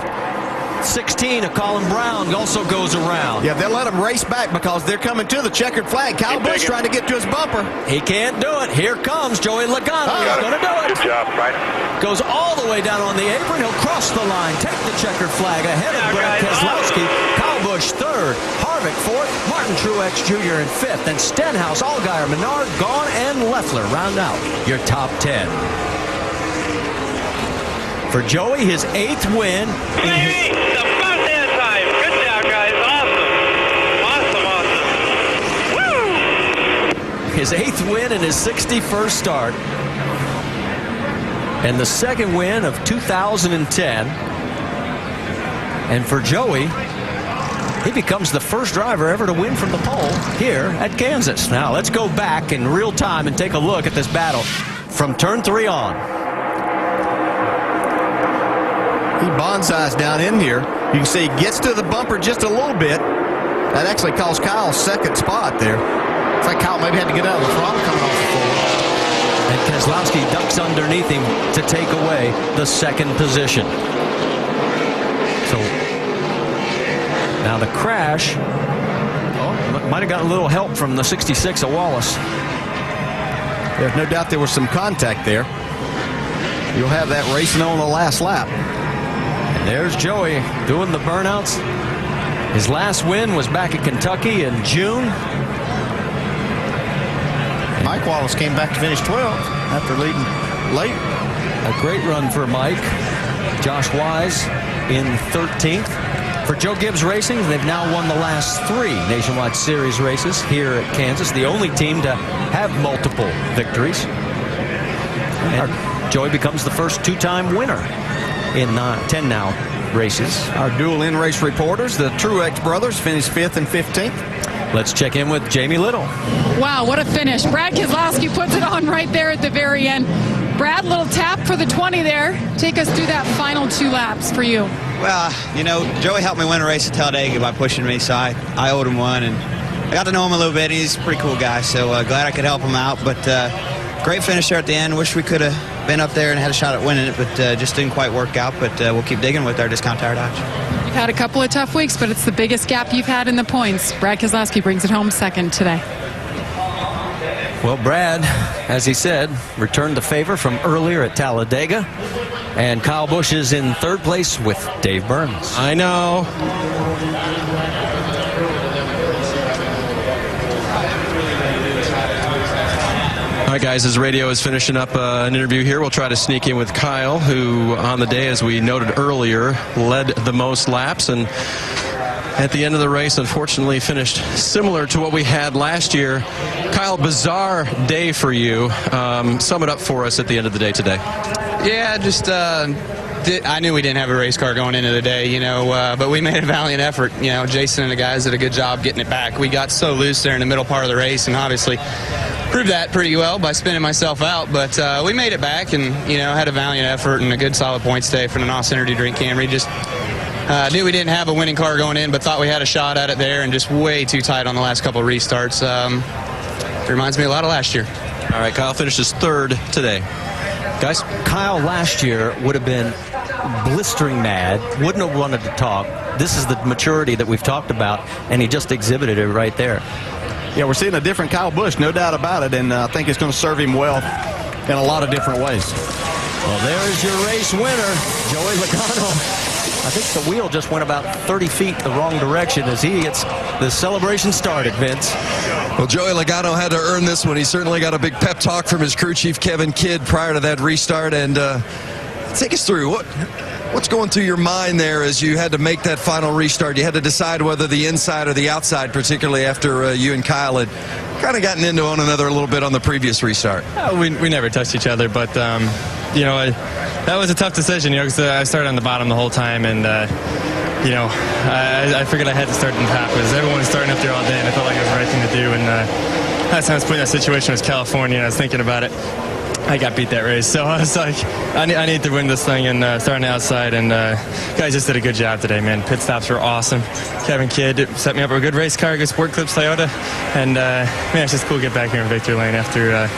16 of Colin Brown also goes around. Yeah, they'll let him race back because they're coming to the checkered flag. Kyle Busch trying to get to his bumper. He can't do it. Here comes Joey Logano. He's going to do it. Good job, Brian. Goes all the way down on the apron. He'll cross the line, take the checkered flag ahead of Brad Keselowski. Kyle Busch 3rd, Harvick 4th, Martin Truex Jr. in 5th, and Stenhouse, Allgaier, Menard, Gahn, and Leffler round out your top 10. For Joey, his 8th win. About that time. Good job, guys. Awesome. Woo! His 8th win in his 61st start. And the 2nd win of 2010. And for Joey, he becomes the first driver ever to win from the pole here at Kansas. Now let's go back in real time and take a look at this battle from turn 3 on. He bonsais down in here. You can see he gets to the bumper just a little bit. That actually cost Kyle 2nd spot there. It's like Kyle maybe had to get out of the throttle coming off the floor. And Keselowski ducks underneath him to take away the 2nd position. So now the crash. Might have got a little help from the 66 of Wallace. There's no doubt there was some contact there. You'll have that racing on the last lap. And there's Joey doing the burnouts. His last win was back at Kentucky in June. Mike Wallace came back to finish 12th after leading late. A great run for Mike. Josh Wise in 13th. For Joe Gibbs Racing, they've now won the last 3 Nationwide Series races here at Kansas, the only team to have multiple victories. And Joey becomes the first 2-time winner in 10 now races. Our dual in-race reporters, the Truex brothers, finished 5th and 15th. Let's check in with Jamie Little. Wow, what a finish. Brad Keselowski puts it on right there at the very end. Brad, little tap for the 20 there. Take us through that final 2 laps for you. Well, you know, Joey helped me win a race at Talladega by pushing me, so I owed him one, and I got to know him a little bit. He's a pretty cool guy, so glad I could help him out. But great finish there at the end. Wish we could have been up there and had a shot at winning it, but just didn't quite work out. But we'll keep digging with our discount tire Dodge. You've had a couple of tough weeks, but it's the biggest gap you've had in the points. Brad Keselowski brings it home 2nd today. Well, Brad, as he said, returned the favor from earlier at Talladega. And Kyle Busch is in 3rd place with Dave Burns. I know. All right, guys, as radio is finishing up an interview here, we'll try to sneak in with Kyle, who on the day, as we noted earlier, led the most laps. And at the end of the race, unfortunately, finished similar to what we had last year. Kyle, bizarre day for you. Sum it up for us at the end of the day today. Yeah, just I knew we didn't have a race car going into the day, you know, but we made a valiant effort. You know, Jason and the guys did a good job getting it back. We got so loose there in the middle part of the race, and obviously proved that pretty well by spinning myself out. But we made it back, and you know, had a valiant effort and a good solid points day for the NOS Energy Drink Camry. Just Knew we didn't have a winning car going in, but thought we had a shot at it there, and just way too tight on the last couple of restarts. Reminds me a lot of last year. All right, Kyle finishes third today. Guys? Kyle last year would have been blistering mad, wouldn't have wanted to talk. This is the maturity that we've talked about, and he just exhibited it right there. Yeah, we're seeing a different Kyle Busch, no doubt about it, and I think it's going to serve him well in a lot of different ways. Well, there's your race winner, Joey Logano. I think the wheel just went about 30 feet the wrong direction as he gets the celebration started, Vince. Well, Joey Logano had to earn this one. He certainly got a big pep talk from his crew chief, Kevin Kidd, prior to that restart. And take us through what's going through your mind there as you had to make that final restart. You had to decide whether the inside or the outside, particularly after you and Kyle had kind of gotten into one another a little bit on the previous restart. We never touched each other, but that was a tough decision, because I started on the bottom the whole time, and I figured I had to start in the top because everyone was starting up there all day, and I felt like it was the right thing to do. And last time I was put in that situation was California, and I was thinking about it. I got beat that race, so I was like, I need to win this thing, and starting outside, and guys just did a good job today, man. Pit stops were awesome. Kevin Kidd set me up with a good race car, good Sport Clips Toyota, and man, it's just cool to get back here in victory lane after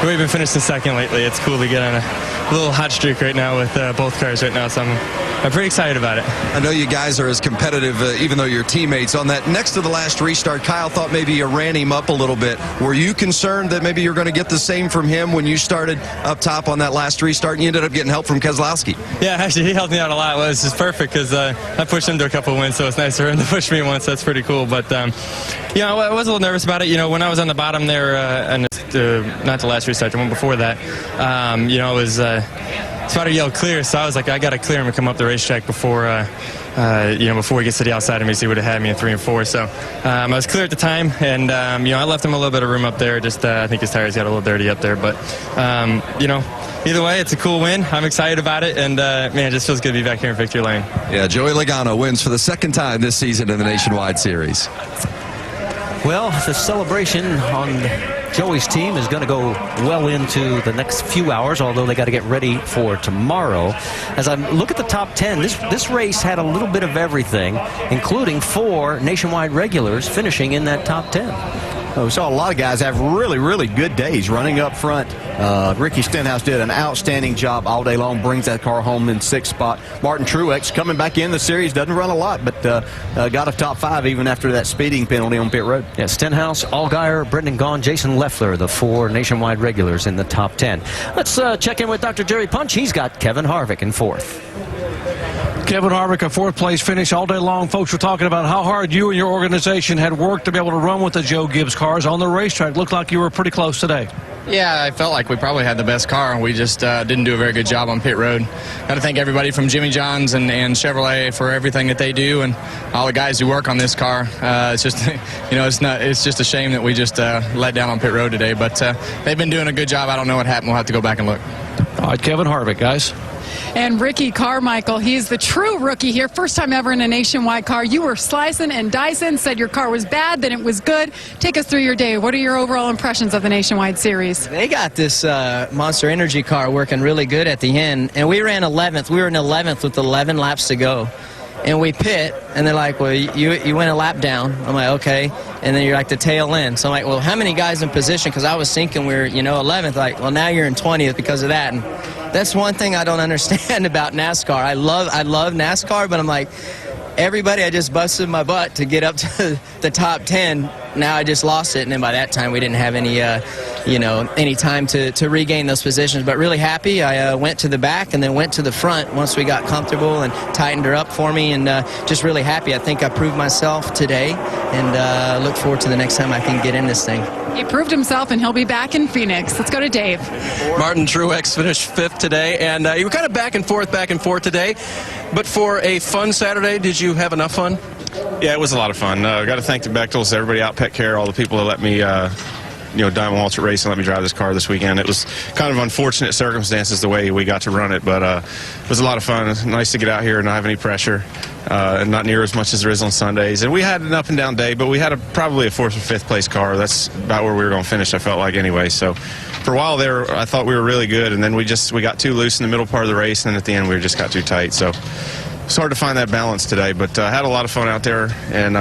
we've been finishing second lately. It's cool to get on a little hot streak right now with both cars right now, so I'm pretty excited about it. I know you guys are as competitive, even though you're teammates. On that next to the last restart, Kyle thought maybe you ran him up a little bit. Were you concerned that maybe you're going to get the same from him when you started up top on that last restart and you ended up getting help from Keselowski? Yeah, actually, he helped me out a lot. Well, it's just perfect because I pushed him to a couple wins, so it's nice for him to push me once. That's pretty cool. But, I was a little nervous about it. When I was on the bottom there, and not the last restart, the one before that, it was started to yell clear, so I was like, I got to clear him and come up the racetrack before he gets to the outside of me, so he would have had me in 3 and 4. So I was clear at the time, and I left him a little bit of room up there. Just I think his tires got a little dirty up there, but either way, it's a cool win. I'm excited about it, and man, it just feels good to be back here in victory lane. Yeah, Joey Logano wins for the second time this season in the Nationwide Series. Well, the celebration on Joey's team is going to go well into the next few hours, although they got to get ready for tomorrow. As I look at the top 10, this race had a little bit of everything, including 4 nationwide regulars finishing in that top 10. We saw a lot of guys have really, really good days running up front. Ricky Stenhouse did an outstanding job all day long, brings that car home in 6th spot. Martin Truex coming back in the series, doesn't run a lot, but got a top 5 even after that speeding penalty on pit road. Yeah, Stenhouse, Allgaier, Brendan Gaughan, Jason Leffler, the 4 nationwide regulars in the top 10. Let's check in with Dr. Jerry Punch. He's got Kevin Harvick in 4th. Kevin Harvick, a 4th place finish all day long. Folks were talking about how hard you and your organization had worked to be able to run with the Joe Gibbs cars on the racetrack. Looked like you were pretty close today. Yeah, I felt like we probably had the best car, and we just didn't do a very good job on pit road. Got to thank everybody from Jimmy John's and Chevrolet for everything that they do, and all the guys who work on this car. It's just, it's just a shame that we just let down on pit road today. But they've been doing a good job. I don't know what happened. We'll have to go back and look. All right, Kevin Harvick, guys. And Ricky Carmichael, he's the true rookie here. First time ever in a nationwide car. You were slicing and dicing, said your car was bad, then it was good. Take us through your day. What are your overall impressions of the Nationwide Series? They got this Monster Energy car working really good at the end, and we ran 11th. We were in 11th with 11 laps to go. And we pit, and they're like, well, you went a lap down. I'm like, okay. And then you're like the tail end. So I'm like, well, how many guys in position? Because I was thinking we were, 11th. Like, well, now you're in 20th because of that. And that's one thing I don't understand about NASCAR. I love NASCAR, but I'm like, everybody, I just busted my butt to get up to the top 10. Now I just lost it, and then by that time we didn't have any, any time to regain those positions. But really happy. I went to the back and then went to the front once we got comfortable and tightened her up for me, and just really happy. I think I proved myself today, and look forward to the next time I can get in this thing. He proved himself, and he'll be back in Phoenix. Let's go to Dave. Martin Truex finished 5th today, and you were kind of back and forth today. But for a fun Saturday, did you have enough fun? Yeah, it was a lot of fun. I got to thank the Bechtels, everybody out, Pet Care, all the people that let me, Diamond Walter Racing let me drive this car this weekend. It was kind of unfortunate circumstances the way we got to run it, but it was a lot of fun. It was nice to get out here and not have any pressure, and not near as much as there is on Sundays. And we had an up and down day, but we had probably a 4th or 5th place car. That's about where we were going to finish, I felt like, anyway. So for a while there, I thought we were really good, and then we got too loose in the middle part of the race, and then at the end we just got too tight. So it's hard to find that balance today, but I had a lot of fun out there, and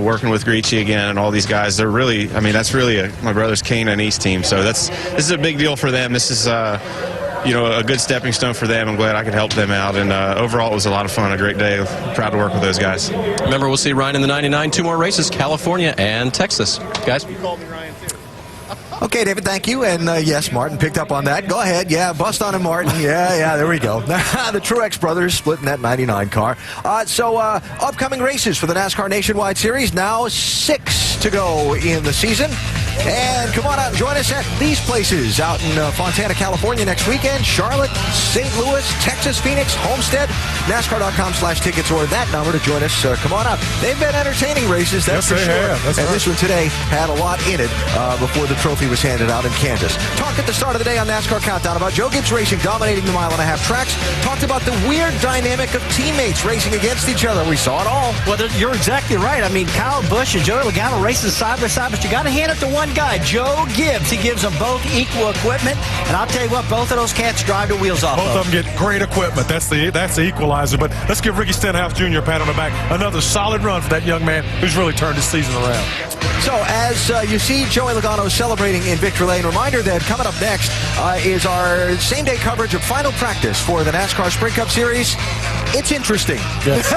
working with Gricci again and all these guys. They're really, that's really my brother's Kane and East team. So this is a big deal for them. This is a good stepping stone for them. I'm glad I could help them out, and overall it was a lot of fun, a great day. Proud to work with those guys. Remember, we'll see Ryan in the 99. 2 more races, California and Texas. Guys? Okay, David, thank you. And yes, Martin picked up on that. Go ahead. Yeah, bust on him, Martin. Yeah, there we go. The Truex brothers splitting that 99 car. So upcoming races for the NASCAR Nationwide Series. Now 6 to go in the season. And come on out and join us at these places out in Fontana, California next weekend. Charlotte, St. Louis, Texas, Phoenix, Homestead. NASCAR.com/tickets or that number to join us. Come on out. They've been entertaining races, that's for sure. And this one today had a lot in it before the trophy was handed out in Kansas. Talked at the start of the day on NASCAR Countdown about Joe Gibbs Racing dominating the mile-and-a-half tracks. Talked about the weird dynamic of teammates racing against each other. We saw it all. Well, you're exactly right. Kyle Busch and Joey Logano racing side by side, but you got to hand it to one guy, Joe Gibbs. He gives them both equal equipment, and I'll tell you what, both of those cats drive the wheels off. Both of them get great equipment. That's the equalizer. But let's give Ricky Stenhouse Jr. a pat on the back. Another solid run for that young man who's really turned his season around. So as you see Joey Logano celebrating in Victory Lane, reminder that coming up next is our same-day coverage of final practice for the NASCAR Sprint Cup Series. It's interesting. Yes.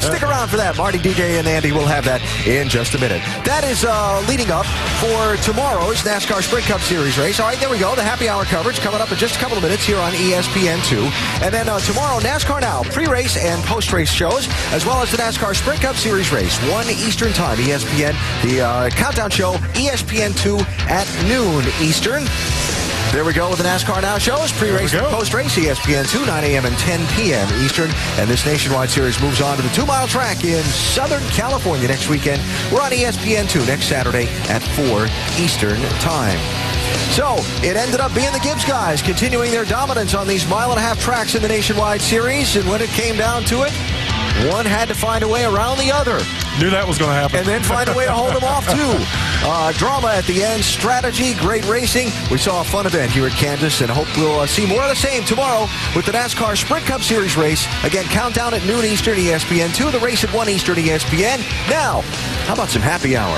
Stick around for that. Marty, DJ, and Andy will have that in just a minute. That is leading up for tomorrow's NASCAR Sprint Cup Series race. All right, there we go. The happy hour coverage coming up in just a couple of minutes here on ESPN2. And then tomorrow, NASCAR Now, pre-race and post-race shows, as well as the NASCAR Sprint Cup Series race, 1 Eastern time, ESPN. The Countdown Show, ESPN2 at noon Eastern. There we go with the NASCAR Now shows, pre-race and post-race, ESPN2, 9 a.m. and 10 p.m. Eastern. And this Nationwide Series moves on to the 2-mile track in Southern California next weekend. We're on ESPN2 next Saturday at 4 Eastern time. So, it ended up being the Gibbs guys continuing their dominance on these mile-and-a-half tracks in the Nationwide Series. And when it came down to it, one had to find a way around the other. Knew that was going to happen. And then find a way to hold them off, too. Drama at the end, strategy, great racing. We saw a fun event here at Kansas, and hope we'll see more of the same tomorrow with the NASCAR Sprint Cup Series race. Again, countdown at noon Eastern, ESPN2. The race at 1 Eastern, ESPN. Now, how about some happy hour?